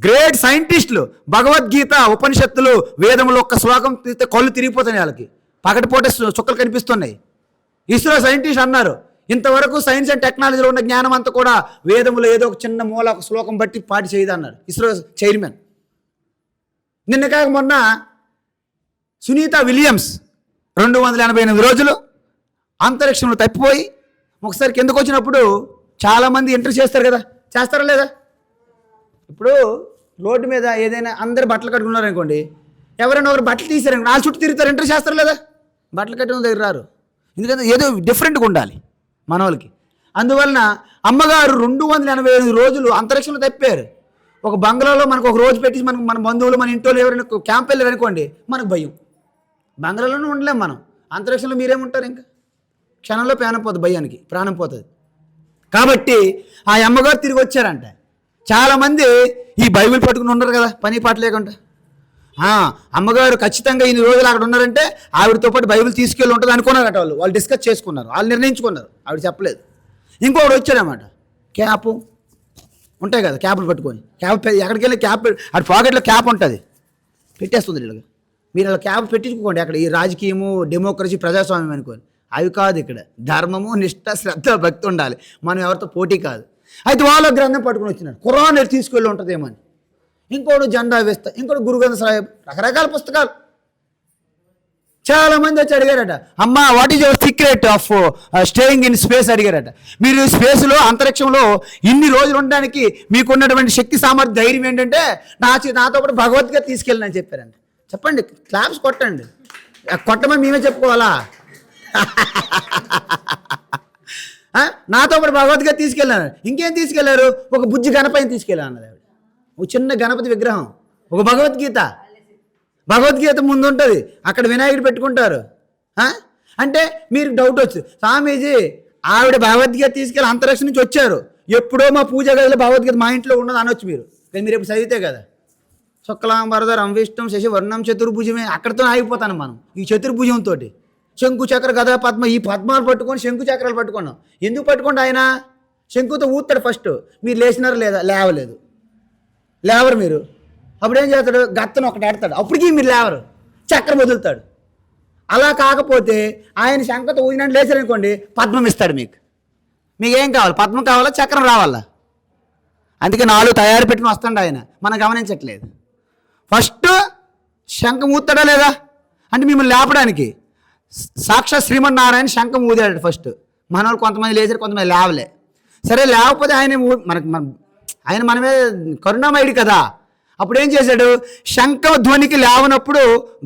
గ్రేట్ సైంటిస్టులు భగవద్గీత, ఉపనిషత్తులు, వేదములు ఒక్క శ్లోకం తీస్తే కళ్ళు తిరిగిపోతున్నాయి వాళ్ళకి. పగటిపూట చుక్కలు కనిపిస్తున్నాయి. ఇస్రో సైంటిస్ట్ అన్నారు, ఇంతవరకు సైన్స్ అండ్ టెక్నాలజీలో ఉన్న జ్ఞానం అంతా కూడా వేదములో ఏదో ఒక చిన్న మూల ఒక శ్లోకం బట్టి పాటి చేయదు అన్నారు ఇస్రో చైర్మన్. నిన్న కాక మొన్న సునీత విలియమ్స్ 288 రోజులు అంతరిక్షంలో తప్పిపోయి ఒకసారి కిందకు వచ్చినప్పుడు చాలామంది ఎంటర్ చేస్తారు కదా, చేస్తారా లేదా? ఇప్పుడు రోడ్డు మీద ఏదైనా అందరు బట్టలు కట్టుకున్నారు అనుకోండి, ఎవరైనా ఒకరు బట్టలు తీసారనుకోండి, ఆ చుట్టూ తిరుగుతారు, ఎంటర్ చేస్తారు లేదా? బట్టలు కట్టుకున్న దగ్గర రారు. ఎందుకంటే ఏదో డిఫరెంట్గా ఉండాలి మన వాళ్ళకి. అందువలన అమ్మగారు 288 రోజులు అంతరిక్షంలో తప్పారు. ఒక బంగ్లాలో మనకు ఒక రోజు పెట్టి మనకు మన బంధువులు మన ఇంట్లో ఎవరైనా క్యాంప్ వెళ్ళారు అనుకోండి, మనకు భయం. బంగ్లాలోనే ఉండలేం మనం. అంతరిక్షంలో మీరేముంటారు? ఇంకా క్షణంలో ప్రాణం పోతుంది, భయానికి ప్రాణం పోతుంది. కాబట్టి ఆ అమ్మగారు తిరిగి వచ్చారంట. చాలామంది ఈ బైబిల్ పట్టుకుని ఉన్నారు కదా పని పాట లేకుండా. అమ్మగారు ఖచ్చితంగా ఇన్ని రోజులు అక్కడ ఉన్నారంటే ఆవిడతో పాటు బైబిల్ తీసుకెళ్ళి ఉంటుంది అనుకున్నారట. వాళ్ళు డిస్కస్ చేసుకున్నారు, వాళ్ళు నిర్ణయించుకున్నారు, ఆవిడ చెప్పలేదు. ఇంకొకటి వచ్చాడనమాట, క్యాపు ఉంటాయి కదా, క్యాప్లు పట్టుకొని. క్యాప్ ఎక్కడికి వెళ్ళి క్యాప్ అటు పాకెట్లో క్యాప్ ఉంటుంది, పెట్టేస్తుంది వీళ్ళకి. మీరు అలా క్యాప్ పెట్టించుకోండి. అక్కడ ఈ రాజకీయము, డెమోక్రసీ, ప్రజాస్వామ్యం అనుకోండి, అవి కాదు. ఇక్కడ ధర్మము, నిష్ఠ, శ్రద్ధ, భక్తి ఉండాలి. మనం ఎవరితో పోటీ కాదు. అయితే వాళ్ళ గ్రంథం పట్టుకుని వచ్చినారు, ఖురాన్ తీసుకెళ్ళి ఉంటుందేమో అని. ఇంకోటి జెండా వేస్తా, ఇంకోటి గురుగ్రంథ్ సాహిబ్, రకరకాల పుస్తకాలు. చాలా మంది వచ్చి అడిగారట, అమ్మా what is your secret of staying in space అడిగారట. మీరు స్పేస్లో అంతరిక్షంలో ఇన్ని రోజులు ఉండడానికి మీకున్నటువంటి శక్తి సామర్థ్య ధైర్యం ఏంటంటే నాతో పాటు భగవద్గీత తీసుకెళ్ళినని చెప్పారండి. చెప్పండి, క్లాప్స్ కొట్టండి. కొట్టమని మేమే చెప్పుకోవాలా? నాతో పాటు భగవద్గీత తీసుకెళ్ళాను. ఇంకేం తీసుకెళ్లారు? ఒక బుజ్జి గణపతిని తీసుకెళ్ళాను అన్నది ఆవిడ. ఒక చిన్న గణపతి విగ్రహం, ఒక భగవద్గీత ముందు ఉంటుంది, అక్కడ వినాయకుడు పెట్టుకుంటారు. అంటే మీరు డౌట్ వచ్చు, స్వామీజీ ఆవిడ భగవద్గీత తీసుకెళ్ళి అంతరిక్షం నుంచి వచ్చారు, ఎప్పుడో మా పూజ గదిలో భగవద్గీత మా ఇంట్లో ఉన్నది అనొచ్చు మీరు. కానీ మీరు ఎప్పుడు చదివితే కదా. శుక్లాంబరధరం విష్ణుం శశి వర్ణం చతుర్భుజమే, అక్కడితో ఆగిపోతాను మనం. ఈ చతుర్భుజంతో శంకు చక్ర గదా పద్మ, ఈ పద్మాలు పట్టుకొని శంకు చక్రాలు పట్టుకున్నాం. ఎందుకు పట్టుకోండి? ఆయన శంకుతో ఊతాడు ఫస్ట్. మీరు లేచినారు లేదా? లేవరు మీరు. అప్పుడు ఏం చేస్తాడు? గత్తను ఒకటి ఆడతాడు, అప్పటికి మీరు లేవరు, చక్రం వదులుతాడు. అలా కాకపోతే ఆయన శంఖతో ఊదినట్టు లేచారనుకోండి, పద్మం ఇస్తాడు మీకు. మీకేం కావాలి? పద్మం కావాలా, చక్రం రావాలా? అందుకే 4 తయారు పెట్టుకుని వస్తాడు ఆయన, మనం గమనించట్లేదు. ఫస్ట్ శంఖం ఊతాడా లేదా అంటే మిమ్మల్ని లేపడానికి. సాక్షాత్ శ్రీమన్నారాయణ శంఖం ఊదాడు ఫస్ట్. మన వాళ్ళు కొంతమంది లేచారు, కొంతమంది లేవలే. సరే లేకపోతే ఆయన మనమే కరుణామయుడు కదా. అప్పుడు ఏం చేశాడు? శంఖ ధ్వనికి లేవనప్పుడు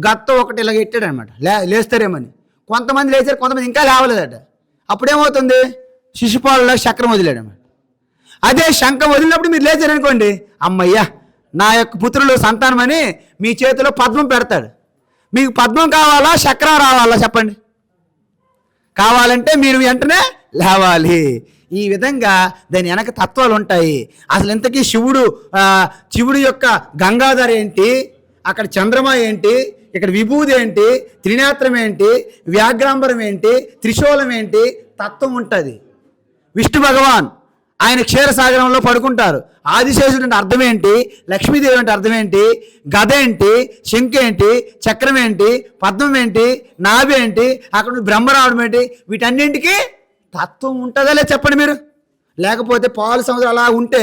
గత్త ఒకటి ఇలా ఎట్టాడు అనమాట, లేస్తారేమని. కొంతమంది లేచారు, కొంతమంది ఇంకా లేవలేదట. అప్పుడేమవుతుంది? శిశుపాలులో చక్రం వదిలాడు అనమాట. అదే శంఖం వదిలినప్పుడు మీరు లేచారనుకోండి, అమ్మయ్యా నా యొక్క పుత్రులు సంతానం అని మీ చేతిలో పద్మం పెడతాడు. మీకు పద్మం కావాలా, చక్రం రావాలా? చెప్పండి. కావాలంటే మీరు వెంటనే లేవాలి. ఈ విధంగా దాని వెనక తత్వాలు ఉంటాయి. అసలు ఇంతకీ శివుడు యొక్క గంగాధర ఏంటి, అక్కడ చంద్రమ ఏంటి, ఇక్కడ విభూది ఏంటి, త్రినేత్రం ఏంటి, వ్యాఘ్రాంబరం ఏంటి, త్రిశూలం ఏంటి, తత్వం ఉంటుంది. విష్ణు భగవాన్ ఆయన క్షీరసాగరంలో పడుకుంటారు. ఆదిశేషుడు అంటే అర్థం ఏంటి, లక్ష్మీదేవి అంటే అర్థం ఏంటి, గద ఏంటి, శంఖ ఏంటి, చక్రం ఏంటి, పద్మం ఏంటి, నాభి ఏంటి, అక్కడ బ్రహ్మరావడం ఏంటి, వీటన్నింటికి తత్వం ఉంటుందా లేదా చెప్పండి మీరు. లేకపోతే పాలు సముద్రం అలా ఉంటే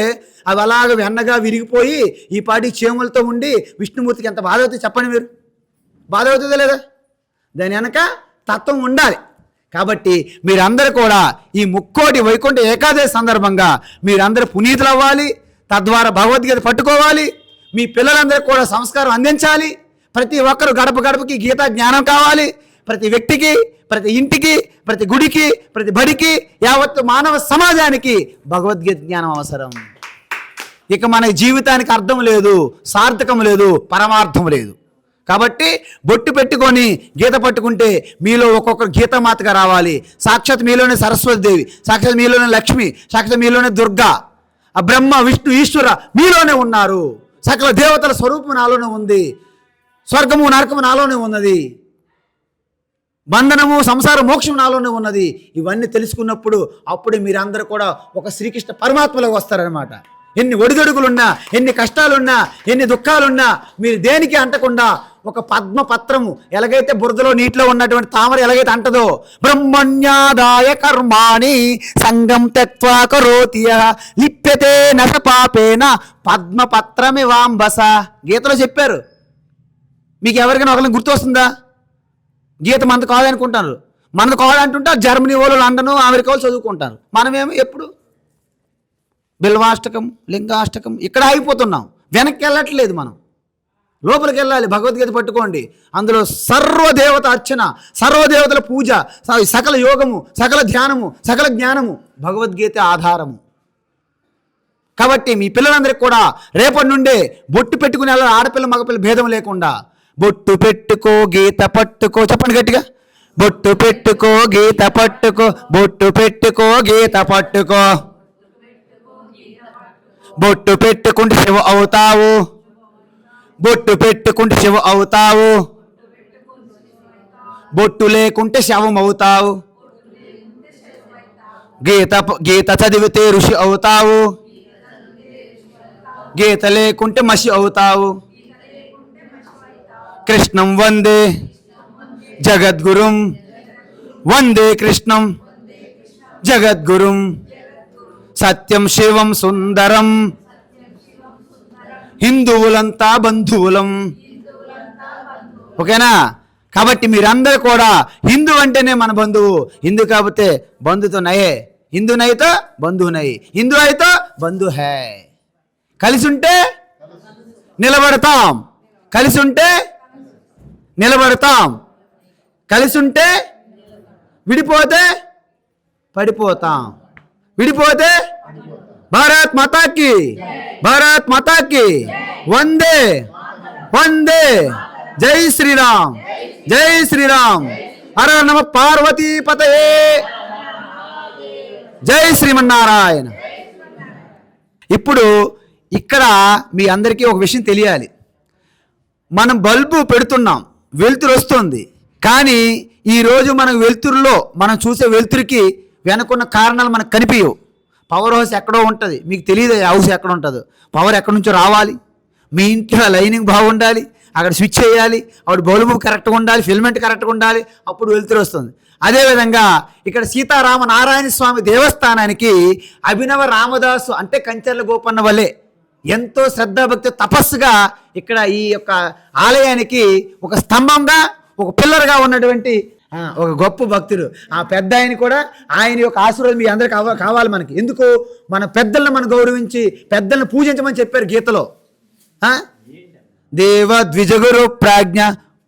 అవి అలాగ వెన్నగా విరిగిపోయి ఈ పాటి చేములతో ఉండి విష్ణుమూర్తికి ఎంత బాధ అవుతుంది చెప్పండి మీరు. బాధ అవుతుందా లేదా? దాని వెనక తత్వం ఉండాలి. కాబట్టి మీరందరూ కూడా ఈ ముక్కోటి వైకుంఠ ఏకాదశి సందర్భంగా మీరందరూ పునీతులు అవ్వాలి. తద్వారా భగవద్గీత పట్టుకోవాలి. మీ పిల్లలందరికీ కూడా సంస్కారం అందించాలి. ప్రతి ఒక్కరు గడప గడపకి గీతా జ్ఞానం కావాలి. ప్రతి వ్యక్తికి, ప్రతి ఇంటికి, ప్రతి గుడికి, ప్రతి బడికి, యావత్తు మానవ సమాజానికి భగవద్గీత జ్ఞానం అవసరం. ఇక మన జీవితానికి అర్థం లేదు, సార్థకం లేదు, పరమార్థం లేదు. కాబట్టి బొట్టు పెట్టుకొని గీత పట్టుకుంటే మీలో ఒక్కొక్కరు గీతమాతగా రావాలి. సాక్షాత్ మీలోనే సరస్వతిదేవి, సాక్షాత్ మీలోనే లక్ష్మి, సాక్షాత్ మీలోనే దుర్గా, ఆ బ్రహ్మ విష్ణు ఈశ్వర మీలోనే ఉన్నారు. సకల దేవతల స్వరూపం నాలోనే ఉంది. స్వర్గము నరకము నాలోనే ఉన్నది. బంధనము సంసార మోక్షం నాలోనే ఉన్నది. ఇవన్నీ తెలుసుకున్నప్పుడు అప్పుడే మీరందరూ కూడా ఒక శ్రీకృష్ణ పరమాత్మలోకి వస్తారనమాట. ఎన్ని ఒడిదొడుకులున్నా, ఎన్ని కష్టాలున్నా, ఎన్ని దుఃఖాలున్నా మీరు దేనికి అంటకుండా ఒక పద్మ పత్రము ఎలాగైతే బురదలో నీటిలో ఉన్నటువంటి తామర ఎలాగైతే అంటదో, బ్రహ్మణ్యాదాయ కర్మాణి సంగం త్యక్త్వా కరోతి యః లిప్యతే నశ పాపేన పద్మపత్రమివాంబస. గీతలో చెప్పారు. మీకు ఎవరికైనా ఒకరిని గుర్తు వస్తుందా? గీత మనది కాదనుకుంటారు. మనది కాదంటుంటారు. జర్మనీ వాళ్ళు, లండను, అమెరికా వాళ్ళు చదువుకుంటారు. మనమేమో ఎప్పుడు బిల్వాష్టకం, లింగాష్టకం ఇక్కడ ఆగిపోతున్నాం. వెనక్కి వెళ్ళట్లేదు. మనం లోపలికి వెళ్ళాలి. భగవద్గీత పట్టుకోండి. అందులో సర్వదేవత అర్చన, సర్వదేవతల పూజ, సకల యోగము, సకల ధ్యానము, సకల జ్ఞానము భగవద్గీత ఆధారము. కాబట్టి మీ పిల్లలందరికీ కూడా రేపటి నుండే బొట్టు పెట్టుకుని వెళ్ళాలి. ఆడపిల్ల మగపిల్ల భేదం లేకుండా బొట్టు పెట్టుకో గీత పట్టుకో. చెప్పండి గట్టిగా. బొట్టు పెట్టుకో గీత పట్టుకో, బొట్టు పెట్టుకో గీత పట్టుకో. బొట్టు పెట్టుకుంటే శివ అవుతావు, బొట్టు పెట్టుకుంటే శివ అవుతావు, బొట్టు లేకుంటే శవం అవుతావు. గీత చదివితే ఋషి అవుతావు, గీత లేకుంటే మసి అవుతావు. కృష్ణం వందే జగద్గురుం, వందే కృష్ణం జగద్గురుం, సత్యం శివం సుందరం, హిందువులంతా బంధువులం. ఓకేనా? కాబట్టి మీరందరూ కూడా హిందూ అంటేనే మన బంధువు. హిందూ కాకపోతే బంధుతో నయే, హిందూ నైతో బంధువు నై, హిందూ అయితే బంధు హై. కలిసి ఉంటే నిలబడతాం, కలిసి ఉంటే నిలబడతాం, కలిసి ఉంటే విడిపోతే పడిపోతాం, విడిపోతే భారత్ మాతాకి, భారత్ మాతాకి వందే వందే. జై శ్రీరామ్, జై శ్రీరామ్. హర నమ పార్వతీ పతయే. జై శ్రీమన్నారాయణ. ఇప్పుడు ఇక్కడ మీ అందరికీ ఒక విషయం తెలియాలి. మనం బల్బు పెడుతున్నాం, వెలుతురు వస్తుంది, కానీ ఈరోజు మనం వెలుతురులో మనం చూసే వెలుతురికి వెనకున్న కారణాలు మనకు కనిపించవు. పవర్ హౌస్ ఎక్కడో ఉంటుంది, మీకు తెలియదు హౌస్ ఎక్కడ ఉంటుందో. పవర్ ఎక్కడి నుంచో రావాలి, మీ ఇంట్లో లైనింగ్ బాగుండాలి, అక్కడ స్విచ్ చేయాలి, అప్పుడు బల్బు కరెక్ట్గా ఉండాలి, ఫిల్మెంట్ కరెక్ట్గా ఉండాలి, అప్పుడు వెలుతురు వస్తుంది. అదేవిధంగా ఇక్కడ సీతారామ నారాయణ స్వామి దేవస్థానానికి అభినవ రామదాసు అంటే కంచర్ల గోపన్న వల్లే ఎంతో శ్రద్ధాభక్తి తపస్సుగా ఇక్కడ ఈ యొక్క ఆలయానికి ఒక స్తంభంగా, ఒక పిల్లర్గా ఉన్నటువంటి ఒక గొప్ప భక్తుడు. ఆ పెద్ద ఆయన కూడా ఆయన యొక్క ఆశీర్వాదం మీ అందరికి కావాలి మనకి. ఎందుకు? మన పెద్దలను మనం గౌరవించి పెద్దలను పూజించమని చెప్పారు గీతలో. దేవ ద్విజగురు ప్రాజ్ఞ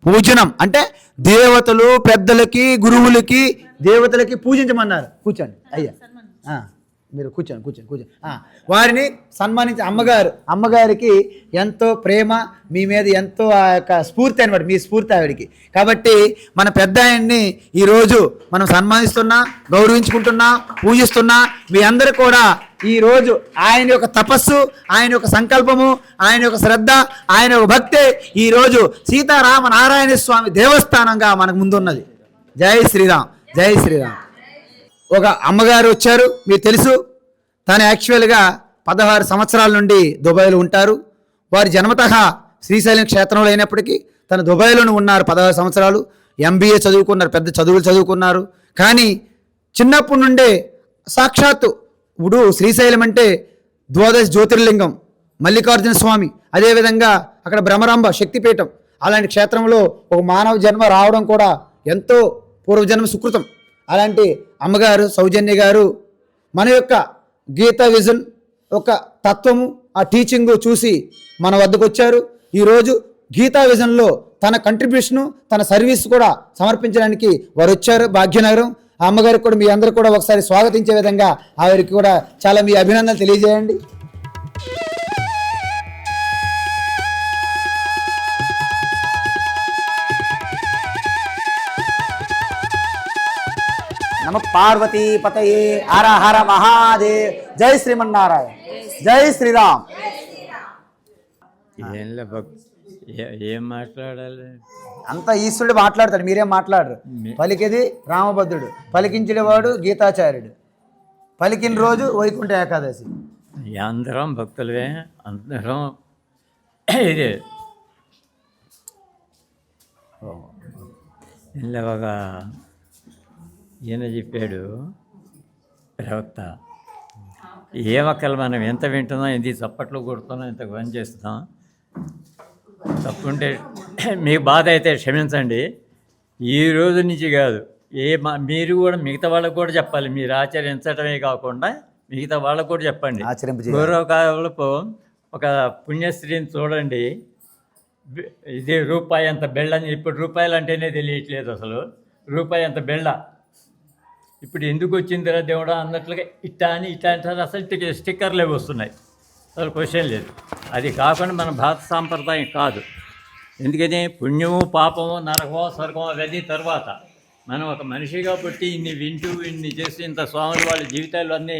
పూజనం అంటే దేవతలు పెద్దలకి గురువులకి దేవతలకి పూజించమన్నారు. కూర్చోండి అయ్యా, మీరు కూర్చోండి కూర్చోండి కూర్చోండి. వారిని సన్మానించి అమ్మగారికి ఎంతో ప్రేమ, మీ మీద ఎంతో ఆ యొక్క స్ఫూర్తి అనమాట, మీ స్ఫూర్తి ఆవిడికి. కాబట్టి మన పెద్ద ఆయన్ని ఈరోజు మనం సన్మానిస్తున్నా, గౌరవించుకుంటున్నా, పూజిస్తున్నా. మీ అందరూ కూడా ఈరోజు ఆయన యొక్క తపస్సు, ఆయన యొక్క సంకల్పము, ఆయన యొక్క శ్రద్ధ, ఆయన యొక్క భక్తే ఈరోజు సీతారామ నారాయణ స్వామి దేవస్థానంగా మనకు ముందున్నది. జై శ్రీరామ్, జై శ్రీరామ్. ఒక అమ్మగారు వచ్చారు, మీకు తెలుసు. తను యాక్చువల్గా 16 సంవత్సరాల నుండి దుబాయ్లో ఉంటారు. వారి జన్మతః శ్రీశైలం క్షేత్రంలో అయినప్పటికీ తను దుబాయ్లోనే ఉన్నారు 16 సంవత్సరాలు. MBA చదువుకున్నారు, పెద్ద చదువులు చదువుకున్నారు. కానీ చిన్నప్పటి నుండే సాక్షాత్తు ఇప్పుడు శ్రీశైలం అంటే ద్వాదశ జ్యోతిర్లింగం, మల్లికార్జున స్వామి, అదేవిధంగా అక్కడ భ్రమరాంబ శక్తిపీఠం, అలాంటి క్షేత్రంలో ఒక మానవ జన్మ రావడం కూడా ఎంతో పూర్వజన్మ సుకృతం. అలాంటి అమ్మగారు సౌజన్య గారు మన యొక్క గీతా విజన్ ఒక తత్వము, ఆ టీచింగు చూసి మన వద్దకు వచ్చారు. ఈరోజు గీతా విజన్లో తన కంట్రిబ్యూషను, తన సర్వీస్ కూడా సమర్పించడానికి వారు వచ్చారు భాగ్యనగరం. ఆ అమ్మగారికి కూడా మీ అందరూ కూడా ఒకసారి స్వాగతించే విధంగా ఆవిరికి కూడా చాలా మీ అభినందనలు తెలియజేయండి. నమ పార్వతీ పతయే. హర హర మహాదేవ్. జై శ్రీమన్నారాయణ, జై శ్రీరామ్. ఏం మాట్లాడాలి? అంతా ఈశ్వరుడు మాట్లాడతాడు, మీరేం మాట్లాడరు. పలికేది రామభద్రుడు, పలికించేవాడు గీతాచార్యుడు. పలికిన రోజు వైకుంఠ ఏకాదశి. అందరం భక్తులవే, అందరం ఇదే ఇలాగా ఈయన చెప్పాడు ప్రవక్త. ఏ ఒక్కరు మనం ఎంత వింటున్నాం, ఎంత చప్పట్లు కొడుతున్నాం, ఎంత పని చేస్తున్నాం. తప్పుంటే మీకు బాధ అయితే క్షమించండి. ఈ రోజు నుంచి కాదు, మీరు కూడా మిగతా వాళ్ళకు కూడా చెప్పాలి. మీరు ఆచరించడమే కాకుండా మిగతా వాళ్ళకు కూడా చెప్పండి. పూర్వకాలంలో ఒక పుణ్యస్త్రీని చూడండి, ఇది రూపాయి అంత బెళ్ళ అని. ఇప్పుడు రూపాయలు అంటేనే తెలియట్లేదు అసలు. రూపాయి అంత బెళ్ళ ఇప్పుడు ఎందుకు వచ్చిందిరా దేవుడా అన్నట్లుగా ఇట్టా అని ఇట్టా అంటే అసలు స్టిక్కర్లే వస్తున్నాయి. అసలు క్వశ్చన్ లేదు. అది కాకుండా మన భారత సాంప్రదాయం కాదు. ఎందుకని పుణ్యము పాపము నరకమో స్వర్గమో అవన్నీ తర్వాత మనం ఒక మనిషిగా పుట్టి ఇన్ని వింటూ ఇన్ని చేసి ఇంత స్వాములు వాళ్ళ జీవితాలు అన్నీ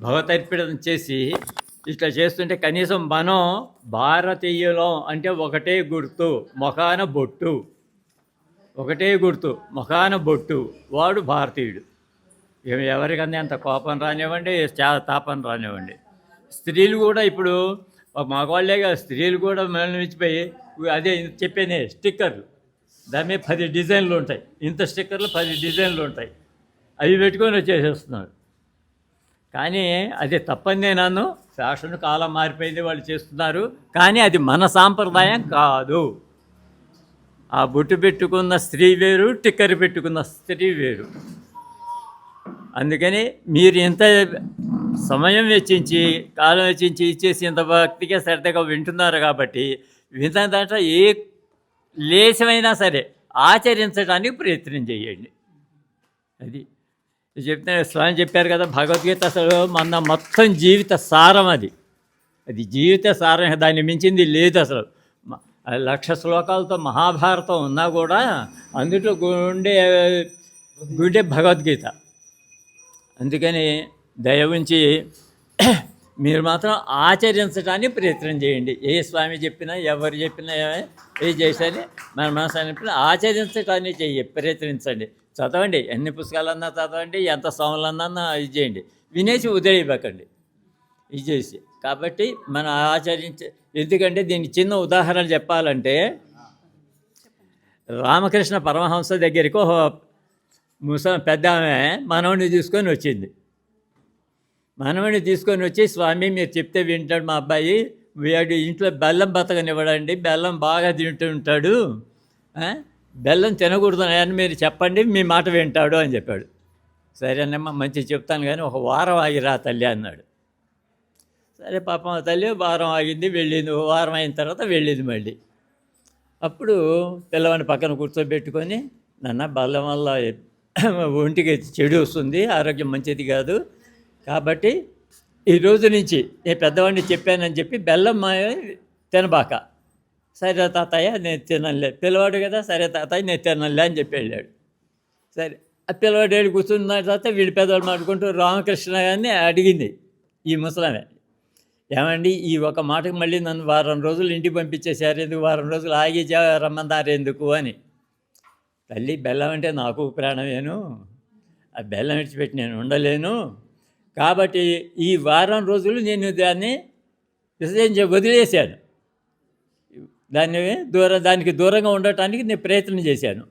భగవతర్పితం చేసి ఇట్లా చేస్తుంటే కనీసం మనం భారతీయులం అంటే ఒకటే గుర్తు, ముఖాన బొట్టు, ఒకటే గుర్తు ముఖాన బొట్టు, వాడు భారతీయుడు. ఎవరికన్నా అంత కోపం రానివ్వండి, చాలా తాపం రానివ్వండి. స్త్రీలు కూడా ఇప్పుడు మగవాళ్ళేగా, స్త్రీలు కూడా మిచ్చిపోయి అదే చెప్పేనే స్టిక్కర్లు, దాని మీద 10 డిజైన్లు ఉంటాయి. ఇంత స్టిక్కర్లు 10 డిజైన్లు ఉంటాయి. అవి పెట్టుకొని వచ్చేసేస్తున్నారు. కానీ అది తప్పని నేను ఫ్యాషన్ కాలం మారిపోయింది, వాళ్ళు చేస్తున్నారు. కానీ అది మన సాంప్రదాయం కాదు. ఆ బొట్టు పెట్టుకున్న స్త్రీ వేరు, టిక్కర్ పెట్టుకున్న స్త్రీ వేరు. అందుకని మీరు ఇంత సమయం వెచ్చించి, కాలం వెచ్చించి ఇచ్చేసి ఇంత భక్తిగా శ్రద్ధగా వింటున్నారు కాబట్టి విన్న దాంట్లో ఏ లేశమైనా సరే ఆచరించడానికి ప్రయత్నం చేయండి. అది చెప్తే స్వామి చెప్పారు కదా, భగవద్గీత అసలు మన మొత్తం జీవిత సారం అది. అది జీవిత సారం, దాన్ని మించింది లేదు అసలు. 1,00,000 శ్లోకాలతో మహాభారతం ఉన్నా కూడా అందులో గుండె భగవద్గీత. అందుకని దయ ఉంచి మీరు మాత్రం ఆచరించడానికి ప్రయత్నం చేయండి. ఏ స్వామి చెప్పినా, ఎవరు చెప్పినా, ఏ చేసినా మన మనసు ఆచరించడానికి ప్రయత్నించండి. చదవండి, ఎన్ని పుస్తకాలన్నా చదవండి, ఎంత సోమలన్నా ఇది చేయండి. వినేసి వదిలేయకండి ఇది చేసి. కాబట్టి మనం ఎందుకంటే దీనికి చిన్న ఉదాహరణ చెప్పాలంటే, రామకృష్ణ పరమహంస దగ్గరికి ఒక పెద్ద ఆమె మనవడిని తీసుకొని వచ్చింది. మనవడిని తీసుకొని వచ్చి, స్వామి మీరు చెప్తే వింటాడు మా అబ్బాయి, వీడు ఇంట్లో బెల్లం బతకనివ్వడండి, బెల్లం బాగా తింటూ ఉంటాడు, బెల్లం తినకూడదు అని మీరు చెప్పండి, మీ మాట వింటాడు అని చెప్పాడు. సరేనమ్మా మంచిగా చెప్తాను కానీ 1 వారం ఆగిరా తల్లి అన్నాడు. సరే పాపం తల్లి వారం ఆగింది, వెళ్ళింది. 1 వారం అయిన తర్వాత వెళ్ళింది మళ్ళీ. అప్పుడు పిల్లవాడిని పక్కన కూర్చోబెట్టుకొని, నాన్న బెల్లం వల్ల ఒంటికి చెడు వస్తుంది, ఆరోగ్యం మంచిది కాదు, కాబట్టి ఈ రోజు నుంచి నేను పెద్దవాడిని చెప్పానని చెప్పి బెల్లం తినబాక. సరే తాతయ్య నేను తినలే. పిల్లవాడు కదా, సరే తాతయ్య నేను తినలే అని చెప్పి వెళ్ళాడు. సరే ఆ పిల్లవాడు వెళ్ళి కూర్చున్న తర్వాత వీళ్ళు పెద్దవాళ్ళు మాట్లాడుకుంటూ రామకృష్ణ గారిని అడిగింది ఈ ముసలామె, ఏమండి ఈ ఒక మాటకు మళ్ళీ నన్ను 1 వారం రోజులు ఇంటికి పంపించేశారు ఎందుకు, 1 వారం రోజులు ఆగి రమ్మన్నారు ఎందుకు అని. తల్లి బెల్లం అంటే నాకు ప్రాణమేను, ఆ బెల్లం విడిచిపెట్టి నేను ఉండలేను, కాబట్టి ఈ 1 వారం రోజులు నేను దాన్ని వదిలేశాను, దానికి దూరంగా ఉండటానికి నేను ప్రయత్నం చేశాను.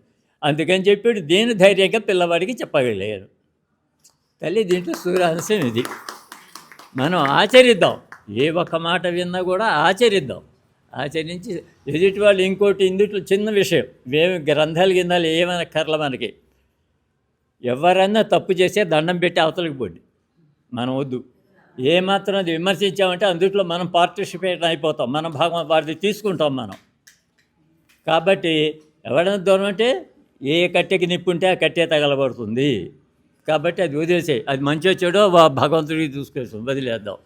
అందుకని చెప్పి దేని ధైర్యంగా పిల్లవాడికి చెప్పగలిగాను. తల్లి దీంట్లో సూర్యాంశం ఇది. మనం ఆచరిద్దాం, ఏ ఒక్క మాట విన్నా కూడా ఆచరిద్దాం. ఆచరించి ఎదుటి వాళ్ళు ఇందుట్లో చిన్న విషయం, ఏమి గ్రంథాలు గిందాలు ఏమైనా కర్ల మనకి, ఎవరన్నా తప్పు చేస్తే దండం పెట్టి అవతలకి పోండి, మనం వద్దు. ఏమాత్రం అది విమర్శించామంటే అందుట్లో మనం పార్టిసిపేట్ అయిపోతాం, మన భాగం వాడిది తీసుకుంటాం మనం. కాబట్టి ఎవరైనా దూరం అంటే ఏ కట్టెకి నిప్పుంటే ఆ కట్టె తగలబడుతుంది. కాబట్టి అది వదిలేసేయి, అది మంచి చెడో భగవంతుడికి చూసుకొస్తాం, వదిలేద్దాం.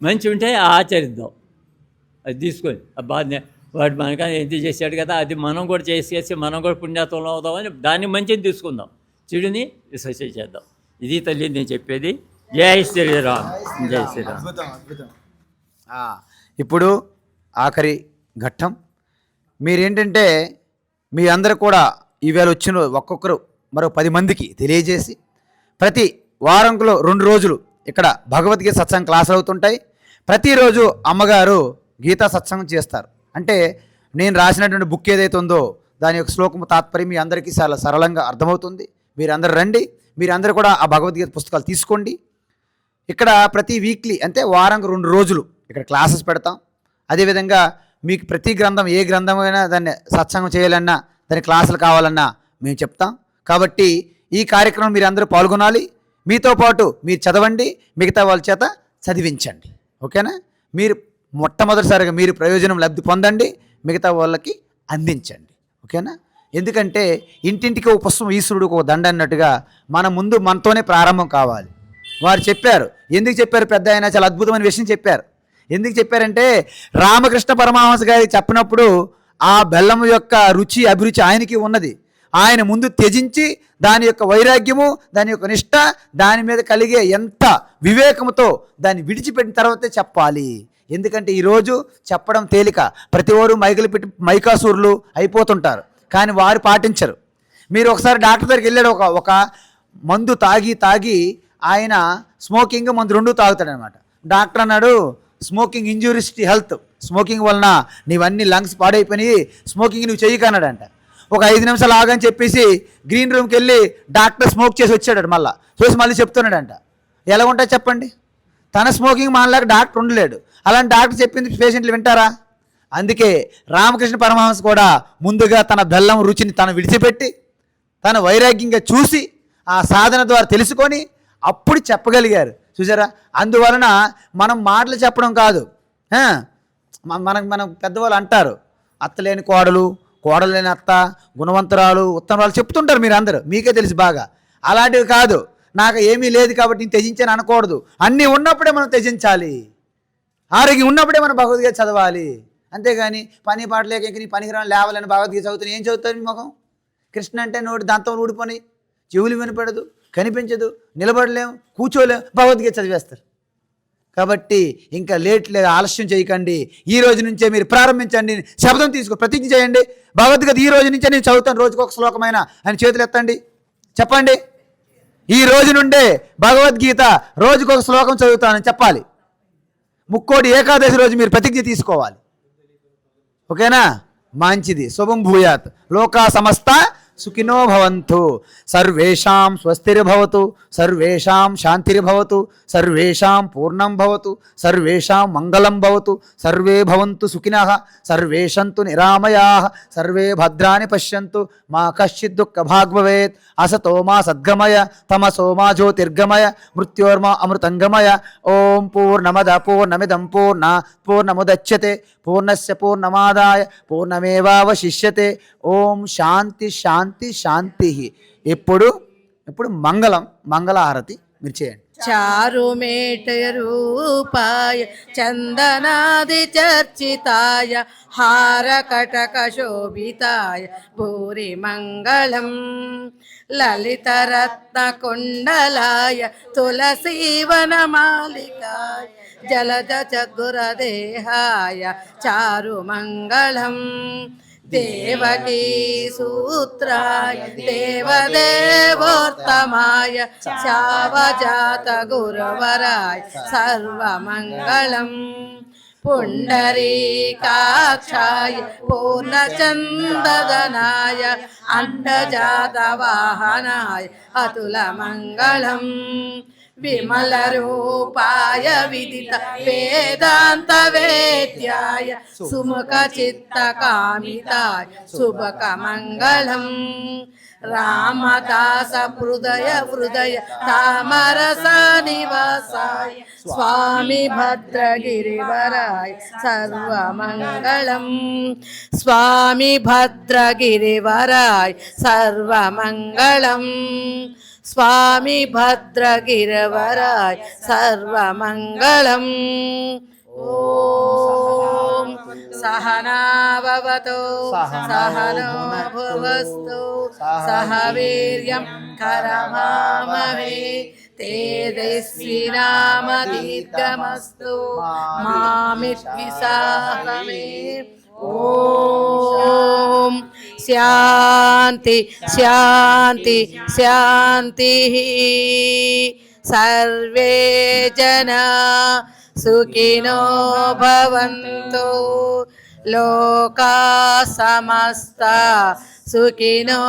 మంచి ఉంటే ఆచరిద్దాం, అది తీసుకొని ఆ బాధ వాడు మనకన్నా ఎంత చేశాడు కదా, అది మనం కూడా చేసి మనం కూడా పుణ్యాత్వంలో అవుదామని దాన్ని మంచిని తీసుకుందాం, చెడుని విసర్జన చేద్దాం. ఇది తల్లి నేను చెప్పేది. జై శ్రీరామ్, జై శ్రీరామ్. అద్భుతం, అద్భుతం. ఇప్పుడు ఆఖరి ఘట్టం. మీరేంటంటే మీ అందరూ కూడా ఈవేళ వచ్చిన ఒక్కొక్కరు మరో 10 మందికి తెలియజేసి, ప్రతి వారంలో 2 రోజులు ఇక్కడ భగవద్గీత సత్సంగ క్లాసులు అవుతుంటాయి. ప్రతిరోజు అమ్మగారు గీతా సత్సంగం చేస్తారు. అంటే నేను రాసినటువంటి బుక్ ఏదైతే ఉందో దాని యొక్క శ్లోకము తాత్పర్యం మీ అందరికీ చాలా సరళంగా అర్థమవుతుంది. మీరందరూ రండి, మీరందరూ కూడా ఆ భగవద్గీత పుస్తకాలు తీసుకోండి. ఇక్కడ ప్రతి వీక్లీ అంటే వారానికి 2 రోజులు ఇక్కడ క్లాసెస్ పెడతాం. అదేవిధంగా మీకు ప్రతి గ్రంథం, ఏ గ్రంథమైనా దాన్ని సత్సంగం చేయాలన్నా, దాని క్లాసులు కావాలన్నా మేము చెప్తాం. కాబట్టి ఈ కార్యక్రమం మీరు అందరూ పాల్గొనాలి. మీతో పాటు మీరు చదవండి, మిగతా వాళ్ళ చేత చదివించండి. ఓకేనా? మీరు మొట్టమొదటిసారిగా మీరు ప్రయోజనం లబ్ధి పొందండి, మిగతా వాళ్ళకి అందించండి. ఓకేనా? ఎందుకంటే ఇంటింటికి ఒక పుష్పం, ఈశ్వరుడికి ఒక దండ అన్నట్టుగా మన ముందు మనతోనే ప్రారంభం కావాలి. వారు చెప్పారు, ఎందుకు చెప్పారు పెద్ద ఆయన చాలా అద్భుతమైన విషయం చెప్పారు. ఎందుకు చెప్పారంటే రామకృష్ణ పరమహంస గారికి చెప్పినప్పుడు ఆ బెల్లం యొక్క రుచి అభిరుచి ఆయనకి ఉన్నది. ఆయన ముందు త్యజించి దాని యొక్క వైరాగ్యము, దాని యొక్క నిష్ట, దాని మీద కలిగే ఎంత వివేకంతో దాన్ని విడిచిపెట్టిన తర్వాతే చెప్పాలి. ఎందుకంటే ఈరోజు చెప్పడం తేలిక, ప్రతి వారు మైకులు పెట్టి మైకాసూరులు అయిపోతుంటారు, కానీ వారు పాటించరు. మీరు ఒకసారి డాక్టర్ దగ్గరికి వెళ్ళాడు, ఒక మందు తాగి ఆయన స్మోకింగ్ మందు 2 తాగుతాడనమాట. డాక్టర్ అన్నాడు, smoking injuries to health, smoking వలన నీవన్నీ లంగ్స్ పాడైపోయినాయి, స్మోకింగ్ నువ్వు చెయ్యకన్నాడంట. ఒక 5 నిమిషాలు ఆగని చెప్పేసి గ్రీన్ రూమ్కి వెళ్ళి డాక్టర్ స్మోక్ చేసి వచ్చాడు, మళ్ళీ చెప్తున్నాడంట. ఎలా ఉంటాయి చెప్పండి? తన స్మోకింగ్ మానలేక డాక్టర్ ఉండలేడు. అలాంటి డాక్టర్ చెప్పింది పేషెంట్లు వింటారా? అందుకే రామకృష్ణ పరమహంస కూడా ముందుగా తన బెల్లం రుచిని తను విడిచిపెట్టి తన వైరాగ్యంగా చూసి ఆ సాధన ద్వారా తెలుసుకొని అప్పుడు చెప్పగలిగారు. చూసారా? అందువలన మనం మాటలు చెప్పడం కాదు, మనం పెద్దవాళ్ళు అంటారు అత్తలేని కోడలు, కోడలు లేని అత్త, గుణవంతురాలు, ఉత్తమరాలు చెప్తుంటారు మీరు అందరూ, మీకే తెలుసు బాగా. అలాంటివి కాదు, నాకు ఏమీ లేదు కాబట్టి నేను త్యజించాను అనకూడదు. అన్నీ ఉన్నప్పుడే మనం త్యజించాలి. ఆరోగ్యం ఉన్నప్పుడే మనం భగవద్గీత చదవాలి. అంతేగాని పని పాట లేక నీ పనికిరాని లేవాలని భగవద్గీత చదువుతాను, ఏం చదువుతారు మీ ముఖం? కృష్ణ అంటే నోటి దంతం ఊడిపోయి చెవులు వినపడదు, కనిపించదు, నిలబడలేము, కూర్చోలేము, భగవద్గీత చదివేస్తారు. కాబట్టి ఇంకా ఆలస్యం చేయకండి. ఈ రోజు నుంచే మీరు ప్రారంభించండి. శబ్దం ప్రతిజ్ఞ చేయండి. భగవద్గీత ఈ రోజు నుంచే నేను చదువుతాను, రోజుకు ఒక శ్లోకమైన అని చేతులు ఎత్తండి, చెప్పండి. ఈ రోజు నుండే భగవద్గీత రోజుకు ఒక శ్లోకం చదువుతానని చెప్పాలి. ముక్కోటి ఏకాదశి రోజు మీరు ప్రతిజ్ఞ తీసుకోవాలి. ఓకేనా? మంచిది. శుభం భూయాత్. లోకా సమస్త సుఖినో భవంతు. సర్వేషాం స్వస్తిర్భవతు, సర్వేషాం శాంతిర్భవతు, సర్వేషాం పూర్ణం భవతు, సర్వేషాం మంగళం భవతు, సర్వే భవంతు సుఖినః, సర్వే సంతు నిరామయాః, సర్వే భద్రాణి పశ్యంతు, మా కశ్చిద్ దుఃఖభాగ్ భవేత్. అసతో మా సద్గమయ, తమసో మా జ్యోతిర్గమయ, మృత్యోర్మా అమృతంగమయ. ఓం పూర్ణమద పూర్ణమిదం పూర్ణముదచ్యతే పూర్ణస్య పూర్ణమాదాయ పూర్ణమేవావశిష్యతే. ఓం శాంతి శాంతి శాంతి. ఇప్పుడు మంగళహారతి మీరు చేయండి. చారుమేట రూపాయ చందనాది చర్చితాయ హారకటక శోభితాయ భూరి మంగళం. లలితరత్న కుండలాయ తులసీవనమాలికాయ జలజ చతురదేహాయ చారు మంగళం. దేవకీ సూత్రాయ దేవదేవోత్తమాయ శావజాత గురవరాయ సర్వమంగళం. పుండరీకాక్షాయ పూర్ణచందనాయ అండజాత వాహనాయ అతుల మంగళం. విమల రూపాయ విదిత వేదాంత వేద్యాయ సుముఖ చిత్త కామితాయ శుభక మంగళం. రామదాస హృదయ తామరస నివాసాయ స్వామి భద్రగిరివరాయ సర్వమంగళం. స్వామి భద్రగిరివరాయ సర్వమంగళం. స్వామి భద్రగిరివరాయ సర్వమంగళం. ఓం సహనావవతు సహనో భువస్తు సహ వీర్యం కరవావహై తేజస్వినామదీర్ఘమస్తు మా విద్విషావహై. ఓం శాంతి శాంతి శాంతి. సర్వే జనా సుఖినో భవంతు. లోకా సమస్త సుఖినో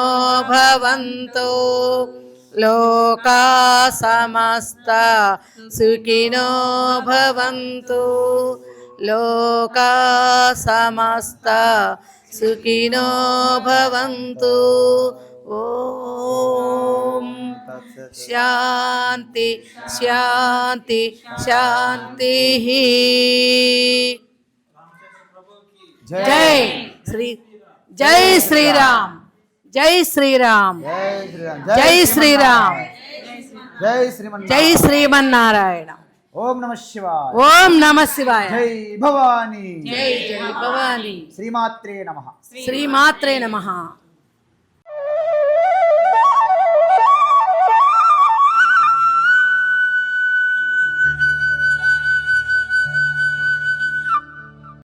భవంతు. లోకా సమస్త సుఖినో భవంతు. లోకా సమస్త సుఖినో భవంతు. ఓం శాంతి శాంతి శాంతి. జై శ్రీరామ్. జై శ్రీరామ్. జై శ్రీరామ్. జై శ్రీమన్నారాయణ. ఓం నమః శివాయ. ఓం నమః శివాయ. జై భవానీ. జై భవానీ. శ్రీమాత్రే నమః. శ్రీమాత్రే నమః.